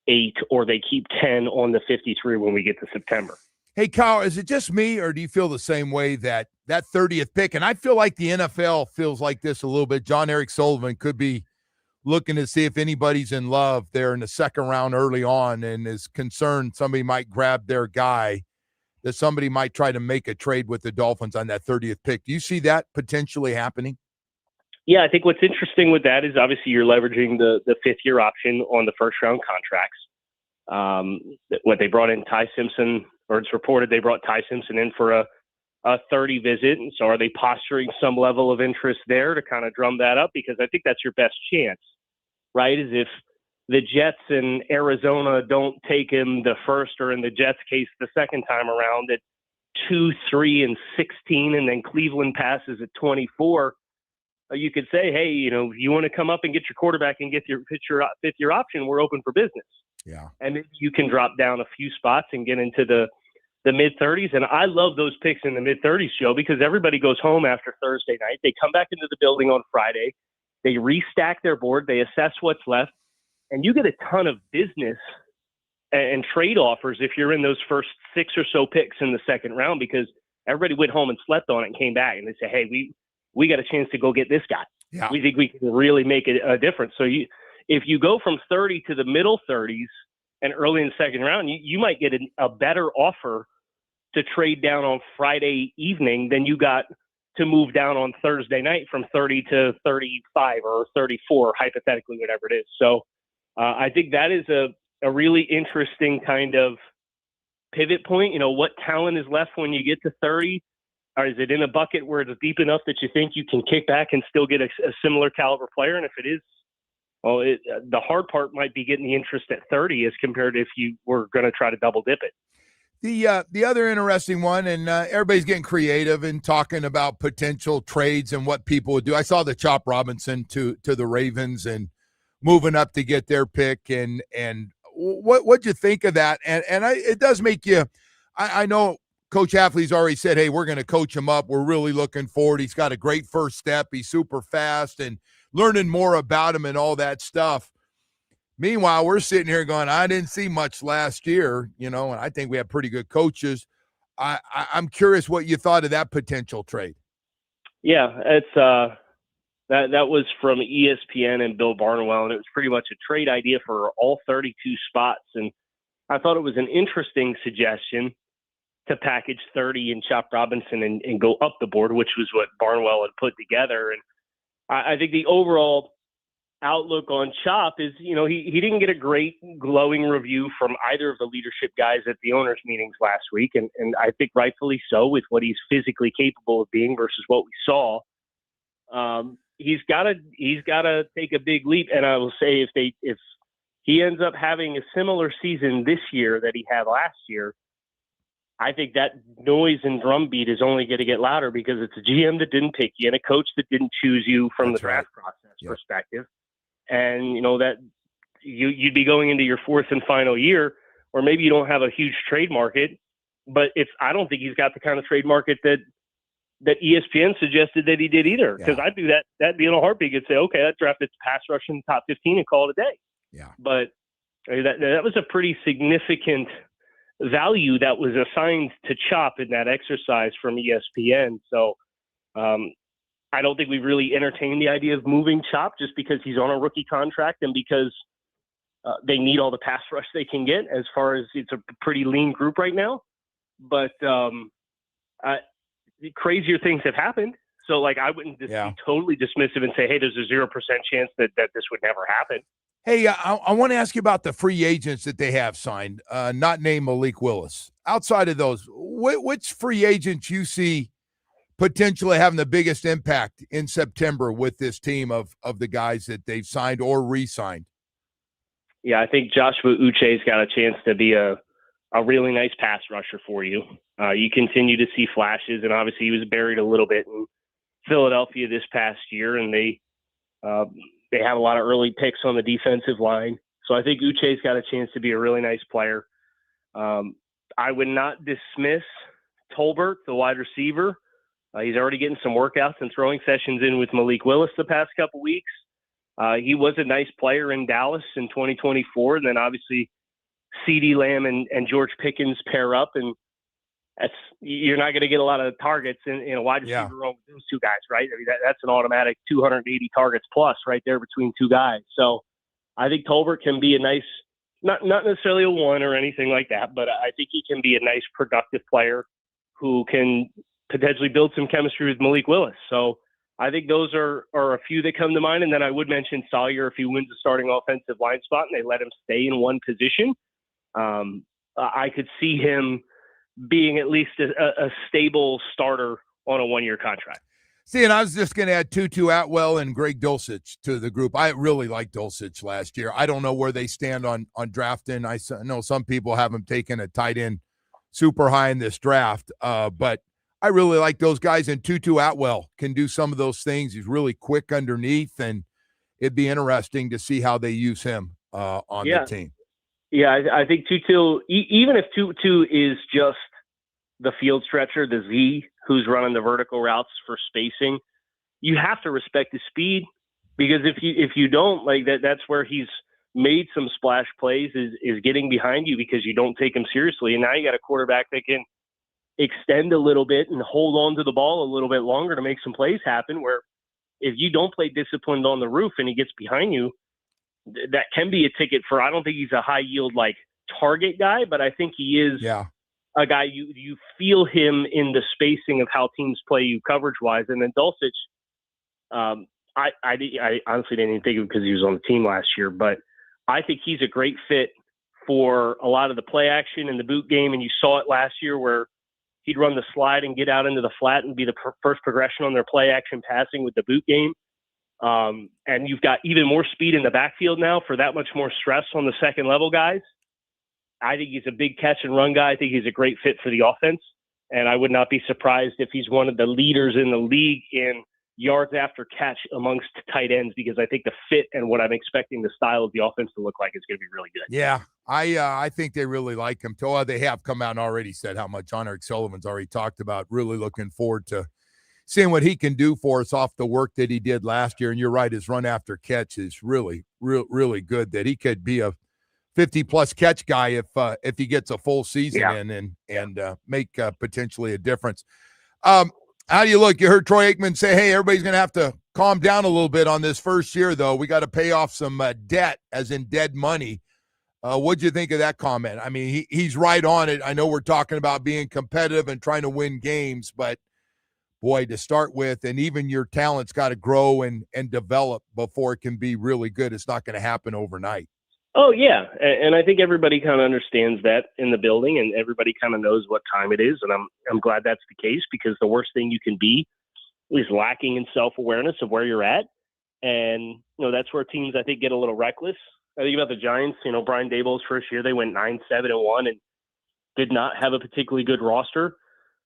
8 or they keep 10 on the 53 when we get to September. Hey, Kyle, is it just me, or do you feel the same way that 30th pick, and I feel like the NFL feels like this a little bit, John Eric Sullivan could be looking to see if anybody's in love there in the second round early on and is concerned somebody might grab their guy, that somebody might try to make a trade with the Dolphins on that 30th pick. Do you see that potentially happening? Yeah, I think what's interesting with that is obviously you're leveraging the 5th-year option on the first-round contracts. What they brought in Ty Simpson or it's reported they brought Ty Simpson in for a 30 visit. And so are they posturing some level of interest there to kind of drum that up? Because I think that's your best chance, right? Is if the Jets and Arizona don't take him the first, or in the Jets case, the second time around at 2, 3, and 16, and then Cleveland passes at 24, you could say, hey, if you want to come up and get your quarterback and get your fifth year option, we're open for business. Yeah. And maybe you can drop down a few spots and get into the mid-30s. And I love those picks in the mid-30s, Joe, because everybody goes home after Thursday night. They come back into the building on Friday. They restack their board. They assess what's left. And you get a ton of business and trade offers if you're in those first 6 or so picks in the second round, because everybody went home and slept on it and came back and they say, hey, we got a chance to go get this guy. Yeah. We think we can really make a difference. So if you go from 30 to the middle 30s and early in the second round, you might get a better offer to trade down on Friday evening than you got to move down on Thursday night from 30 to 35 or 34, hypothetically, whatever it is. So I think that is a really interesting kind of pivot point. What talent is left when you get to 30? Or is it in a bucket where it's deep enough that you think you can kick back and still get a similar caliber player? And if it is, well, the hard part might be getting the interest at 30 as compared to if you were going to try to double dip it. The other interesting one, and everybody's getting creative and talking about potential trades and what people would do. I saw the Chop Robinson to the Ravens and moving up to get their pick, and what'd you think of that? And it does make you. I know Coach Hafley's already said, hey, we're going to coach him up. We're really looking forward. He's got a great first step. He's super fast and learning more about him and all that stuff. Meanwhile, we're sitting here going, I didn't see much last year, and I think we have pretty good coaches. I'm curious what you thought of that potential trade. Yeah, it's that was from ESPN and Bill Barnwell, and it was pretty much a trade idea for all 32 spots. And I thought it was an interesting suggestion to package 30 and Chop Robinson and go up the board, which was what Barnwell had put together. And I think the overall outlook on Chop is, he didn't get a great glowing review from either of the leadership guys at the owners' meetings last week. And I think rightfully so, with what he's physically capable of being versus what we saw. He's got to take a big leap. And I will say, if he ends up having a similar season this year that he had last year, I think that noise and drumbeat is only going to get louder, because it's a GM that didn't pick you and a coach that didn't choose you from the draft process perspective. And, that you'd be going into your fourth and final year, or maybe you don't have a huge trade market, but I don't think he's got the kind of trade market that ESPN suggested that he did either. Because I'd do that'd be in a heartbeat. You'd say, okay, that drafted pass rush in the top 15 and call it a day. Yeah. But that was a pretty significant value that was assigned to Chop in that exercise from ESPN. So I don't think we really entertained the idea of moving Chop just because he's on a rookie contract and because they need all the pass rush they can get, as far as it's a pretty lean group right now. But crazier things have happened. So I wouldn't just be totally dismissive and say, hey, there's a 0% chance that this would never happen. Hey, I want to ask you about the free agents that they have signed, not named Malik Willis. Outside of those, which free agents you see potentially having the biggest impact in September with this team of the guys that they've signed or re-signed? Yeah, I think Joshua Uche's got a chance to be a really nice pass rusher for you. You continue to see flashes, and obviously he was buried a little bit in Philadelphia this past year, and they have a lot of early picks on the defensive line. So I think Uche's got a chance to be a really nice player. I would not dismiss Tolbert, the wide receiver. He's already getting some workouts and throwing sessions in with Malik Willis the past couple weeks. He was a nice player in Dallas in 2024. And then obviously CeeDee Lamb and George Pickens pair up, and you're not going to get a lot of targets in a wide receiver room with those two guys, right? I mean, that's an automatic 280 targets plus right there between two guys. So I think Tolbert can be a nice, not necessarily a one or anything like that, but I think he can be a nice productive player who can potentially build some chemistry with Malik Willis. So I think those are a few that come to mind. And then I would mention Sawyer if he wins the starting offensive line spot and they let him stay in one position. I could see him being at least a stable starter on a 1-year contract. See, and I was just going to add Tutu Atwell and Greg Dulcich to the group. I really liked Dulcich last year. I don't know where they stand on drafting. I know some people have him taking a tight end super high in this draft, but I really like those guys. And Tutu Atwell can do some of those things. He's really quick underneath, and it'd be interesting to see how they use him on the team. Yeah, I think Tutu, even if Tutu is just the field stretcher, the Z, who's running the vertical routes for spacing, you have to respect his speed, because if you don't, like that's where he's made some splash plays, is getting behind you because you don't take him seriously. And now you got a quarterback that can extend a little bit and hold on to the ball a little bit longer to make some plays happen, where if you don't play disciplined on the roof and he gets behind you, that can be a ticket for, I don't think he's a high yield like target guy, but I think he is a guy you feel him in the spacing of how teams play you coverage wise. And then Dulcich, I honestly didn't even think of him because he was on the team last year, but I think he's a great fit for a lot of the play action and the boot game. And you saw it last year where he'd run the slide and get out into the flat and be the first progression on their play action passing with the boot game. And you've got even more speed in the backfield now for that much more stress on the second level guys. I think he's a big catch and run guy. I think he's a great fit for the offense. And I would not be surprised if he's one of the leaders in the league in yards after catch amongst tight ends, because I think the fit and what I'm expecting the style of the offense to look like is going to be really good. Yeah, I think they really like him. They have come out and already said how much John Eric Sullivan's already talked about. Really looking forward to seeing what he can do for us off the work that he did last year. And you're right, his run after catch is really good, that he could be a 50-plus catch guy if he gets a full season in and make potentially a difference. How do you look? You heard Troy Aikman say, hey, everybody's going to have to calm down a little bit on this first year, though. We got to pay off some debt, as in dead money. What'd you think of that comment? I mean, he's right on it. I know we're talking about being competitive and trying to win games, but boy, to start with, and even your talent's got to grow and develop before it can be really good. It's not going to happen overnight. Oh, yeah. And I think everybody kind of understands that in the building, and everybody kind of knows what time it is. And I'm glad that's the case, because the worst thing you can be is lacking in self-awareness of where you're at. And, that's where teams, I think, get a little reckless. I think about the Giants, Brian Daboll's first year, they went 9-7-1 and did not have a particularly good roster.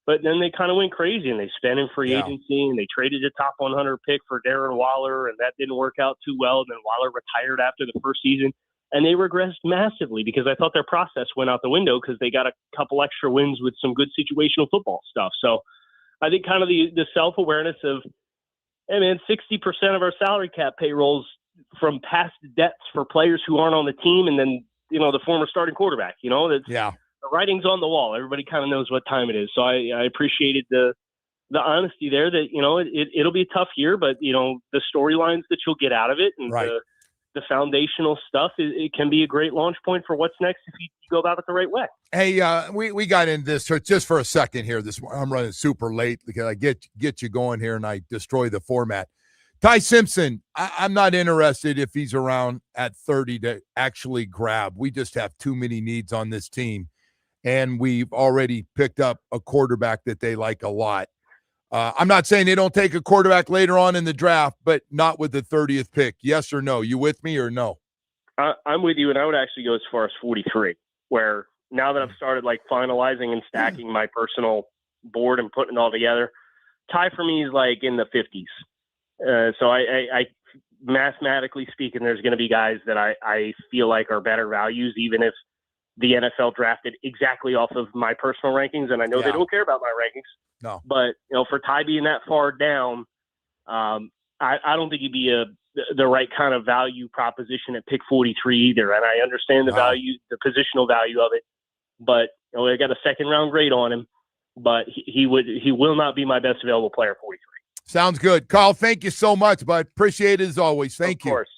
But then they kind of went crazy, and they spent in free agency, and they traded a top 100 pick for Darren Waller, and that didn't work out too well. And then Waller retired after the first season. And they regressed massively, because I thought their process went out the window, because they got a couple extra wins with some good situational football stuff. So I think kind of the self-awareness of, hey, man, 60% of our salary cap payrolls from past debts for players who aren't on the team, and then, the former starting quarterback. The writing's on the wall. Everybody kind of knows what time it is. So I appreciated the honesty there that, it'll be a tough year, but, the storylines that you'll get out of it and the foundational stuff, it can be a great launch point for what's next if you go about it the right way. Hey, we got into this just for a second here. I'm running super late because I get you going here and I destroy the format. Ty Simpson, I'm not interested if he's around at 30 to actually grab. We just have too many needs on this team, and we've already picked up a quarterback that they like a lot. I'm not saying they don't take a quarterback later on in the draft, but not with the 30th pick. Yes or no? You with me or no? I'm with you, and I would actually go as far as 43, where now that I've started finalizing and stacking my personal board and putting it all together, Ty for me is in the 50s. So I mathematically speaking, there's going to be guys that I feel like are better values, even if the NFL drafted exactly off of my personal rankings. And I know they don't care about my rankings. No. But, for Ty being that far down, I don't think he'd be the right kind of value proposition at pick 43 either. And I understand the value, the positional value of it. But, I got a second round grade on him. But he will not be my best available player 43. Sounds good. Kyle, thank you so much, bud. Appreciate it as always. Thank you. Of course.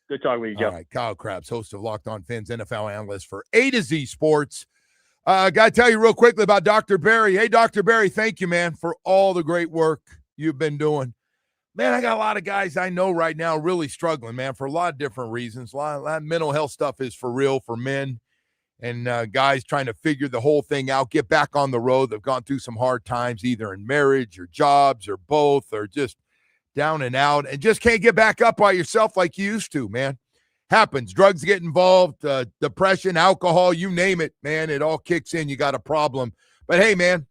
Good talking with you, Joe. All right, Kyle Krabs, host of Locked On Fins, NFL analyst for A to Z Sports. Got to tell you real quickly about Dr. Barry. Hey, Dr. Barry, thank you, man, for all the great work you've been doing. Man, I got a lot of guys I know right now really struggling, man, for a lot of different reasons. A lot of mental health stuff is for real for men. and guys trying to figure the whole thing out, get back on the road. They've gone through some hard times, either in marriage or jobs or both, or just down and out, and just can't get back up by yourself like you used to, man. Happens. Drugs get involved, depression, alcohol, you name it, man. It all kicks in. You got a problem. But hey, man,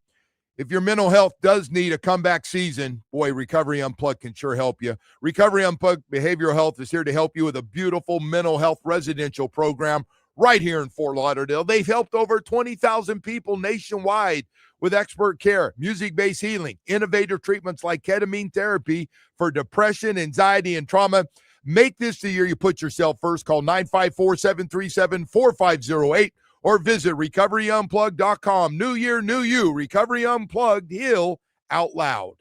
if your mental health does need a comeback season, boy, Recovery Unplugged can sure help you. Recovery Unplugged Behavioral Health is here to help you with a beautiful mental health residential program right here in Fort Lauderdale. They've helped over 20,000 people nationwide with expert care, music-based healing, innovative treatments like ketamine therapy for depression, anxiety, and trauma. Make this the year you put yourself first. Call 954-737-4508 or visit recoveryunplugged.com. New year, new you. Recovery Unplugged, heal out loud.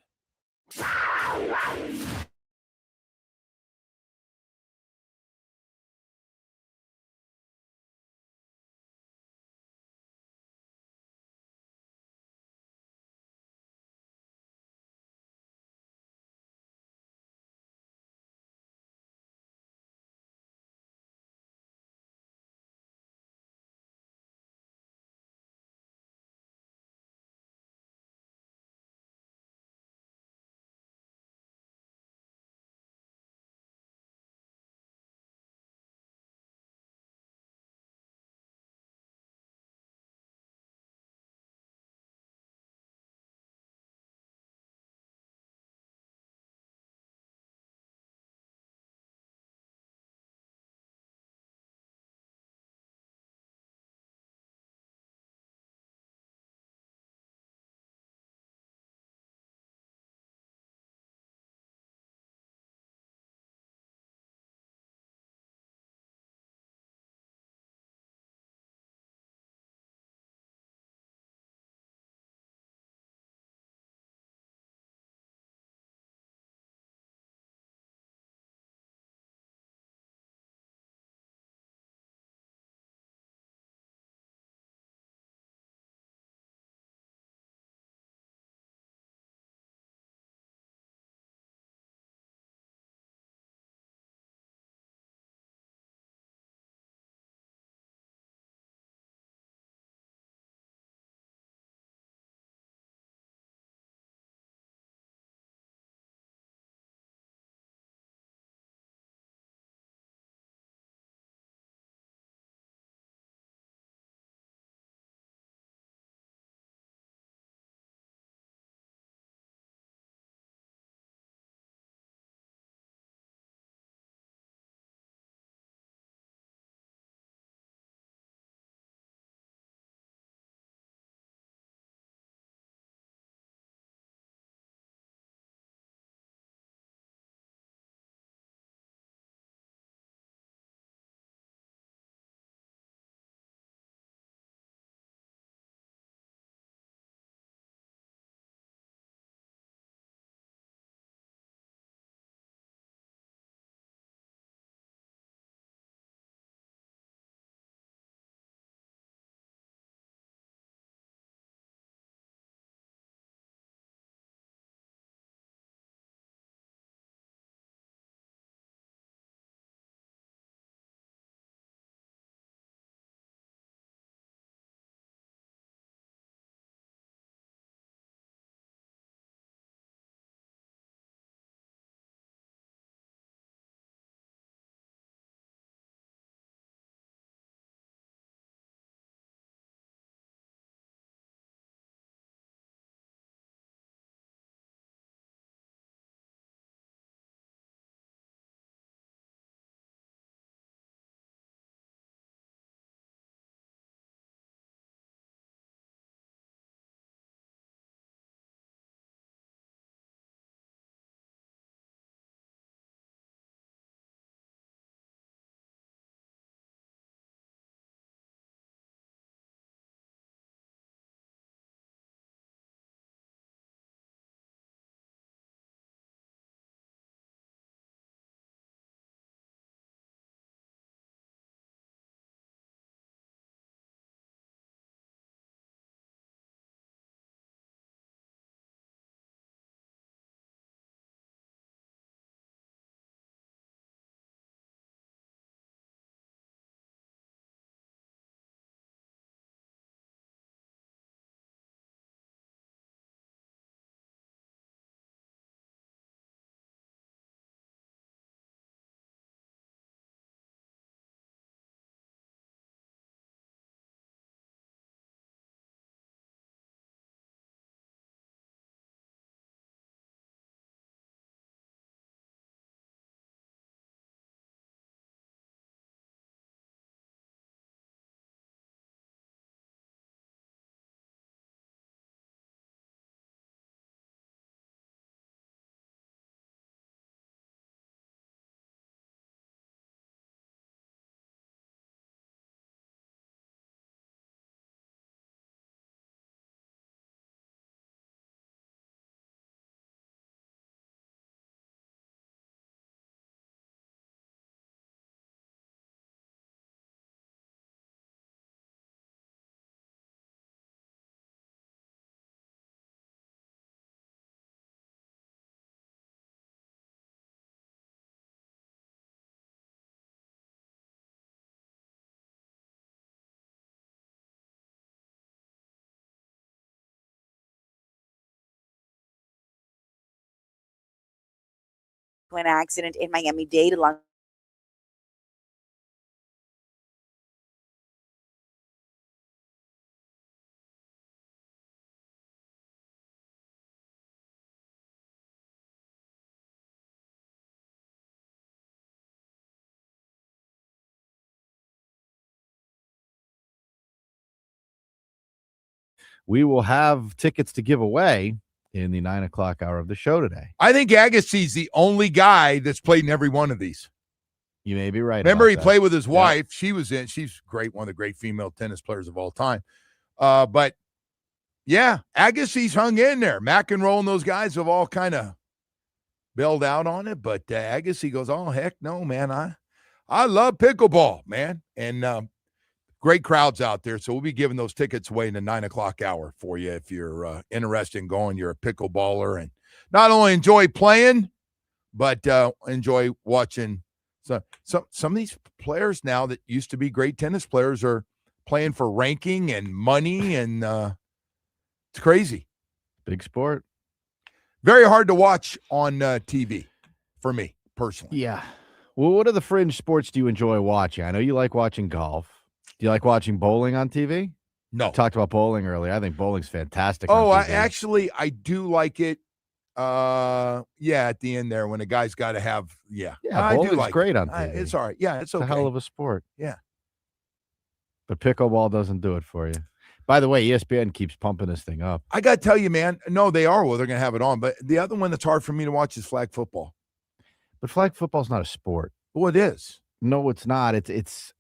an accident in Miami-Dade along We will have tickets to give away in the 9 o'clock hour of the show today. I think Agassi's the only guy that's played in every one of these. You may be right. Remember, he that. played with his wife. Yep. She was in. She's great, one of the great female tennis players of all time. But yeah, Agassi's hung in there. McEnroe and those guys have all kind of bailed out on it. But Agassi goes, oh, heck no, man. I love pickleball, man. And great crowds out there. So we'll be giving those tickets away in the 9 o'clock hour for you if you're interested in going. You're a pickleballer and not only enjoy playing, but enjoy watching. So some of these players now that used to be great tennis players are playing for ranking and money, and it's crazy. Big sport. Very hard to watch on TV for me personally. Yeah. Well, what are the fringe sports do you enjoy watching? I know you like watching golf. Do you like watching bowling on TV? No. We talked about bowling earlier. I think bowling's fantastic. Oh, on TV. I do like it. At the end there when a guy's got to have, I bowling's do like great it. on TV. It's all right. Yeah, it's okay. It's a hell of a sport. Yeah. But pickleball doesn't do it for you. By the way, ESPN keeps pumping this thing up. I got to tell you, man, no, they are. Well, they're going to have it on. But the other one that's hard for me to watch is flag football. But flag football's not a sport. Well, it is. No, it's not. It's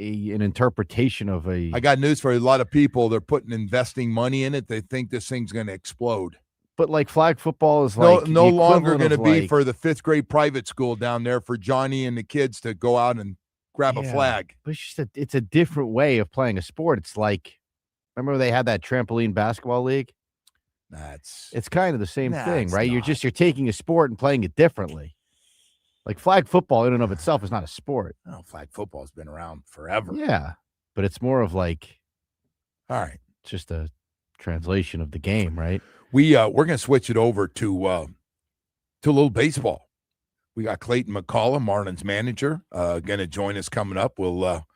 an interpretation of a. I got news for you. A lot of people, they're investing money in it. They think this thing's going to explode. But like flag football is like no longer going to be like, for the 5th grade private school down there for Johnny and the kids to go out and grab a flag. But it's a different way of playing a sport. It's like, remember they had that trampoline basketball league? It's kind of the same thing, right? You're taking a sport and playing it differently. Like flag football in and of itself is not a sport. No, flag football has been around forever. Yeah, but it's more of like, all right, just a translation of the game, right? We're going to switch it over to a little baseball. We got Clayton McCullough, Marlins manager, going to join us coming up. We'll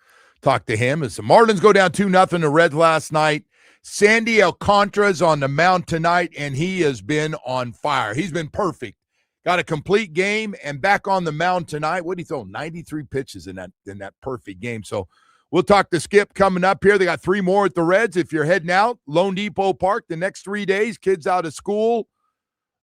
talk to him as the Marlins go down 2-0 to Reds last night. Sandy Alcantara's on the mound tonight, and he has been on fire. He's been perfect. Got a complete game and back on the mound tonight. What did he throw? 93 pitches in that perfect game. So we'll talk to Skip coming up here. They got 3 more at the Reds. If you're heading out, Lone Depot Park the next 3 days, kids out of school,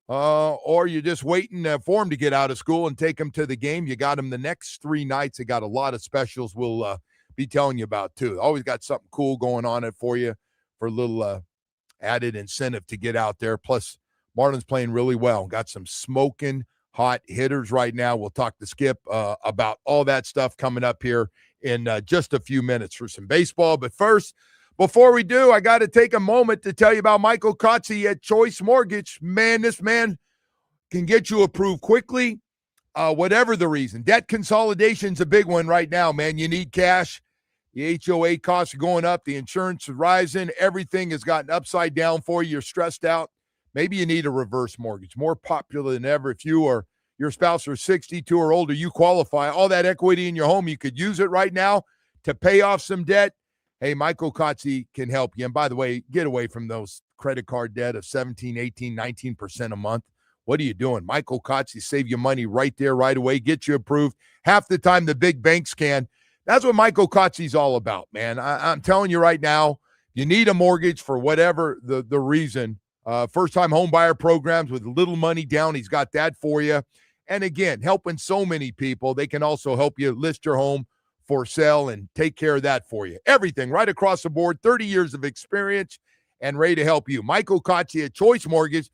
or you're just waiting for them to get out of school and take them to the game. You got them the next 3 nights. They got a lot of specials we'll be telling you about, too. Always got something cool going on it for you for a little added incentive to get out there. Plus, Marlins playing really well. Got some smoking hot hitters right now. We'll talk to Skip about all that stuff coming up here in just a few minutes for some baseball. But first, before we do, I got to take a moment to tell you about Michael Kotze at Choice Mortgage. Man, this man can get you approved quickly, whatever the reason. Debt consolidation's a big one right now, man. You need cash. The HOA costs are going up. The insurance is rising. Everything has gotten upside down for you. You're stressed out. Maybe you need a reverse mortgage, more popular than ever. If you or your spouse are 62 or older, you qualify. All that equity in your home, you could use it right now to pay off some debt. Hey, Michael Kotze can help you. And by the way, get away from those credit card debt of 17, 18, 19% a month. What are you doing? Michael Kotze save you money right there, right away, get you approved. Half the time the big banks can. That's what Michael Kotze's all about, man. I'm telling you right now, you need a mortgage for whatever the reason. First-time home buyer programs with little money down. He's got that for you. And again, helping so many people. They can also help you list your home for sale and take care of that for you. Everything right across the board, 30 years of experience and ready to help you. Michael Kotze at Choice Mortgage.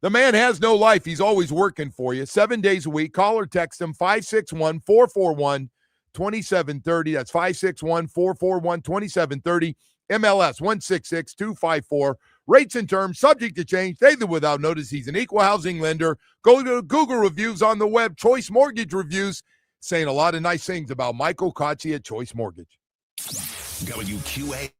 The man has no life. He's always working for you 7 days a week. Call or text him 561-441-2730. That's 561-441-2730. MLS 166254. Rates and terms subject to change. Daily without notice. He's an equal housing lender. Go to Google reviews on the web. Choice Mortgage Reviews saying a lot of nice things about Michael Kotze at Choice Mortgage. WQA.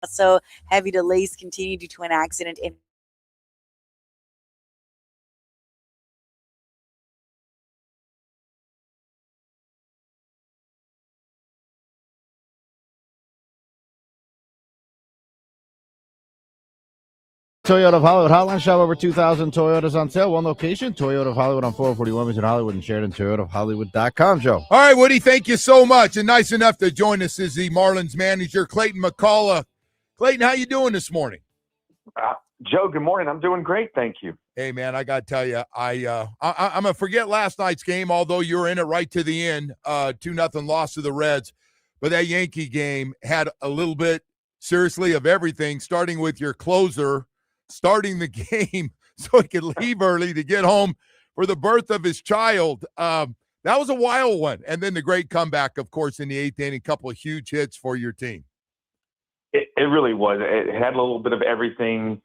Also, heavy delays continue due to an accident in Toyota of Hollywood Hotline Shop, over 2,000 Toyotas on sale. One location, Toyota of Hollywood on 441 in Hollywood and Sheridan, ToyotaofHollywood.com, Joe. All right, Woody, thank you so much. And nice enough to join us is the Marlins manager, Clayton McCullough. Clayton, how you doing this morning? Joe, good morning. I'm doing great, thank you. Hey, man, I got to tell you, I'm going to forget last night's game, although you were in it right to the end, 2-0 loss to the Reds. But that Yankee game had a little bit, seriously, of everything, starting with your closer starting the game so he could leave early to get home for the birth of his child. That was a wild one. And then the great comeback, of course, in the eighth inning, a couple of huge hits for your team. It really was. It had a little bit of everything.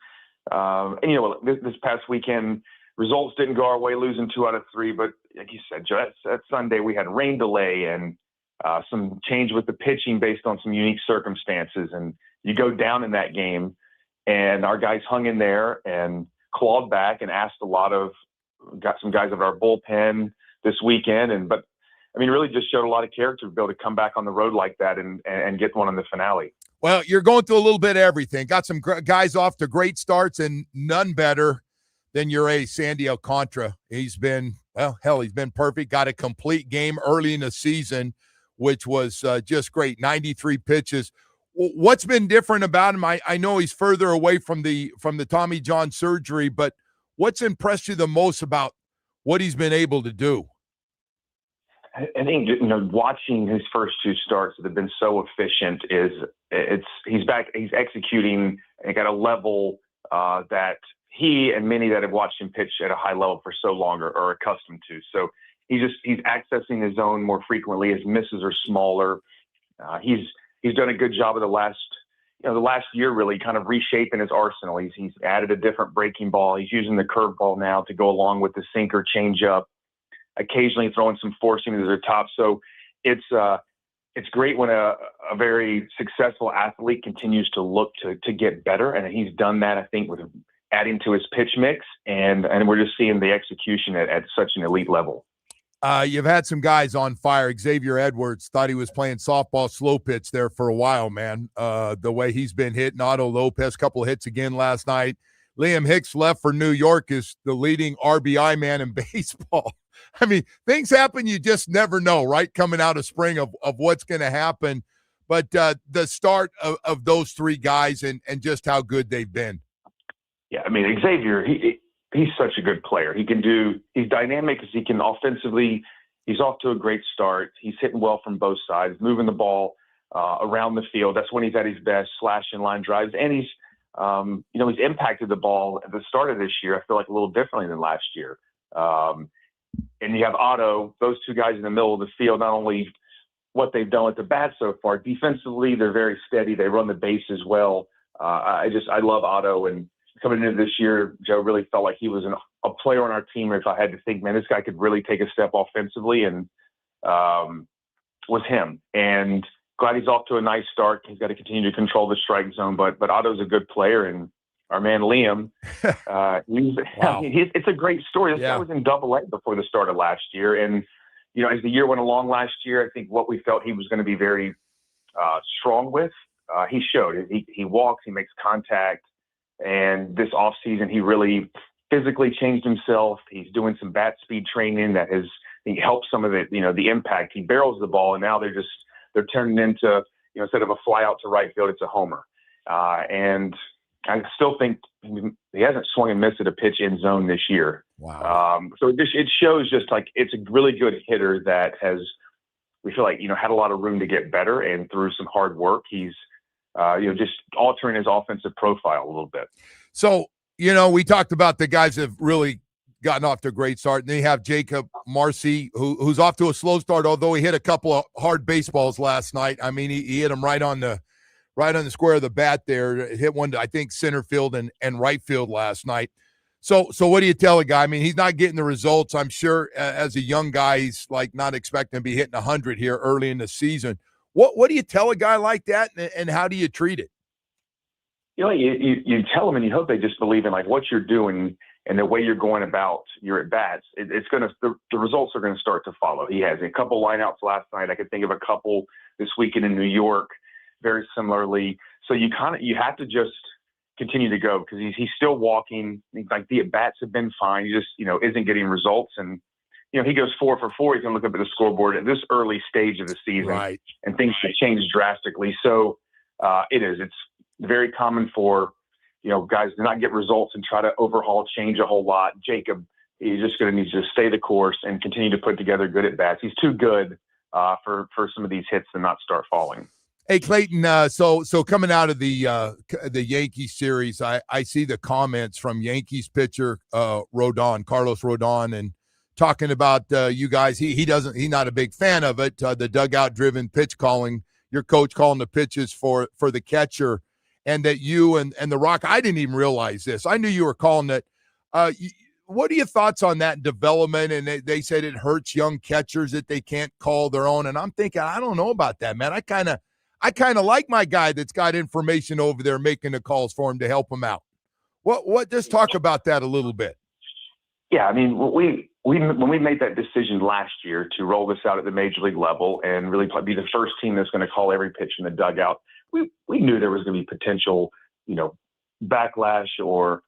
And, this past weekend, results didn't go our way, losing 2 out of 3. But like you said, Joe, that Sunday we had rain delay and some change with the pitching based on some unique circumstances. And you go down in that game, and our guys hung in there and clawed back and got some guys of our bullpen this weekend. But really just showed a lot of character to be able to come back on the road like that and get one in the finale. Well, you're going through a little bit of everything. Got some guys off to great starts, and none better than your ace, Sandy Alcantara. He's been perfect. Got a complete game early in the season, which was just great. 93 pitches. What's been different about him? I know he's further away from the Tommy John surgery, but what's impressed you the most about what he's been able to do? I think watching his first 2 starts that have been so efficient he's back. He's executing at a level that he and many that have watched him pitch at a high level for so long are accustomed to. So he's accessing his zone more frequently. His misses are smaller. He's done a good job of the last year, really kind of reshaping his arsenal. He's added a different breaking ball. He's using the curveball now to go along with the sinker, changeup, occasionally throwing some four seamers at the top. So it's great when a very successful athlete continues to look to get better, and he's done that, I think, with adding to his pitch mix, and we're just seeing the execution at such an elite level. You've had some guys on fire. Xavier Edwards thought he was playing softball slow pitch there for a while, man. The way he's been hitting. Otto Lopez, couple of hits again last night. Liam Hicks left for New York, is the leading RBI man in baseball. Things happen. You just never know, right? Coming out of spring of what's going to happen. But the start of those 3 guys and just how good they've been. Yeah, Xavier, he's such a good player. He's dynamic as he can offensively. He's off to a great start. He's hitting well from both sides, moving the ball around the field. That's when he's at his best, slashing line drives. And he's impacted the ball at the start of this year, I feel like, a little differently than last year. And you have Otto, those 2 guys in the middle of the field, not only what they've done with the bat so far, defensively, they're very steady. They run the bases well. I love Otto, and coming into this year, Joe, really felt like he was a player on our team. If I had to think, man, this guy could really take a step offensively, and was him. And glad he's off to a nice start. He's got to continue to control the strike zone, but Otto's a good player, and our man Liam, wow. It's a great story. This guy was in Double-A before the start of last year, and as the year went along last year, I think what we felt he was going to be very strong with, he showed it. He walks, he makes contact. And this offseason, he really physically changed himself. He's doing some bat speed training that has helped some of the impact. He barrels the ball, and now they're turning into, instead of a fly out to right field, it's a homer. And I still think he hasn't swung and missed at a pitch in zone this year. Wow. So it shows just like it's a really good hitter that we feel like, had a lot of room to get better, and through some hard work, he's just altering his offensive profile a little bit. So, we talked about the guys that have really gotten off to a great start. And they have Jacob Marcy, who's off to a slow start, although he hit a couple of hard baseballs last night. He hit them right on the square of the bat there. Hit one to, I think, center field and right field last night. So what do you tell a guy? He's not getting the results. I'm sure as a young guy, he's not expecting to be hitting 100 here early in the season. What do you tell a guy like that, and how do you treat it? you tell them and you hope they just believe in like what you're doing and the way you're going about your at bats. The results are going to start to follow. He has a couple lineouts last night. I could think of a couple this weekend in New York, very similarly. So you have to just continue to go because he's still walking. Like the at bats have been fine. He just isn't getting results, and he goes 4 for 4. He's going to look up at the scoreboard at this early stage of the season, right? And things have changed drastically. So it's very common for guys to not get results and try to overhaul, change a whole lot. Jacob, he's just going to need to stay the course and continue to put together good at bats. He's too good for some of these hits to not start falling. Hey, Clayton, so coming out of the Yankees series, I see the comments from Yankees pitcher Carlos Rodon, and talking about you guys. He's not a big fan of it, the dugout-driven pitch calling, your coach calling the pitches for the catcher, and that you and the Rock, I didn't even realize this. I knew you were calling it. What are your thoughts on that development? And they said it hurts young catchers that they can't call their own, and I'm thinking, I don't know about that, man. I kind of like my guy that's got information over there making the calls for him to help him out. What? Just talk about that a little bit. Yeah, I mean, when we made that decision last year to roll this out at the major league level and really be the first team that's going to call every pitch in the dugout, we knew there was going to be potential, backlash or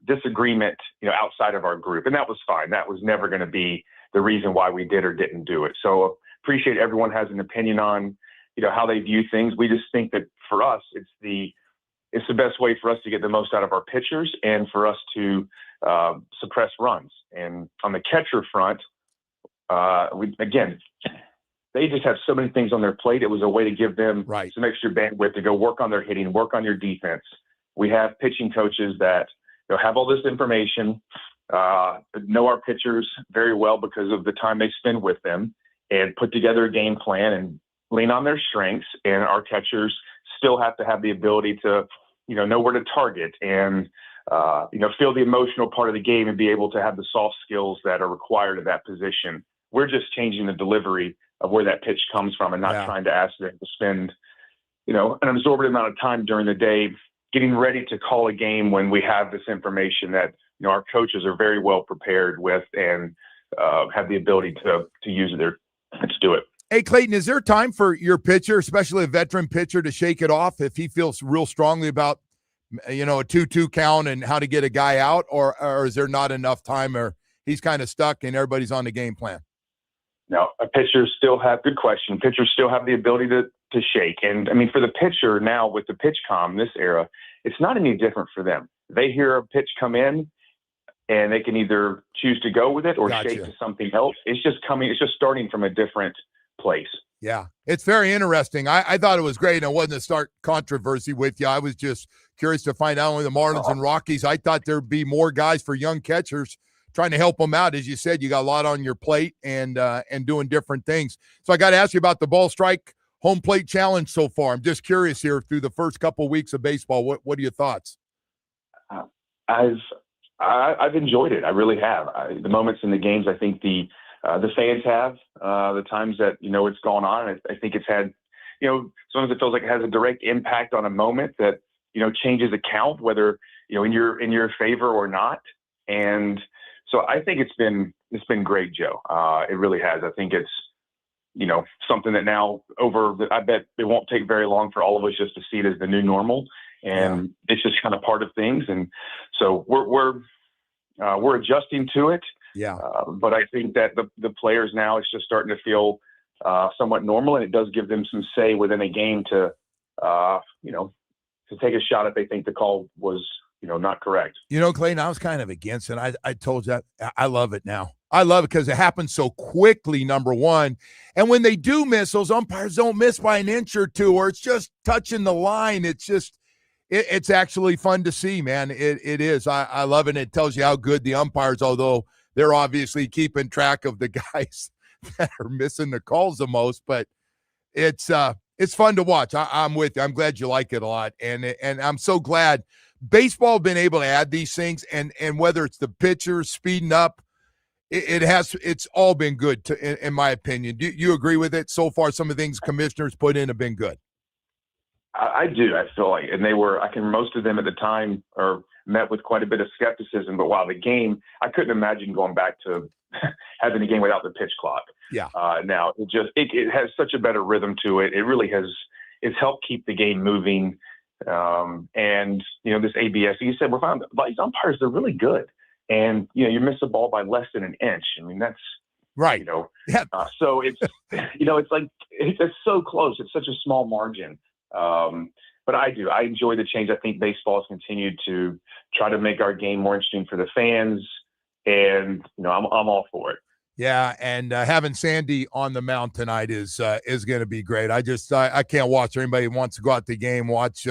disagreement, outside of our group, and that was fine. That was never going to be the reason why we did or didn't do it. So appreciate everyone has an opinion on how they view things. We just think that for us, it's the best way for us to get the most out of our pitchers and for us to suppress runs. And on the catcher front, they just have so many things on their plate. It was a way to give them some extra bandwidth to go work on their hitting, work on your defense. We have pitching coaches that have all this information, know our pitchers very well because of the time they spend with them, and put together a game plan and lean on their strengths. And our catchers still have to have the ability to, know where to target and, feel the emotional part of the game and be able to have the soft skills that are required of that position. We're just changing the delivery of where that pitch comes from and not trying to ask them to spend, an absorbent amount of time during the day getting ready to call a game when we have this information that, our coaches are very well prepared with and have the ability to use it there. Let's do it. Hey, Clayton, is there time for your pitcher, especially a veteran pitcher, to shake it off if he feels real strongly about, a 2-2 count and how to get a guy out, or is there not enough time, or he's kind of stuck and everybody's on the game plan? No, pitchers still have the ability to shake. And I mean, for the pitcher now with the pitch comm this era, it's not any different for them. They hear a pitch come in and they can either choose to go with it or shake to something else. It's just starting from a different place. Yeah, it's very interesting. I thought it was great. And it wasn't a start controversy with you. I was just curious to find out only the Marlins and Rockies. I thought there'd be more guys for young catchers trying to help them out. As you said, you got a lot on your plate and doing different things. So I got to ask you about the ball strike home plate challenge so far. I'm just curious here through the first couple of weeks of baseball. What are your thoughts? I've enjoyed it. I really have. The moments in the games, I think the fans have, the times that, it's gone on. I think it's had, sometimes it feels like it has a direct impact on a moment that, changes a count, whether, in your favor or not. And so I think it's been great, Joe. It really has. I think it's, something that now I bet it won't take very long for all of us just to see it as the new normal. And it's just kind of part of things. And so we're adjusting to it. Yeah. But I think that the players now, it's just starting to feel somewhat normal, and it does give them some say within a game to take a shot if they think the call was, not correct. Clayton, I was kind of against it. I told you I love it now. I love it because it happens so quickly, number one. And when they do miss, those umpires don't miss by an inch or two, or it's just touching the line. It's just it's actually fun to see, man. It is. I love it. It tells you how good the umpires, although they're obviously keeping track of the guys that are missing the calls the most. But it's fun to watch. I'm with you. I'm glad you like it a lot. And I'm so glad baseball been able to add these things, and whether it's the pitchers speeding up, it's all been good in my opinion. Do you agree with it so far? Some of the things commissioners put in have been good. I do. I feel like, and most of them at the time are met with quite a bit of skepticism. But wow, the game, I couldn't imagine going back to having a game without the pitch clock. Yeah. Now it has such a better rhythm to it. It really has. It's helped keep the game moving. And this ABS, you said, we're finding these umpires, they're really good. And you miss a ball by less than an inch. I mean, that's right. Yeah. So it's it's like it's so close. It's such a small margin. But I enjoy the change. I think baseball has continued to try to make our game more interesting for the fans, and I'm all for it. Yeah, and having Sandy on the mound tonight is going to be great. I can't watch. Anybody who wants to go out the game, watch.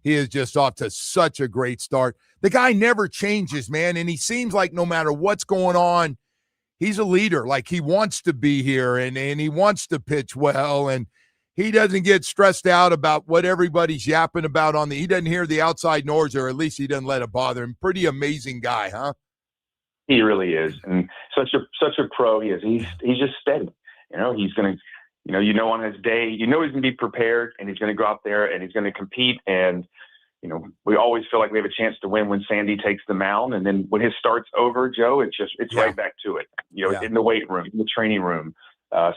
He is just off to such a great start. The guy never changes, man, and he seems like no matter what's going on, he's a leader. Like he wants to be here, and he wants to pitch well, and he doesn't get stressed out about what everybody's yapping about he doesn't hear the outside noise, or at least he doesn't let it bother him. Pretty amazing guy, huh? He really is, and such a pro he is. He's just steady. He's gonna, on his day, he's gonna be prepared, and he's gonna go out there and he's gonna compete. And we always feel like we have a chance to win when Sandy takes the mound, and then when his start's over, Joe, it's right back to it. In the weight room, in the training room.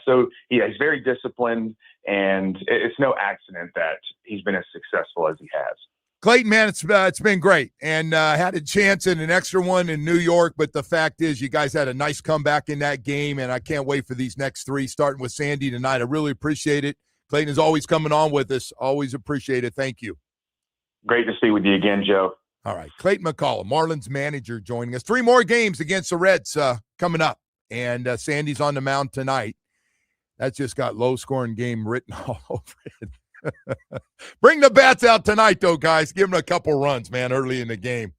So he's very disciplined, and it's no accident that he's been as successful as he has. Clayton, man, it's been great, and had a chance in an extra one in New York, but the fact is you guys had a nice comeback in that game, and I can't wait for these next three, starting with Sandy tonight. I really appreciate it. Clayton is always coming on with us. Always appreciate it. Thank you. Great to speak with you again, Joe. All right, Clayton McCollum, Marlins manager, joining us. 3 more games against the Reds coming up, and Sandy's on the mound tonight. That's just got low-scoring game written all over it. Bring the bats out tonight, though, guys. Give him a couple runs, man, early in the game.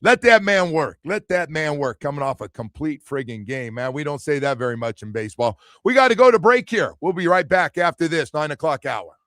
Let that man work. Let that man work coming off a complete friggin' game, man. We don't say that very much in baseball. We got to go to break here. We'll be right back after this 9 o'clock hour.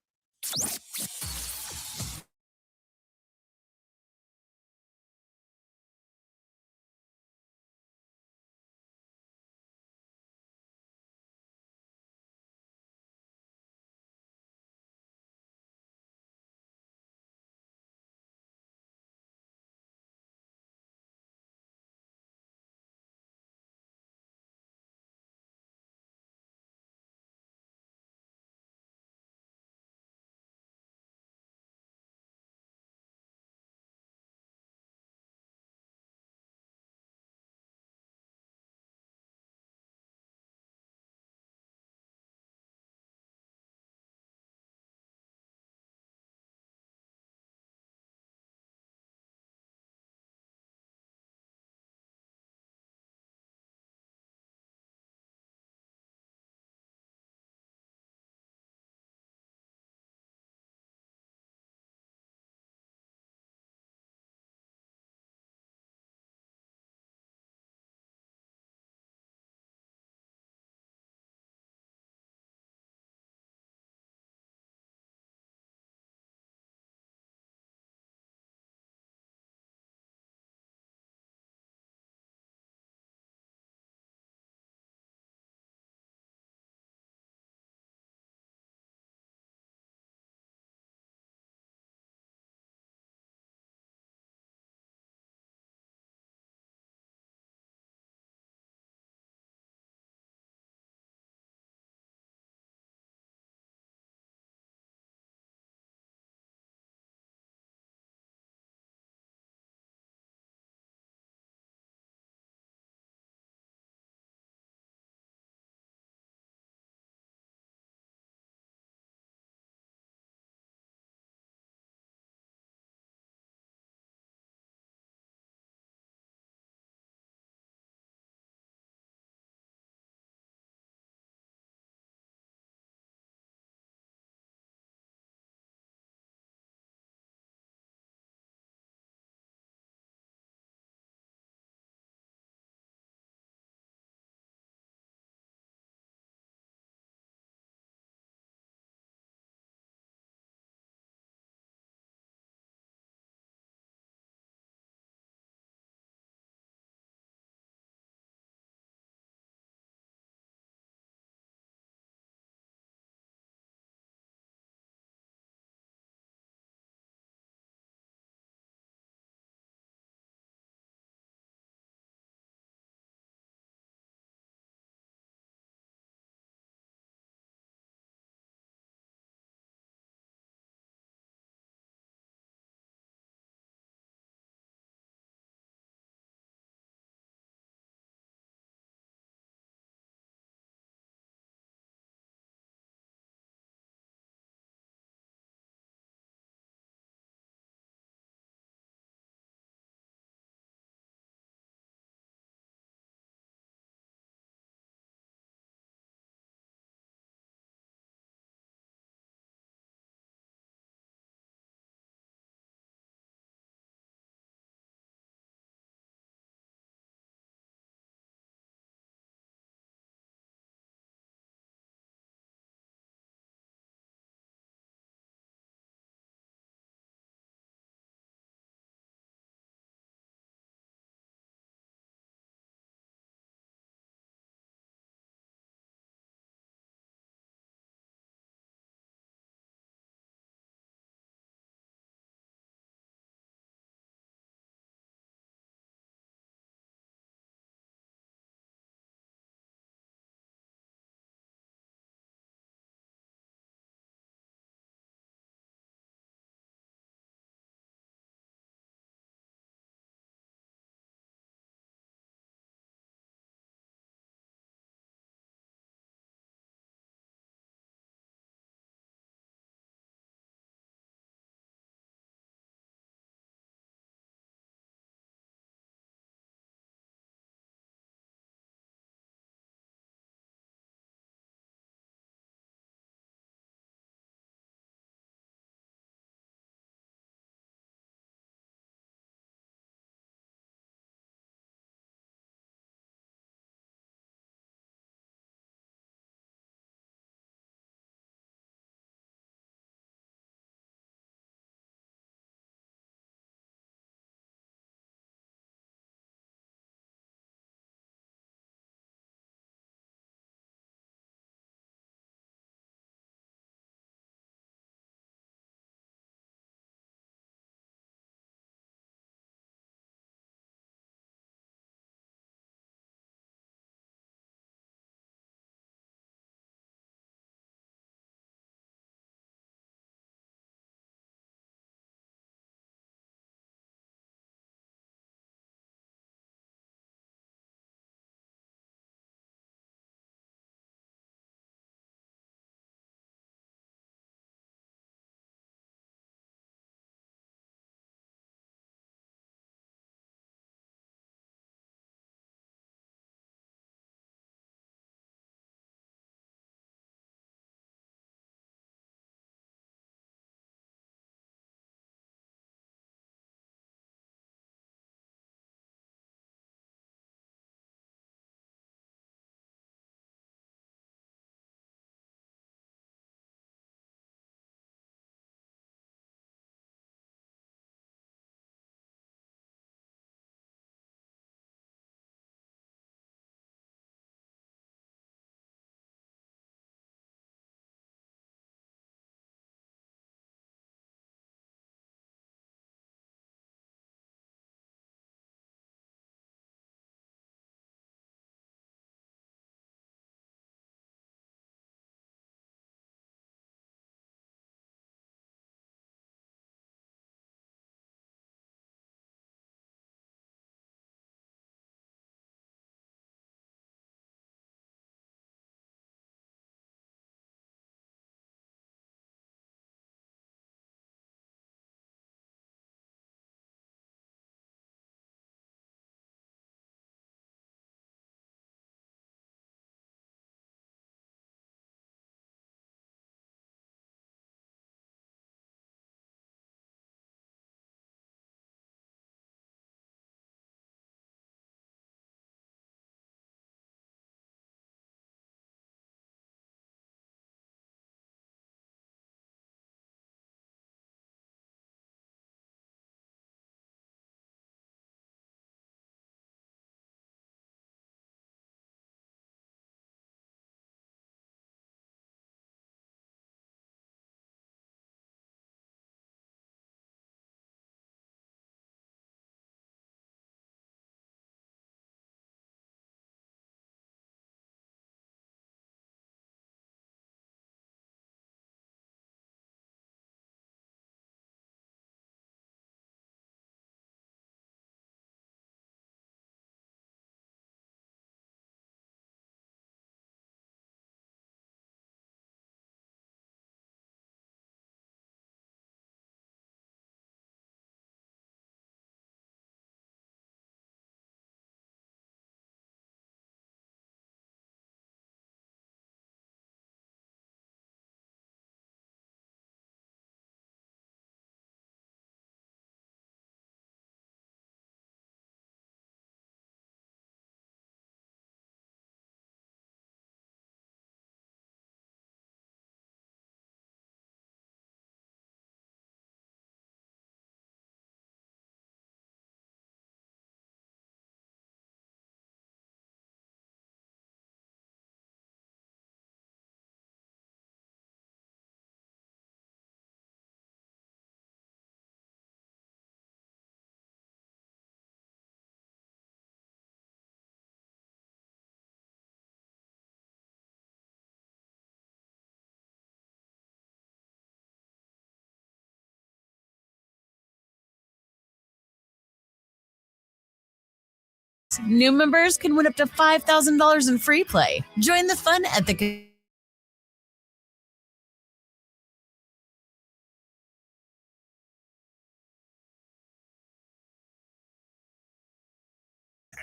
New members can win up to $5,000 in free play. Join the fun at the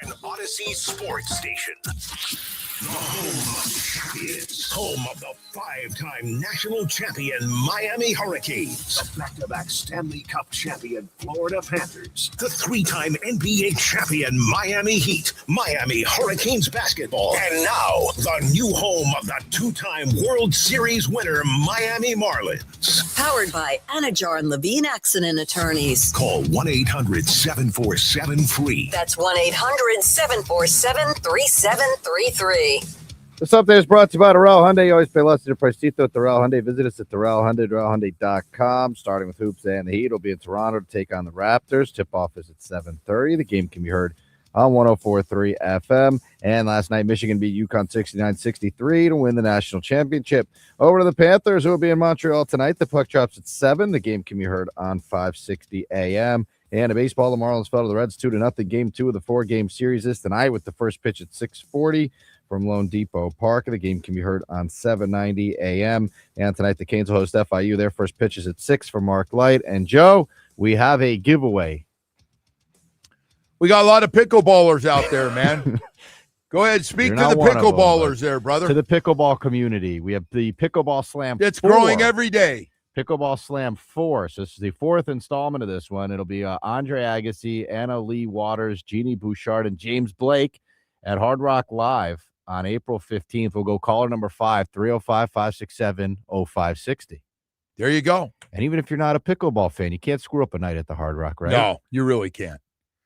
An Odyssey Sports Station. The home of champions. Home of the 5-time national champion Miami Hurricanes. The back-to-back Stanley Cup champion Florida Panthers. The 3-time NBA champion Miami Heat. Miami Hurricanes basketball. And now, the new home of the 2-time World Series winner Miami Marlins. Powered by Anajar and Levine Accident Attorneys. Call 1-800-747-FREE. That's 1-800-747-3733. This update is brought to you by Doral Hyundai. You always pay less than your pricito at Doral Hyundai. Visit us at Doral Hyundai, DoralHyundai.com. Starting with hoops and the Heat will be in Toronto to take on the Raptors. Tip-off is at 7:30. The game can be heard on 104.3 FM. And last night, Michigan beat UConn 69-63 to win the national championship. Over to the Panthers, who will be in Montreal tonight. The puck drops at 7. The game can be heard on 560 AM. And in baseball, the Marlins fell to the Reds 2-0. Game 2 of the 4-game series is tonight with the first pitch at 6:40 from Lone Depot Park. The game can be heard on 790 AM. And tonight, the Canes will host FIU. Their first pitch is at 6 for Mark Light. And Joe, we have a giveaway. We got a lot of pickleballers out there, man. Go ahead, speak to the pickleballers there, brother. To the pickleball community. We have the Pickleball Slam. It's growing every day. Pickleball Slam 4. So this is the 4th installment of this one. It'll be Andre Agassi, Anna Lee Waters, Jeannie Bouchard, and James Blake at Hard Rock Live on April 15th. We'll go caller number 5, 305-567-0560. There you go. And even if you're not a pickleball fan, you can't screw up a night at the Hard Rock, right? No, you really can't.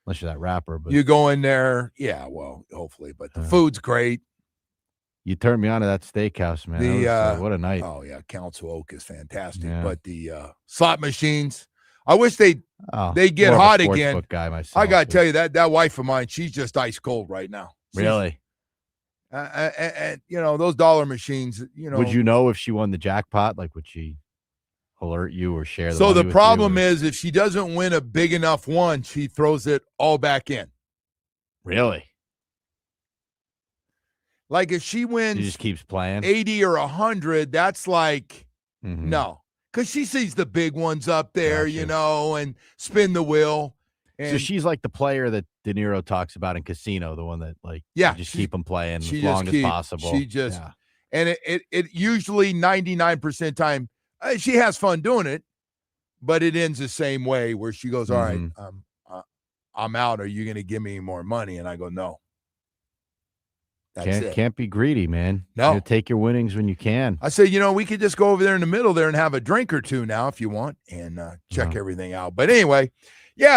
Unless you're that rapper. But you go in there, yeah, well, hopefully. But the food's great. You turned me on to that steakhouse, man. What a night. Oh, yeah, Council Oak is fantastic. Yeah. But the slot machines, I wish they get hot again. Guy myself, I got to tell you, that wife of mine, she's just ice cold right now. Really? And those dollar machines, Would you know if she won the jackpot? Like, would she alert you or share the So money the problem is, if she doesn't win a big enough one, she throws it all back in. Really? Like if she wins, she just keeps playing 80 or 100. That's like no, because she sees the big ones up there, and spin the wheel. And so she's like the player that De Niro talks about in Casino, the one that just keep them playing as long as possible. She just and it usually 99% time she has fun doing it, but it ends the same way where she goes, "All right, I'm out. Are you going to give me more money?" And I go, "No." Can't be greedy, man. No. You take your winnings when you can. I say, we could just go over there in the middle there and have a drink or two now if you want and check everything out. But anyway,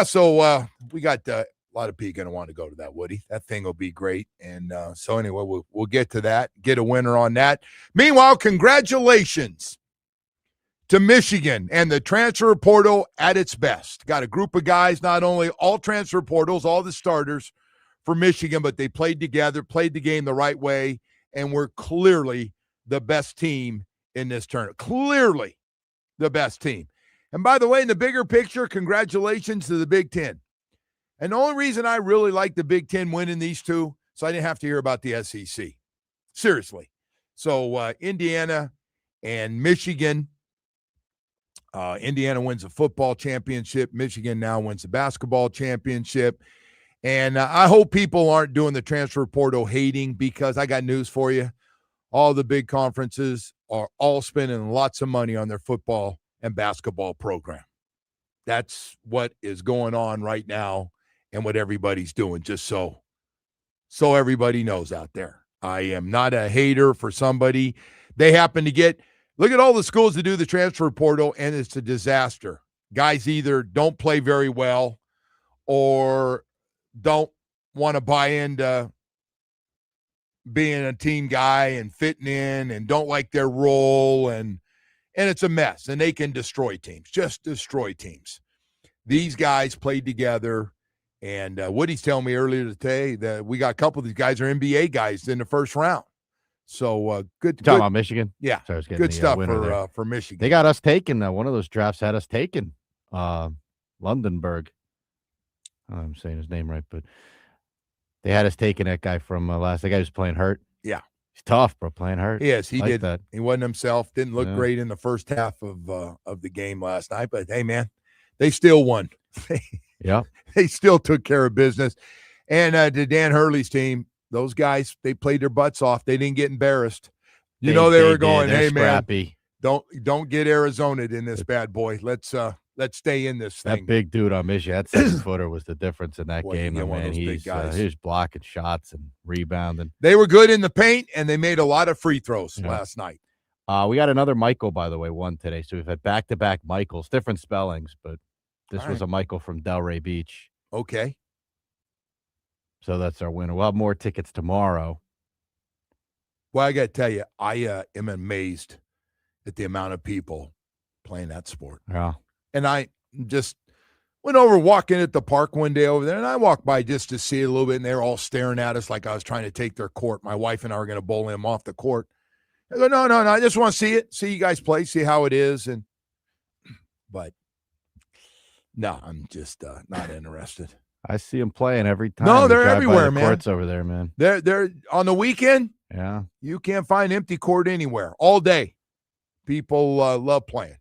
so we got a lot of people going to want to go to that, Woody. That thing will be great. And so anyway, we'll get to that, get a winner on that. Meanwhile, congratulations to Michigan and the transfer portal at its best. Got a group of guys, not only all transfer portals, all the starters for Michigan, but they played together, played the game the right way, and were clearly the best team in this tournament. Clearly the best team. And by the way, in the bigger picture, congratulations to the Big Ten. And the only reason I really like the Big Ten winning these two, so I didn't have to hear about the SEC. Seriously. So Indiana and Michigan. Indiana wins the football championship. Michigan now wins the basketball championship. And I hope people aren't doing the transfer portal hating, because I got news for you. All the big conferences are all spending lots of money on their football and basketball program. That's what is going on right now and what everybody's doing, just so everybody knows out there. I am not a hater for somebody. They happen to look at all the schools that do the transfer portal, and it's a disaster. Guys either don't play very well or don't want to buy into being a team guy and fitting in and don't like their role, and it's a mess, and they can destroy teams, just destroy teams. These guys played together, and Woody's telling me earlier today that we got a couple of these guys are NBA guys in the first round. So good. Talking about Michigan? Yeah, good stuff for Michigan. They got us taken. One of those drafts had us taken. Lundenberg. I'm saying his name right, but They had us taking that guy from last. The guy who's playing hurt. Yeah. He's tough, bro. Playing hurt. Yes, he like did. That. He wasn't himself. Didn't look great in the first half of the game last night. But hey, man, they still won. Yeah. They still took care of business. And to Dan Hurley's team, those guys, they played their butts off. They didn't get embarrassed. They were going, hey, scrappy. man, don't get Arizonaed in this bad boy. Let's stay in this thing. That big dude on Michigan, that 7-footer was the difference in that game. Man, he was blocking shots and rebounding. They were good in the paint, and they made a lot of free throws last night. We got another Michael, by the way, won today. So we've had back-to-back Michaels, different spellings, but this was a Michael from Delray Beach. Okay. So that's our winner. We'll have more tickets tomorrow. Well, I got to tell you, I am amazed at the amount of people playing that sport. Yeah. And I just went over walking at the park one day over there, and I walked by just to see it a little bit, and they were all staring at us like I was trying to take their court. My wife and I were going to bowl them off the court. I go, no, I just want to see it, see you guys play, see how it is. But no, I'm just not interested. I see them playing every time. No, they're everywhere, man. Courts over there, man. They're on the weekend. Yeah. You can't find empty court anywhere all day. People love playing.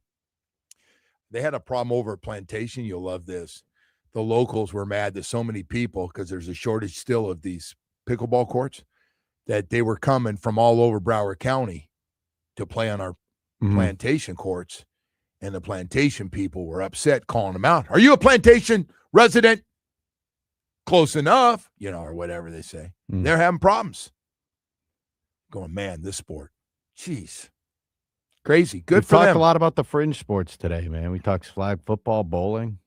They had a problem over at Plantation. You'll love this. The locals were mad that so many people, because there's a shortage still of these pickleball courts, that they were coming from all over Broward County to play on our Plantation courts. And the Plantation people were upset, calling them out. Are you a Plantation resident? Close enough, or whatever they say. They're having problems. Going, man, this sport. Jeez. Crazy. Good for them. We talked a lot about the fringe sports today, man. We talked flag football, bowling,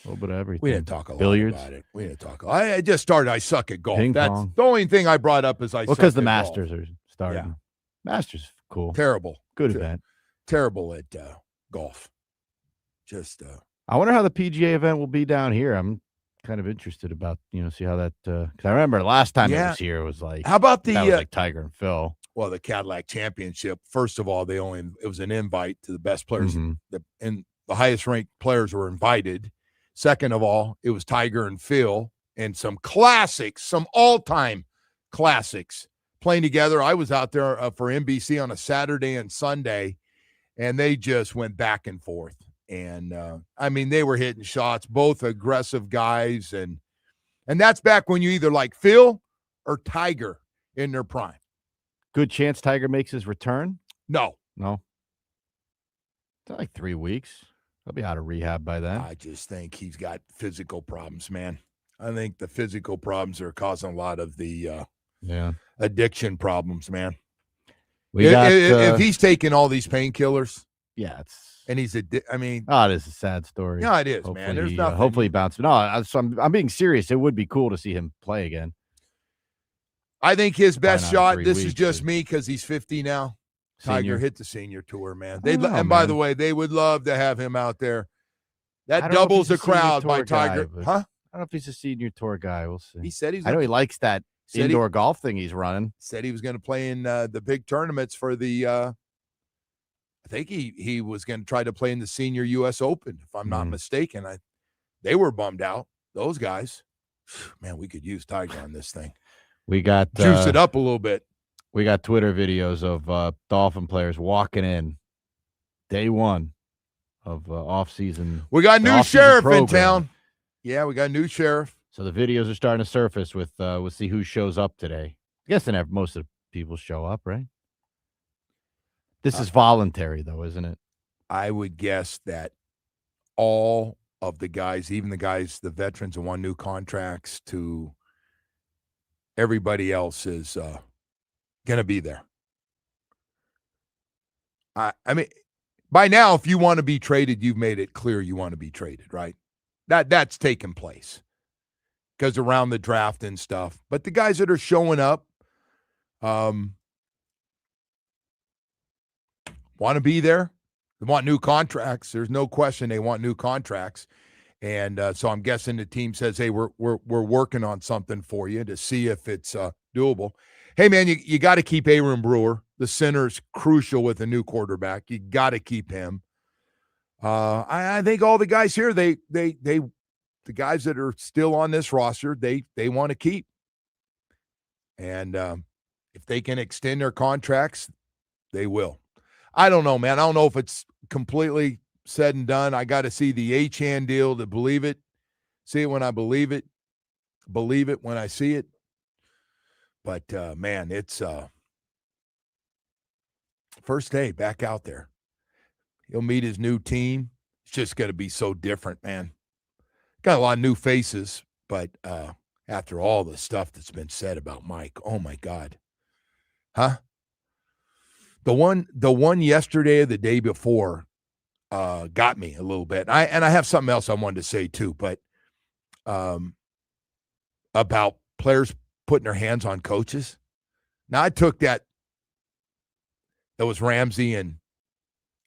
a little bit of everything. We didn't talk a lot Billiards. about it. We didn't talk. I just started. I suck at golf. Ping That's pong. the only thing I brought up is I suck because the at Masters golf. are starting. Yeah. Masters, cool. Terrible. Good event. Terrible at golf. Just. I wonder how the PGA event will be down here. I'm kind of interested about, see how that, because I remember last time it was here, it was like, how about that was like Tiger and Phil. Well, the Cadillac Championship, first of all, it was an invite to the best players, and the highest ranked players were invited. Second of all, it was Tiger and Phil and some classics, some all-time classics playing together. I was out there for NBC on a Saturday and Sunday, and they just went back and forth. And they were hitting shots, both aggressive guys, and that's back when you either like Phil or Tiger in their prime. Good chance Tiger makes his return? No. It's like 3 weeks. He'll be out of rehab by then. I just think he's got physical problems, man. I think the physical problems are causing a lot of the addiction problems, man. If he's taking all these painkillers, and he's it is a sad story. Yeah, it is, man. There's nothing. Hopefully he bounces. No, I'm being serious. It would be cool to see him play again. I think his best shot. This is just me because he's 50 now. Tiger hit the senior tour, man. By the way, they would love to have him out there. That doubles the crowd by Tiger, huh? I don't know if he's a senior tour guy. We'll see. He said he's. I know he likes that indoor golf thing he's running. Said he was going to play in the big tournaments for the. I think he was going to try to play in the senior U.S. Open, if I'm not mistaken. They were bummed out. Those guys, man, we could use Tiger on this thing. We got juice it up a little bit. We got Twitter videos of Dolphin players walking in day one of offseason. We got a new sheriff in town. Yeah, we got a new sheriff. So the videos are starting to surface with we'll see who shows up today. I guess then most of the people show up, right? This is voluntary, though, isn't it? I would guess that all of the guys, even the veterans who won new contracts, to everybody else is going to be there. By now, if you want to be traded, you've made it clear you want to be traded, right? That's taken place because around the draft and stuff. But the guys that are showing up want to be there. They want new contracts. There's no question they want new contracts. And so I'm guessing the team says, hey, we're working on something for you to see if it's doable. Hey, man, you got to keep Aaron Brewer. The center's crucial with a new quarterback. You got to keep him. I think all the guys here, the guys that are still on this roster, they want to keep. And if they can extend their contracts, they will. I don't know, man. I don't know if it's completely said and done. I got to see the H-hand deal to believe it. See it when I believe it. Believe it when I see it. But, man, it's first day back out there. He'll meet his new team. It's just going to be so different, man. Got a lot of new faces, but after all the stuff that's been said about Mike, oh, my God. Huh? The one yesterday or the day before got me a little bit. I have something else I wanted to say too, but about players putting their hands on coaches. Now I took that was Ramsey and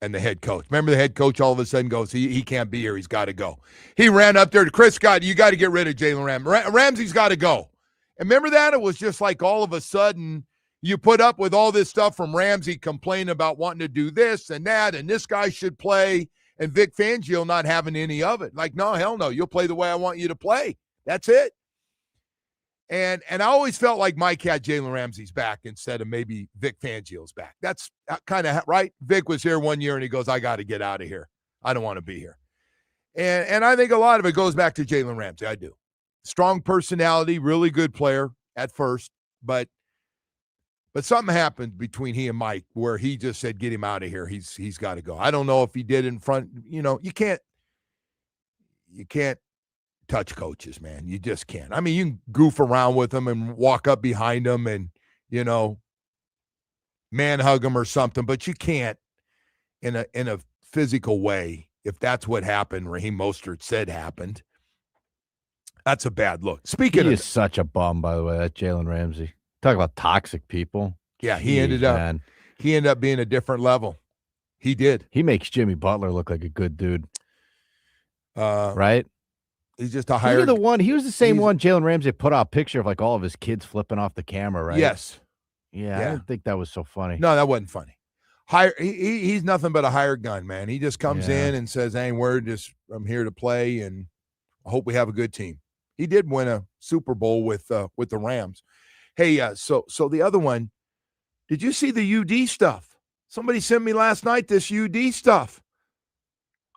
the head coach. Remember the head coach all of a sudden goes, he can't be here. He's got to go. He ran up there to Chris Scott. You got to get rid of Jalen Ramsey. Ramsey's got to go. And remember that? It was just like all of a sudden you put up with all this stuff from Ramsey complaining about wanting to do this and that, and this guy should play, and Vic Fangio not having any of it. Like, no, hell no. You'll play the way I want you to play. That's it. And I always felt like Mike had Jalen Ramsey's back instead of maybe Vic Fangio's back. That's kind of right. Vic was here one year, and he goes, I got to get out of here. I don't want to be here. And I think a lot of it goes back to Jalen Ramsey. I do. Strong personality, really good player at first, but something happened between he and Mike where he just said, get him out of here. He's got to go. I don't know if he did in front. You know, you can't touch coaches, man. You just can't. I mean, you can goof around with them and walk up behind them and, man hug them or something, but you can't in a physical way. If that's what happened, Raheem Mostert said happened, that's a bad look. He is such a bum, by the way, that Jalen Ramsey. Talk about toxic people. Yeah, he ended up being a different level. He did. He makes Jimmy Butler look like a good dude. Right? He's just a hired. He was the same one Jalen Ramsey put out a picture of like all of his kids flipping off the camera, right? Yes. Yeah, I didn't think that was so funny. No, that wasn't funny. He's nothing but a hired gun, man. He just comes in and says, hey, I'm here to play, and I hope we have a good team. He did win a Super Bowl with the Rams. Hey, so the other one, did you see the UD stuff? Somebody sent me last night this UD stuff.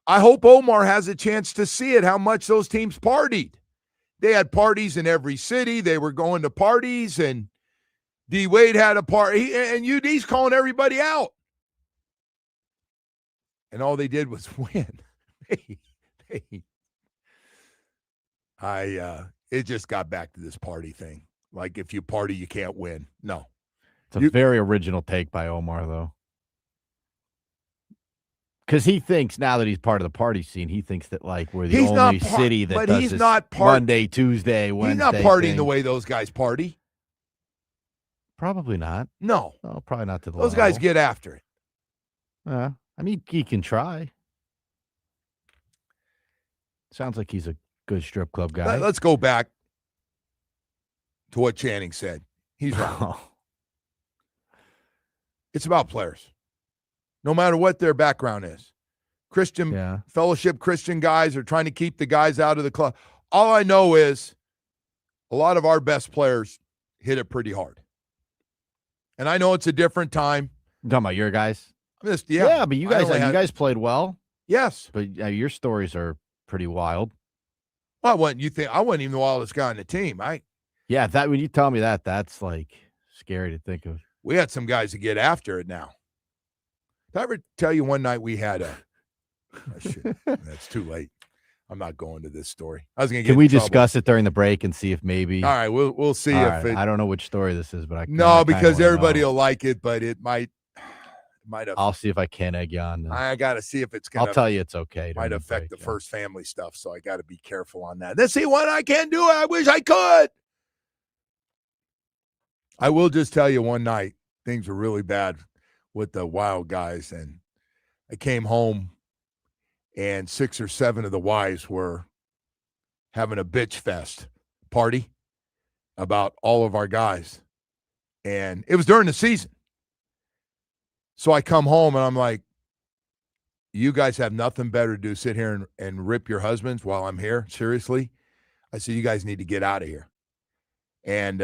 I hope Omar has a chance to see it, how much those teams partied. They had parties in every city. They were going to parties, and D. Wade had a party, and UD's calling everybody out. And all they did was win. It just got back to this party thing. Like, if you party, you can't win. No. It's a very original take by Omar, though. Because he thinks now that he's part of the party scene, he thinks that, like, we're the only city that does this Monday, Tuesday, Wednesday. He's not partying the way those guys party. Probably not. No. Probably not to the Those guys get after it. I mean, he can try. Sounds like he's a good strip club guy. Let's go back to what Channing said. He's right. It's about players. No matter what their background is. Christian fellowship, Christian guys are trying to keep the guys out of the club. All I know is a lot of our best players hit it pretty hard. And I know it's a different time. You're talking about your guys? But you guys played well. Yes. But your stories are pretty wild. Well, I wasn't even the wildest guy on the team. When you tell me that, that's like scary to think of. We had some guys that get after it now. Did I ever tell you one night we had that's too late. I'm not going to this story. I was going to get. Can we discuss it during the break and see if maybe? All right, we'll see if it. I don't know which story this is, but because everybody will like it, but it might have. I'll see if I can egg you on. I got to see if it's going to. I'll tell you it's okay. Might affect the first family stuff, so I got to be careful on that. Let's see what I can do. I wish I could. I will just tell you one night things were really bad with the Wild guys, and I came home and 6 or 7 of the wives were having a bitch fest party about all of our guys. And it was during the season. So I come home and I'm like, you guys have nothing better to do, sit here and rip your husbands while I'm here? Seriously? I said, you guys need to get out of here. And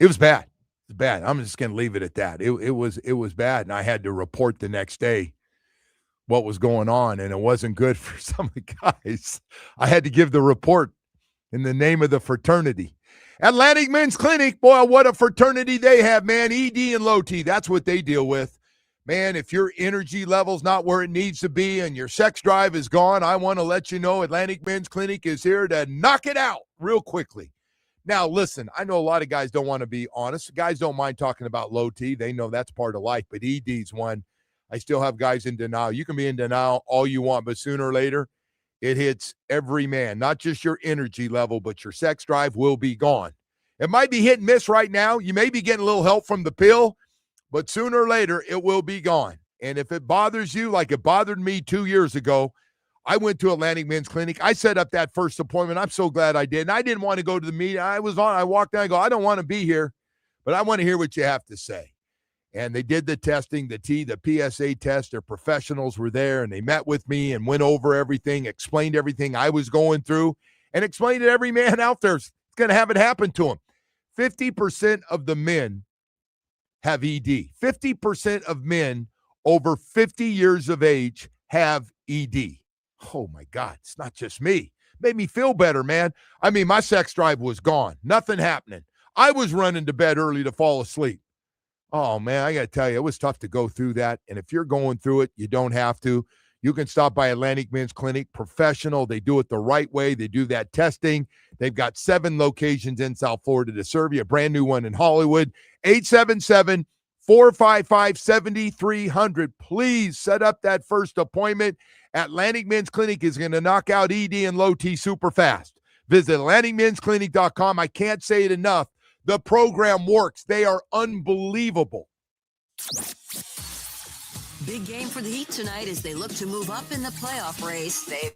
It was bad. It was bad. I'm just going to leave it at that. It was bad, and I had to report the next day what was going on, and it wasn't good for some of the guys. I had to give the report in the name of the fraternity. Atlantic Men's Clinic, boy, what a fraternity they have, man. ED and low T, that's what they deal with. Man, if your energy level's not where it needs to be and your sex drive is gone, I want to let you know Atlantic Men's Clinic is here to knock it out real quickly. Now, listen, I know a lot of guys don't want to be honest. Guys don't mind talking about low T. They know that's part of life, but ED's one. I still have guys in denial. You can be in denial all you want, but sooner or later, it hits every man, not just your energy level, but your sex drive will be gone. It might be hit and miss right now. You may be getting a little help from the pill, but sooner or later, it will be gone. And if it bothers you like it bothered me 2 years ago, I went to Atlantic Men's Clinic. I set up that first appointment. I'm so glad I did. And I didn't want to go to the meeting. I walked in, I go, I don't want to be here, but I want to hear what you have to say. And they did the testing, the PSA test. Their professionals were there, and they met with me and went over everything, explained everything I was going through, and explained to every man out there is going to have it happen to him. 50% of the men have ED. 50% of men over 50 years of age have ED. Oh, my God. It's not just me. Made me feel better, man. I mean, my sex drive was gone. Nothing happening. I was running to bed early to fall asleep. Oh, man, I got to tell you, it was tough to go through that. And if you're going through it, you don't have to. You can stop by Atlantic Men's Clinic, professional. They do it the right way. They do that testing. They've got 7 locations in South Florida to serve you, a brand new one in Hollywood. 877-455-7300. Please set up that first appointment. Atlantic Men's Clinic is going to knock out ED and low T super fast. Visit AtlanticMen'sClinic.com. I can't say it enough. The program works. They are unbelievable. Big game for the Heat tonight as they look to move up in the playoff race. They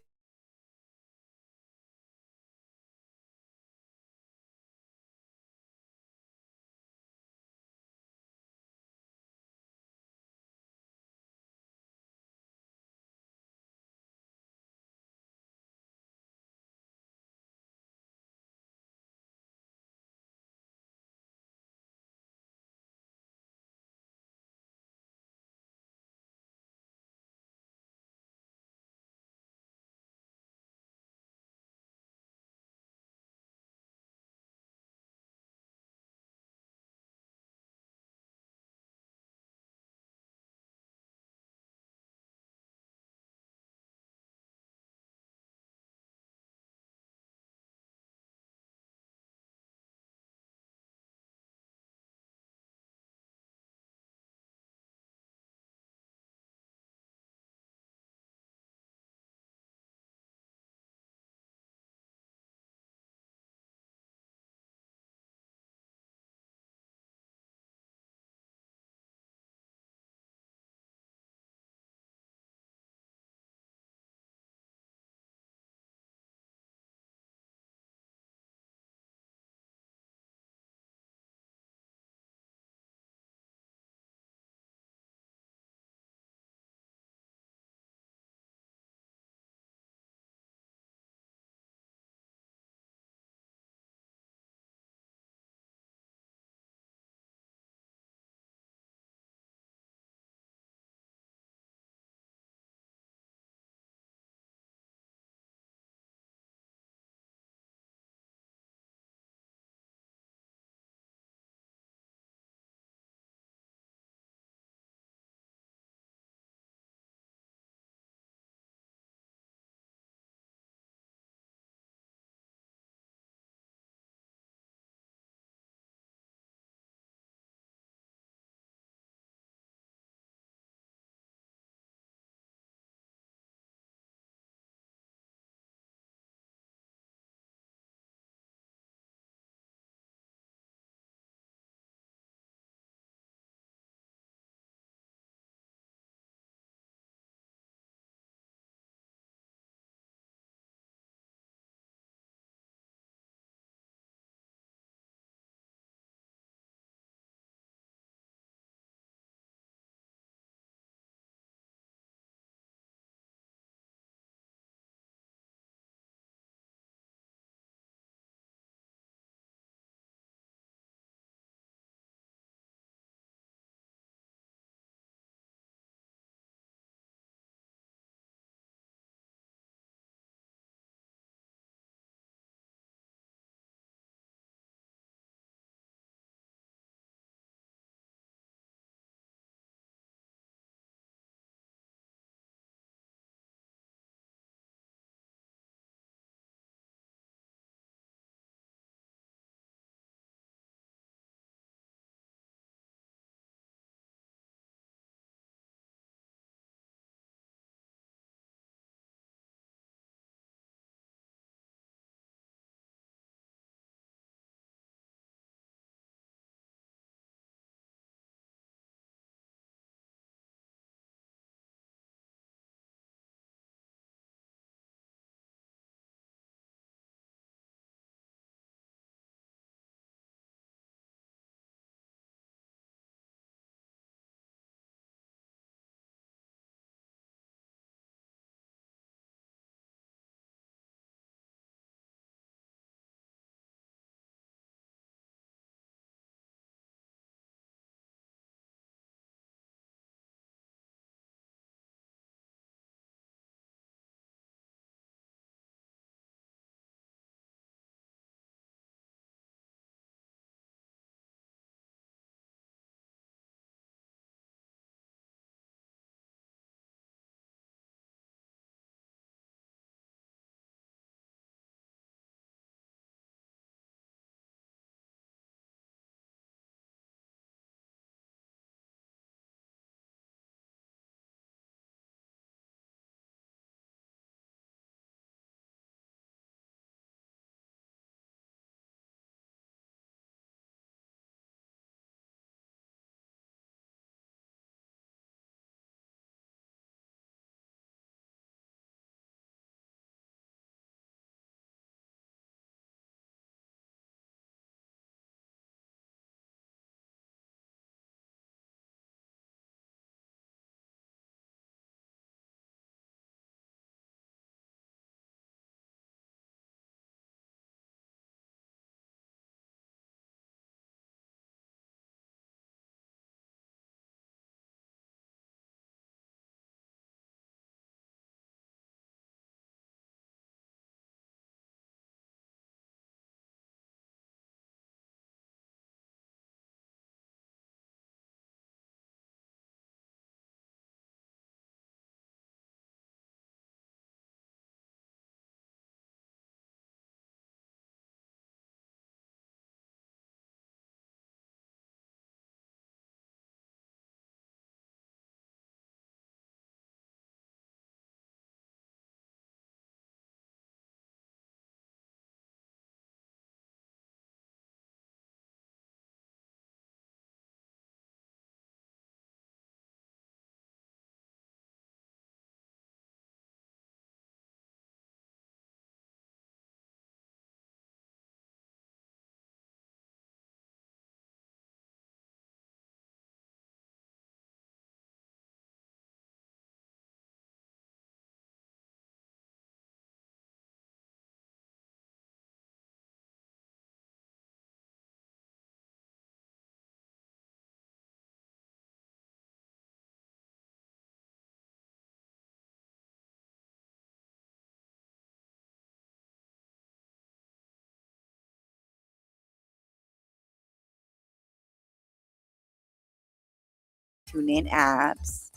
TuneIn apps.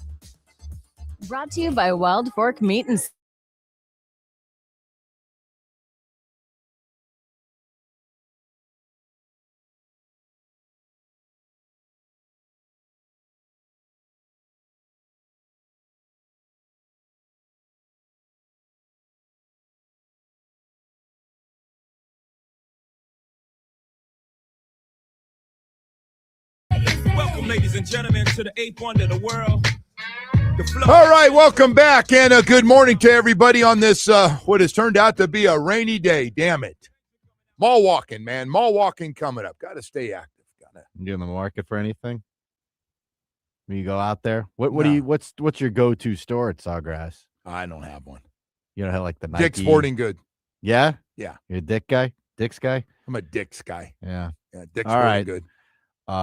Brought to you by Wild Fork Meat and Welcome, ladies and gentlemen, to the eighth wonder of the world. All right, welcome back, and good morning to everybody on this, what has turned out to be a rainy day. Damn it. Mall walking, man. Mall walking coming up. Got to stay active. You in the market for anything? When you go out there? What's your go-to store at Sawgrass? I don't have one. You don't have like the Nike? Dick's Sporting Good. Yeah? Yeah. You're a Dick guy? Dick's guy? I'm a Dick's guy. Yeah. Yeah, Dick's All Sporting right. Good.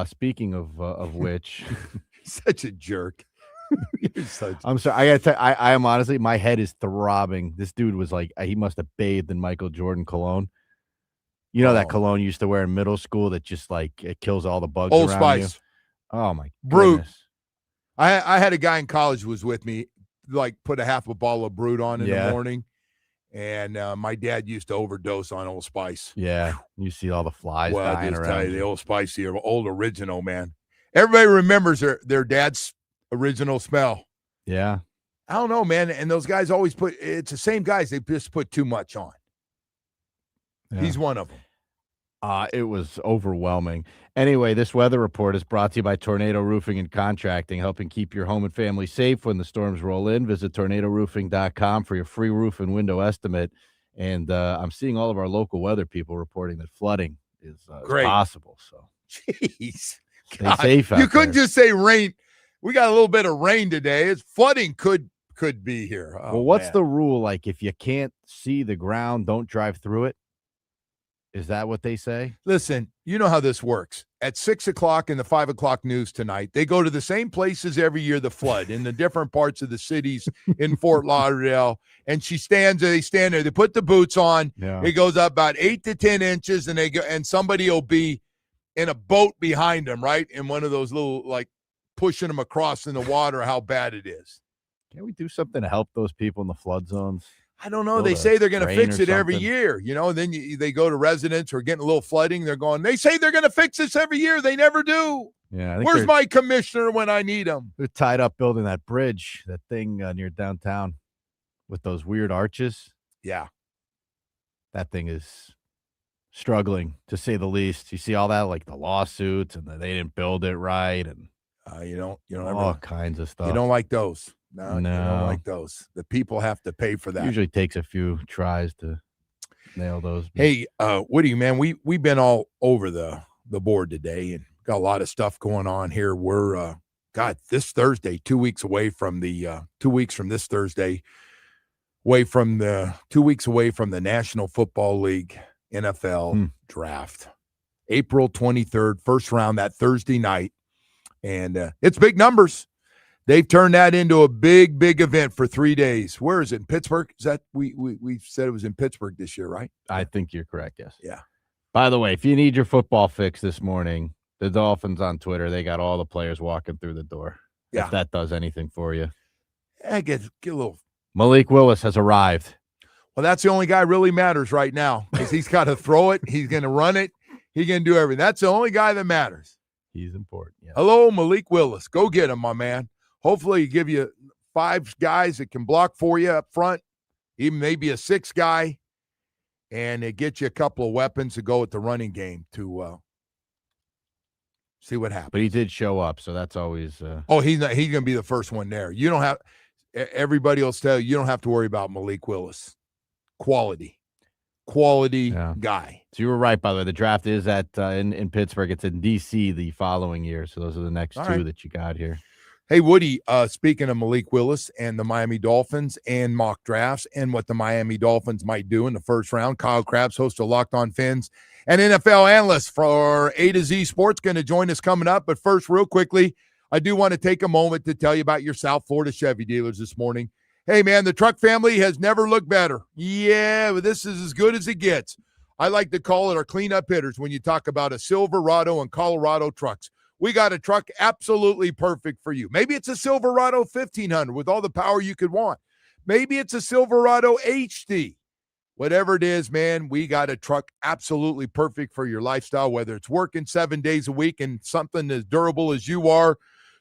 Speaking of which, such a jerk. I'm sorry. I gotta tell. I am honestly, my head is throbbing. This dude was like, he must have bathed in Michael Jordan cologne. You know that cologne you used to wear in middle school that just like it kills all the bugs Old around Spice. you. Oh my Brute. goodness. I had a guy in college who was with me, like put a half a bottle of Brute on in the morning, and my dad used to overdose on Old Spice. Yeah, you see all the flies Well, dying just around. tell you, the Old Spice, the old original, man. Everybody remembers their dad's original smell. Yeah. I don't know, man. And those guys always it's the same guys. They just put too much on. Yeah. He's one of them. It was overwhelming. Anyway, this weather report is brought to you by Tornado Roofing and Contracting, helping keep your home and family safe when the storms roll in. Visit tornadoroofing.com for your free roof and window estimate. And I'm seeing all of our local weather people reporting that flooding is possible. So, jeez, stay safe out you couldn't there. just say rain. We got a little bit of rain today. It's flooding could be here. Oh, well, what's man. the rule? Like, if you can't see the ground, don't drive through it. Is that what they say? Listen, you know how this works. At 6 o'clock in the 5 o'clock news tonight, they go to the same places every year, the flood, in the different parts of the cities in Fort Lauderdale. And they stand there. They put the boots on. Yeah. It goes up about 8 to 10 inches, and and somebody will be in a boat behind them, right? In one of those little, like, pushing them across in the water, how bad it is. Can't we do something to help those people in the flood zones? I don't know. Build They a say they're going to drain fix or it every something. year, and then they go to residents who are getting a little flooding. They're going, they say they're going to fix this every year. They never do. Yeah. I think Where's my commissioner when I need him? they're tied up building that bridge, that thing near downtown with those weird arches. Yeah. That thing is struggling, to say the least. You see all that, like the lawsuits and they didn't build it right, and You don't all kinds of stuff. You don't like those. No, you don't No. like those. The people have to pay for that. Usually takes a few tries to nail those. Hey, Woody, man, we've been all over the board today and got a lot of stuff going on here. We're this Thursday, 2 weeks away from the 2 weeks from this Thursday, 2 weeks away from the National Football League NFL draft. April 23rd, first round that Thursday night. And it's big numbers. They've turned that into a big, big event for 3 days. Where is it? In Pittsburgh? Is that we said it was in Pittsburgh this year, right? I think you're correct, yes. Yeah. By the way, if you need your football fix this morning, the Dolphins on Twitter, they got all the players walking through the door. Yeah. If that does anything for you. Get a little. Malik Willis has arrived. Well, that's the only guy really matters right now because he's got to throw it. He's going to run it. He's going to do everything. That's the only guy that matters. He's important. Yeah. Hello, Malik Willis. Go get him, my man. Hopefully he give you 5 guys that can block for you up front, even maybe a 6th guy, and it gets you a couple of weapons to go with the running game to see what happens. But he did show up, so that's always He's going to be the first one there. You don't have – everybody else tell you don't have to worry about Malik Willis. Quality guy. So you were right, by the way. The draft is at in Pittsburgh. It's in D.C. the following year, so those are the next All two right. that you got here. Hey, Woody, speaking of Malik Willis and the Miami Dolphins and mock drafts and what the Miami Dolphins might do in the first round, Kyle Krabs, host of Locked On Fins and NFL analyst for A to Z Sports, going to join us coming up. But first, real quickly, I do want to take a moment to tell you about your South Florida Chevy dealers this morning. Hey, man, the truck family has never looked better. Yeah, but this is as good as it gets. I like to call it our cleanup hitters when you talk about a Silverado and Colorado trucks. we got a truck absolutely perfect for you. Maybe it's a Silverado 1500 with all the power you could want. Maybe it's a Silverado HD. Whatever it is, man, we got a truck absolutely perfect for your lifestyle, whether it's working 7 days a week and something as durable as you are,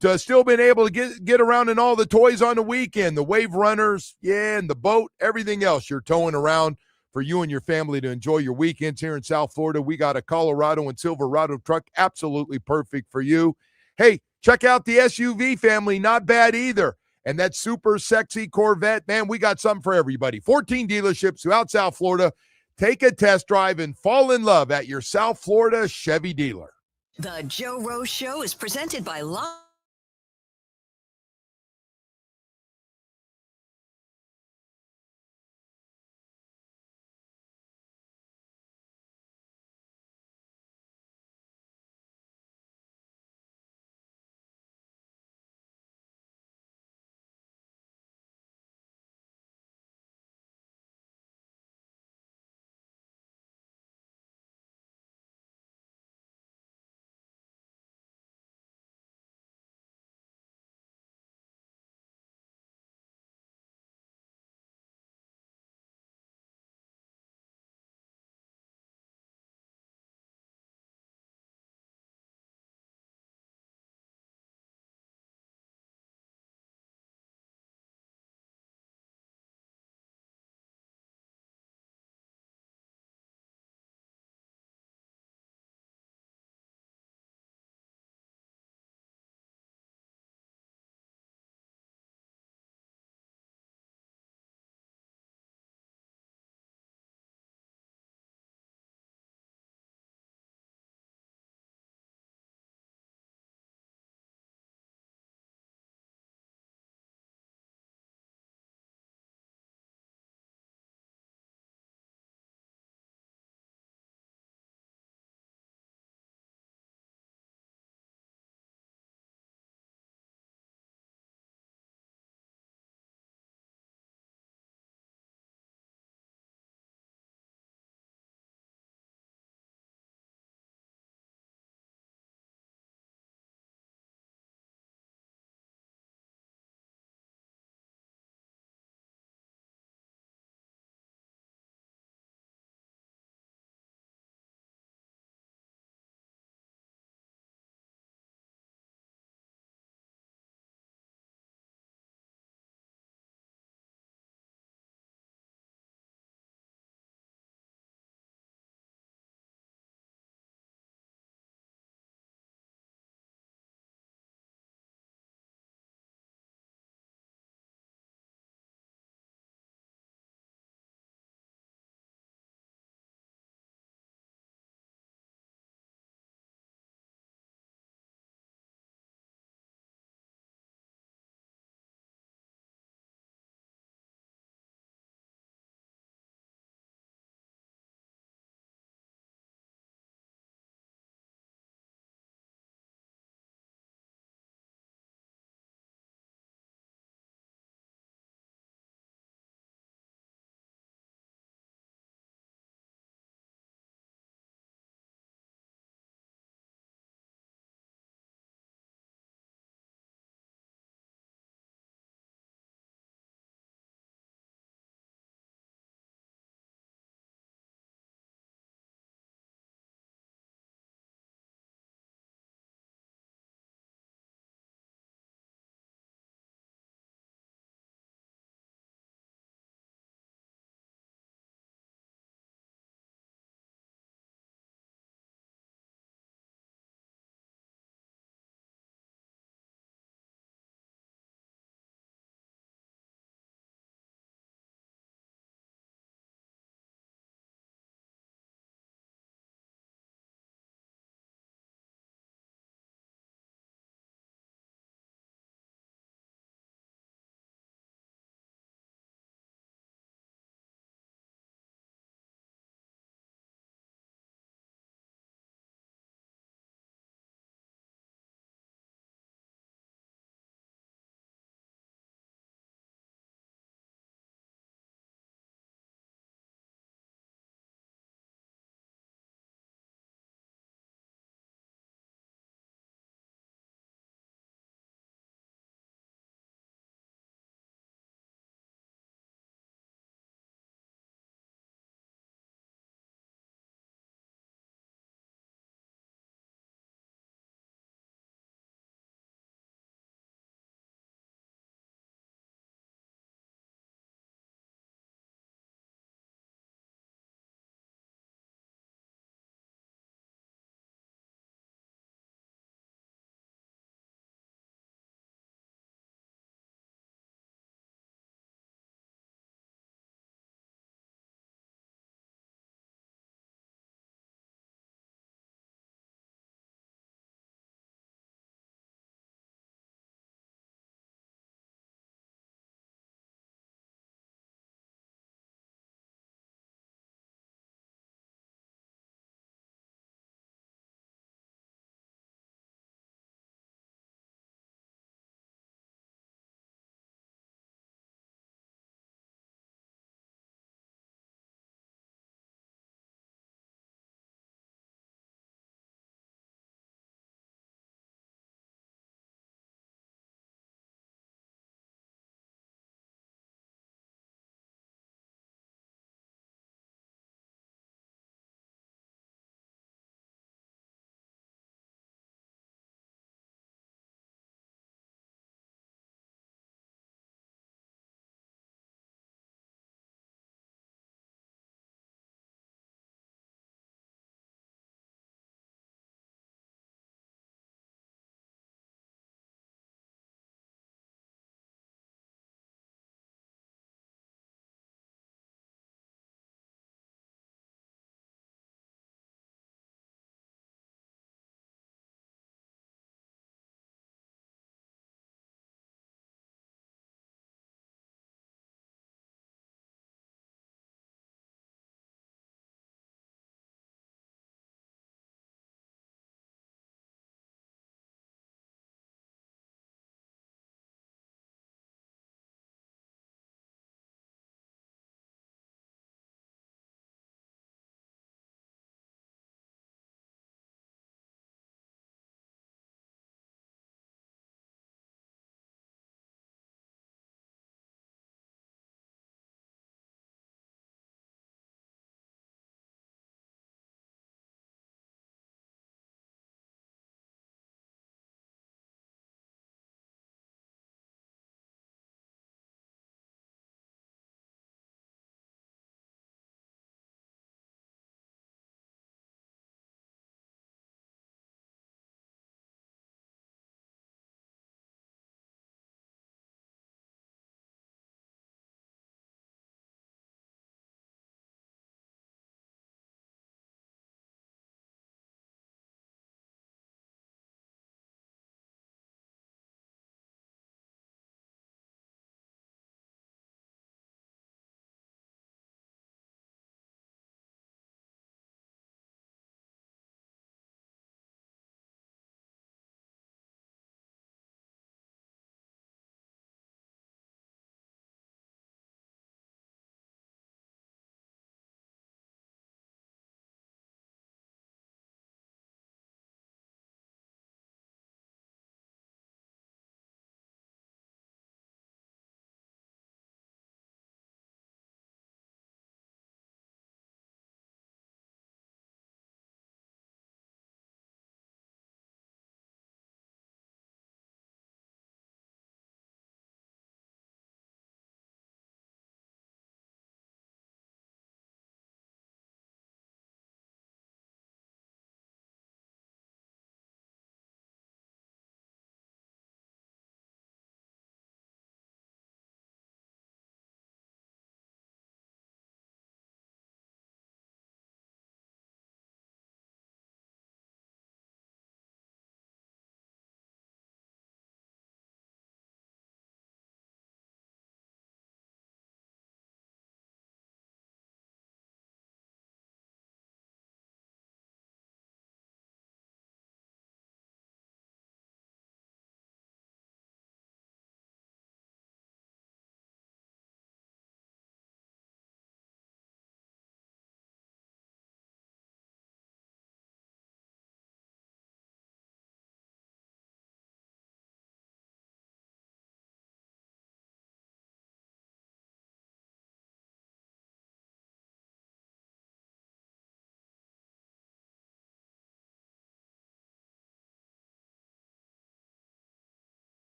to still being able to get around in all the toys on the weekend, the wave runners, and the boat, everything else you're towing around for you and your family to enjoy your weekends here in South Florida. We got a Colorado and Silverado truck absolutely perfect for you. Hey, check out the SUV family, not bad either. And that super sexy Corvette, man, we got something for everybody. 14 dealerships throughout South Florida. Take a test drive and fall in love at your South Florida Chevy dealer. The Joe Rose Show is presented by